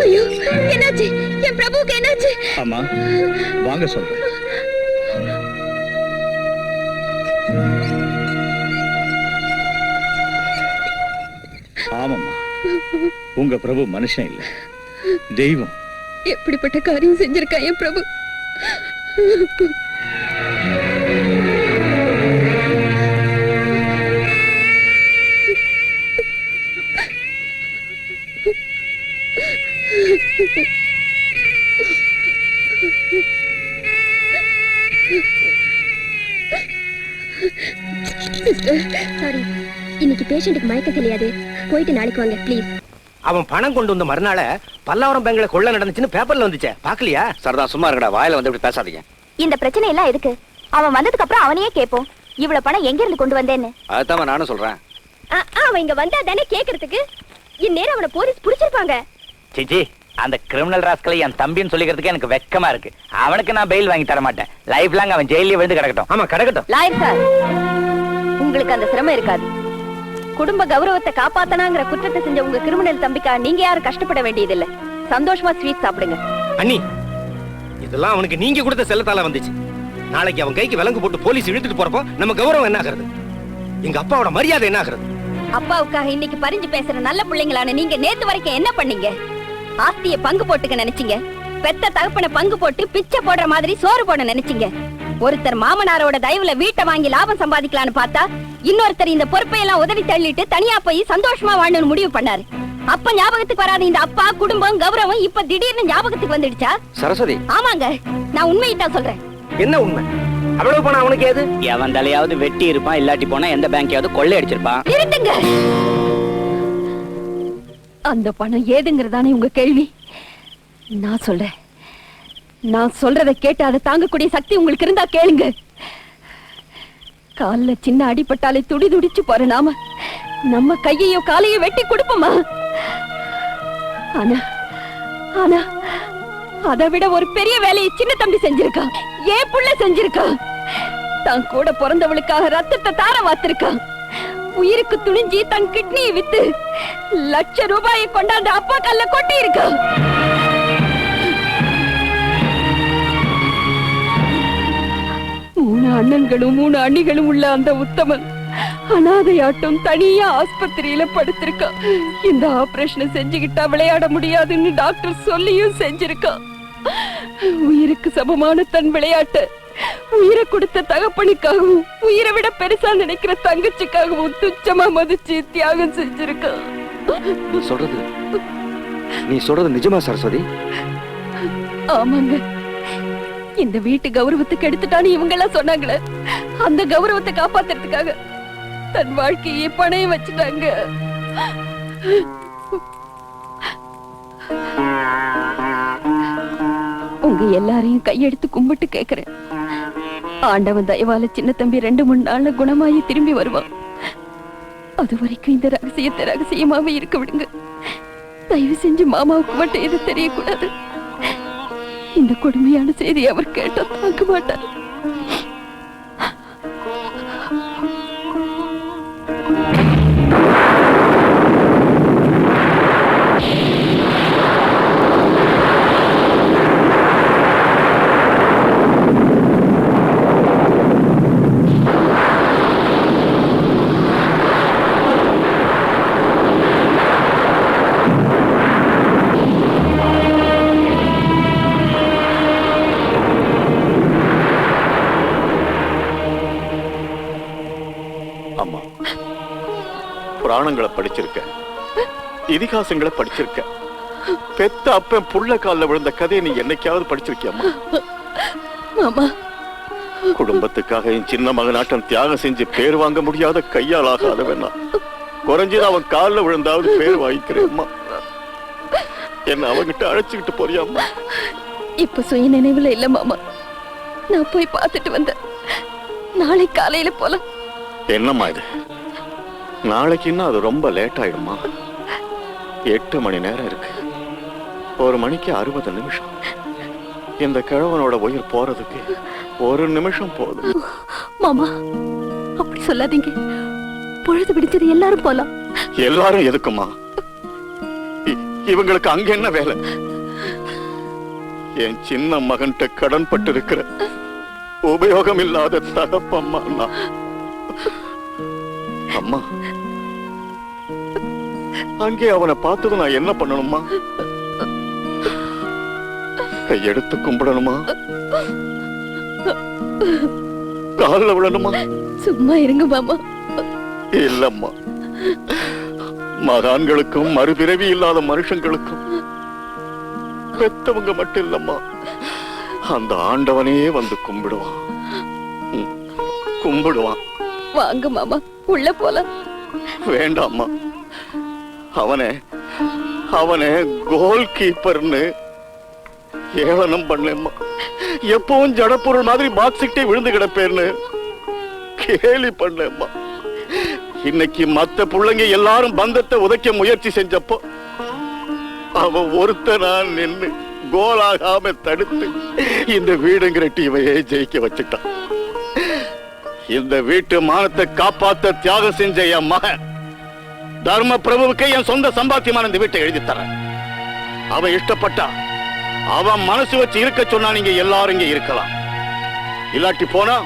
ஐயோ, என்னாச்சு? என் பிரபுவுக்கு என்னாச்சு? ஆமா, வாங்க சொல்றேன். ஆமாம்மா, உங்க பிரபு மனுஷன் இல்ல, தெய்வம். எப்படிப்பட்ட காரியம் செஞ்சிருக்கா என் பிரபு? சாரி, இன்னைக்கு பேஷண்ட்டுக்கு மயக்கம் தெரியாது. போயிட்டு நாளைக்கு வாங்க ப்ளீஸ். அவன் பணம் கொண்டு வந்த மறுநாள பல்லாவரம் பேங்க்ல கொள்ள நடந்துச்சுன்னு பேப்பர்ல வந்துச்சே, பாக்கலையா? சரதா சும்மா இருக்கடா, வாயில வந்து இப்படி பேசாதீங்க. இந்த பிரச்சனை எல்லாம் எதுக்கு? அவன் வந்ததுக்கு அப்புறம் அவனையே கேட்போம், இவ்வளவு பணம் எங்க இருந்து கொண்டு வந்தேன்னு. அதுதான் நானும் சொல்றேன். அவன் இங்க வந்தா தானே கேக்குறதுக்கு. இந்நேரம் அவனை போலீஸ் புடிச்சிருப்பாங்க. சிச்சி, அந்த கிரிமினல் ராஸ்கலை என் தம்பின்னு சொல்லிக்கிறதுக்கு எனக்கு வெக்கமா இருக்கு. அவனுக்கு நான் பெயில் வாங்கி தர மாட்டேன். லைஃப் லாங் அவன் ஜெயிலே விழுந்து கிடக்கட்டும். ஆமா கிடக்கட்டும். லாயர் சார், உங்களுக்கு அந்த சிரமம் இருக்காது. குடும்ப கௌரவத்தை காப்பாத்தனாங்கிற குற்றத்தை செஞ்ச உங்க கிரிமினல் தம்பிக்கா நீங்க யாரும் கஷ்டப்பட வேண்டியதில்லை. சந்தோஷமா ஸ்வீட் சாப்பிடுங்க. அண்ணி, இதெல்லாம் அவனுக்கு நீங்க கொடுத்த செல்லத்தால வந்துச்சு. நாளைக்கு அவன் கைக்கு விலங்கு போட்டு போலீஸ் இழுத்துட்டு போறப்போ நம்ம கௌரவம் என்ன ஆகிறது? எங்க அப்பாவோட மரியாதை என்ன ஆகிறது? அப்பாவுக்காக இன்னைக்கு பறிஞ்சு பேசுற நல்ல பிள்ளைங்களான நீங்க நேத்து வரைக்கும் என்ன பண்ணீங்க? ஆஸ்திய பங்கு போட்டுக்க நினைச்சீங்க. பெத்த தகப்பனை பங்கு போட்டு பிச்சை போடுற மாதிரி சோறு போட நினைச்சீங்க. ஒருத்தர் மாமனாரோட தயவுல வீட்டை வாங்கி லாபம் சம்பாதிக்கலான்னு பார்த்தா இன்னொருத்தர் இந்த பொறுப்பை எல்லாம் உதவி தள்ளிட்டு தனியா போய் சந்தோஷமா வாழணும்னு முடிவு பண்ணாரு. அப்ப ஞாபகத்துக்கு வராத இந்த அப்பா, குடும்பம், கௌரவம் இப்ப திடீர்னு ஞாபகத்துக்கு வந்துடுச்சா? சரஸ்வதி, ஆமாங்க, நான் உண்மையிட்டா சொல்றேன். என்ன உண்மை? அவ்வளவு பணம் அவனுக்கு ஏது? எவன் தலையாவது வெட்டி இருப்பான், இல்லாட்டி போனா எந்த பேங்கையாவது கொள்ளை அடிச்சிருப்பான். இருட்டுங்க, அந்த பணம் ஏதுங்கிறதானே உங்க கேள்வி. நான் சொல்றேன், நான் சொல்றதை கேட்டு அதை தாங்கக்கூடிய சக்தி உங்களுக்கு இருந்தா கேளுங்க. கால்ல சின்ன அடிபட்டாலே துடி துடிச்சு போற நாம நம்ம கையையோ காலையோ வெட்டி கொடுப்போமா? ஆனா ஆனா அதை விட ஒரு பெரிய வேலையை சின்ன தம்பி செஞ்சிருக்கான். ஏன் புள்ள செஞ்சிருக்கான். தான் கூட பிறந்தவளுக்காக ரத்தத்தை தார வாத்திருக்கான். உயிருக்கு துணிஞ்சி தன் கிட்னியை வித்து ₹1,00,000 கொண்டாந்து அப்பா கல்ல கொட்டி இருக்கான். மூணு அண்ணன்களும் 3 அண்ணிகளும் உள்ள அந்த உத்தமன் அனாதையாட்டம் தனியா ஆஸ்பத்திரியில படுத்திருக்கான். இந்த ஆபரேஷனை செஞ்சுக்கிட்டா விளையாட முடியாதுன்னு டாக்டர் சொல்லியும் செஞ்சிருக்கான். உயிருக்கு சமமான தன் விளையாட்ட உயிரை கொடுத்த தகப்பனுக்காகவும் உயிரை விட பெருசா நினைக்கிற தங்கச்சிக்காகவும் துச்சமா மதிச்சு தியாகம் செஞ்சிருக்கான். நீ சொல்றது நிஜமா சரஸ்வதி? ஆமாங்க, இந்த வீட்டு கௌரவத்துக்கு எடுத்துட்டான்னு இவங்க எல்லாம் சொன்னாங்களே, அந்த கௌரவத்தை காப்பாத்துறதுக்காக தன் வாழ்க்கையை பணைய வச்சுட்டாங்க. உங்க எல்லாரையும் கையெடுத்து கும்பிட்டு கேக்குறேன். ஆண்டவன் தயவால சின்ன தம்பி 2-3 நாள்ல குணமாயி திரும்பி வருவான். அது வரைக்கும் இந்த ரகசியத்தை ரகசியமாவே இருக்க விடுங்க. தயவு செஞ்சு மாமாவுக்கு மட்டும் எது தெரியக்கூடாது. இந்த கொடுமையான செய்தி அவர் கேட்டா தாங்க மாட்டார். புராணங்களை படிச்சிருக்க, இதிகாசங்களை படிச்சிருக்க. பெத்த அப்பன் புள்ள கால்ல விழுந்த கதையை நீ என்னைக்காவது படிச்சிருக்கியம்மா? குடும்பத்துக்காக என் சின்ன மகனாட்டம் தியாகம் செஞ்சு பேர் வாங்க முடியாத கையால் ஆகாதவனா குறைஞ்சது அவன் கால்ல விழுந்தாவது பேர் வாங்கிக்கிறேம்மா. என்ன அவங்கிட்ட அழைச்சுக்கிட்டு போறியாம்மா? இப்ப சுய நினைவுல இல்ல மாமா, நான் போய் பார்த்துட்டு வந்தேன். நாளை காலையில போலாம். என்னம்மா இது? நாளைக்கு இன்னும் அது ரொம்ப லேட் ஆயிடுமா? 8 மணி நேரம் இருக்கு. 1 மணிக்கு 60 நிமிஷம். இந்த கிழவனோட உயிர் போறதுக்கு 1 நிமிஷம் போதும். மாமா அப்படி சொல்லாதீங்க. பொழுது பிடிச்சது எல்லாரும் போலாம். எல்லாரும் எதுக்குமா? இவங்களுக்கு அங்க என்ன வேலை? என் சின்ன மகன்கிட்ட கடன் பட்டு இருக்கிற உபயோகம் இல்லாத தகப்பம்மா நான். அம்மா, அங்கே அவனை பார்த்தது நான் என்ன பண்ணணுமா? கையெடுத்து கும்பிடணுமா? காலில் விழணுமா? சும்மா இருங்க மாமா. இல்லம்மா, மகான்களுக்கும் மறுபிறவி இல்லாத மனுஷங்களுக்கும் பெத்தவங்க மட்டும் இல்லம்மா, அந்த ஆண்டவனே வந்து கும்பிடுவான். கும்பிடுவான். வாங்க மாமா, உள்ள போலாம். வேண்டாம்மா, அவனே கோல் கீப்பர்னு ஏளனம் பண்ணேம்மா. எப்பவும் ஜடப்பொருள் மாதிரி பாக்ஸிட்டே விழுந்து கிடப்பேன்னு கேலி பண்ணேம்மா. இன்னைக்கு மத்த பிள்ளைங்க எல்லாரும் பந்தத்தை உதைக்க முயற்சி செஞ்சப்போ அவன் ஒருத்தனா நின்னு கோலாகாம தடுத்து இந்த வீடுங்கிற டீமையே ஜெயிக்க வச்சுட்டான். இந்த வீட்டு மானத்தை காப்பாத்த தியாகம் செஞ்ச என் மகன் தர்ம பிரபுவுக்கு என் சொந்த சம்பாத்தியமான இந்த வீட்டை எழுதி தரேன். அவன் இஷ்டப்பட்டா அவன் மனசு வச்சு இருக்க சொன்னா நீங்க எல்லாரும் இங்க இருக்கலாம். இல்லாட்டி போனா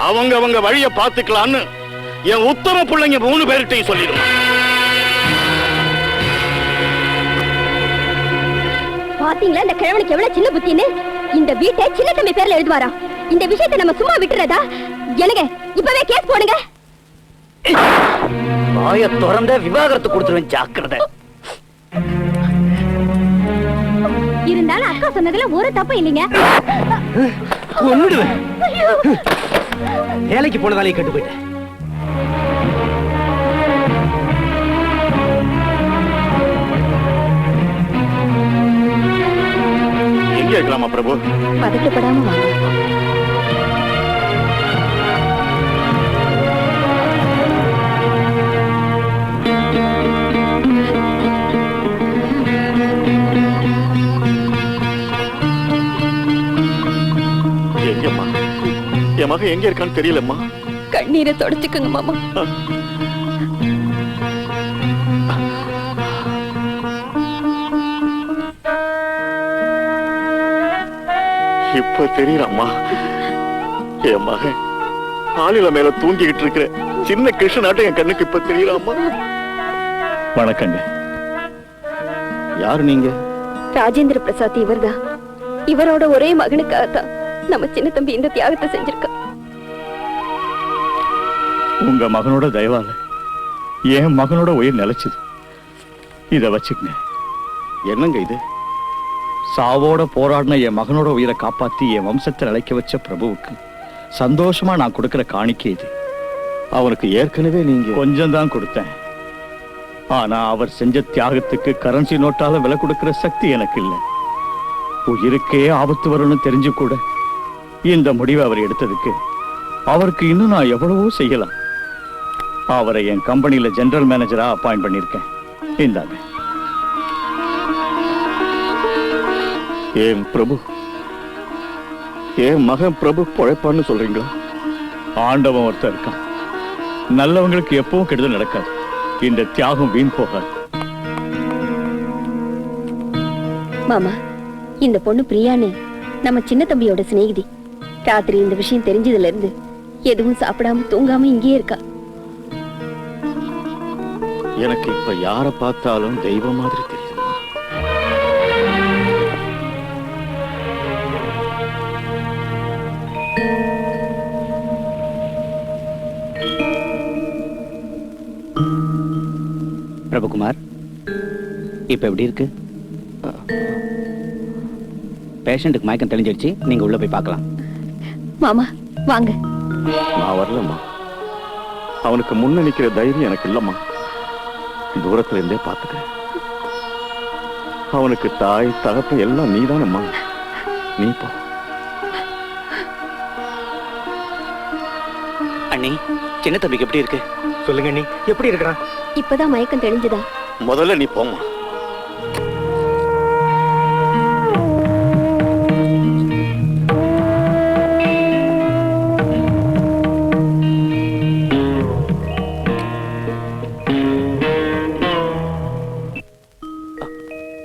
அவங்க வழிய பாத்துக்கலான்னு என் உத்தம பிள்ளைங்க 3 பேர்கிட்டையும் சொல்லிடுவான். பாத்தீங்களா இந்த கிழவனுக்கு எவ்வளவு சின்ன புத்தின்னு? இந்த வீட்டை சின்ன தம்பி பேர்ல எழுதுவாரா? இந்த விஷயத்தை நம்ம சும்மா விட்டுறதா? எனக்கு இப்பவே கேஸ் போடுங்க. வாய திறந்த விவாகரத்து கொடுத்துருவேன், ஜாக்கிரதை. இருந்தாலும் அக்கா சொன்னதுல ஒரு தப்பு இல்லைங்க. கொன்னுடுவேன். வேலைக்கு போனதாலே கட்டு போயிட்டேன். எங்க இருக்கலாமா பிரபு? பதட்டப்படாம வாங்க. எங்கம்மா? என் மகன் எங்க இருக்கான்னு தெரியலம்மா. கண்ணீரை தொடச்சுக்குங்க மாமா. இப்ப தெரியலம்மா. என் மகன் ஆளில மேல தூங்கிக்கிட்டு இருக்கிற சின்ன கிருஷ்ணனாட்டம் என் கண்ணுக்கு இப்ப தெரியலாமா. வணக்கங்க. யாரு நீங்க? ராஜேந்திர பிரசாத் இவர்தான். இவரோட ஒரே மகனுக்காகத்தான் நம்ம சின்ன தம்பி இந்த தியாகத்தை செஞ்சிருக்கா. உங்க மகனோட தயவால என் மகனோட உயிர் நிலைச்சது. இத வச்சுக்கங்க. என்னங்க இது? சாவோட போராடின என் மகனோட உயிரை காப்பாத்தி என் வம்சத்தை நிலைக்க வச்ச பிரபுவுக்கு சந்தோஷமா நான் கொடுக்கிற காணிக்கை இது. அவனுக்கு ஏற்கனவே நீங்க கொஞ்சம் தான் கொடுத்தேன். ஆனா அவர் செஞ்ச தியாகத்துக்கு கரன்சி நோட்டால விலை கொடுக்கிற சக்தி எனக்கு இல்லை. உயிருக்கே ஆபத்து வரும்னு தெரிஞ்சு கூட இந்த முடிவை அவர் எடுத்ததுக்கு அவருக்கு இன்னும் நான் எவ்வளவோ செய்யலாம். அவரை என் கம்பெனியில ஜெனரல் மேனேஜரா அப்பாயிண்ட் பண்ணிருக்கேன். இந்தாங்க. ஏன் பிரபு, ஏன் மகன் பிரபு பொழைப்பான்னு சொல்றீங்களா? ஆண்டவன் ஒருத்தர் இருக்கான். நல்லவங்களுக்கு எப்பவும் கெடுதல் நடக்காது. இந்த தியாகம் வீண் போகாது. மாமா, இந்த பொண்ணு பிரியான்னு நம்ம சின்ன தம்பியோட சிநேகிதி. ராத்திரி இந்த விஷயம் தெரிஞ்சதுல இருந்து எதுவும் சாப்பிடாம தூங்காம இங்கேயே இருக்கா. எனக்கு இப்ப யார பார்த்தாலும் தெய்வம் மாதிரி தெரியுதுமா. பிரபுகுமார், இப்ப எப்படி இருக்கு? பேஷண்ட்டுக்கு மயக்கம் தெளிஞ்சிடுச்சு. நீங்க உள்ள போய் பார்க்கலாம். மாமா வாங்க. நான் வரலம்மா. அவனுக்கு முன்ன நிக்கிற தைரியம் எனக்கு இல்லம்மா. தூரத்துல இருந்தே பாத்துக்கிறேன். அவனுக்கு தாய் தகப்ப எல்லாம் நீதானம்மா. நீ போ. அண்ணி, சின்ன தம்பிக்கு எப்படி இருக்கு? சொல்லுங்க அண்ணி, எப்படி இருக்கிறான்? இப்பதான் மயக்கம் தெளிஞ்சுதா? முதல்ல நீ போம்மா.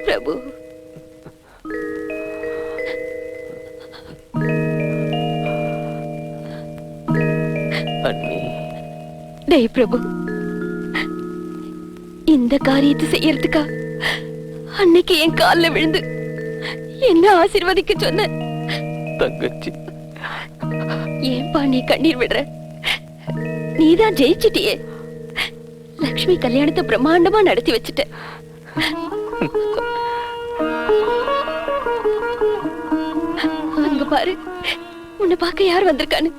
பிரபு, டேய் பிரபு, இந்த காரியத்தை செய்யறதுக்கா அன்னைக்கு என் கால்ல விழுந்து என்ன ஆசீர்வதிக்க சொன்ன தங்கச்சி. ஏன்பா நீ கண்ணீர் விடுற? நீதான் ஜெயிச்சிட்டியே. லக்ஷ்மி கல்யாணத்தை பிரம்மாண்டமா நடத்தி வச்சுட்ட. அங்க பாரு, உன்னை பார்க்க யார் வந்திருக்கான்னு.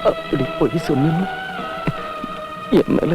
அப்படி போய் சொன்ன என் மேல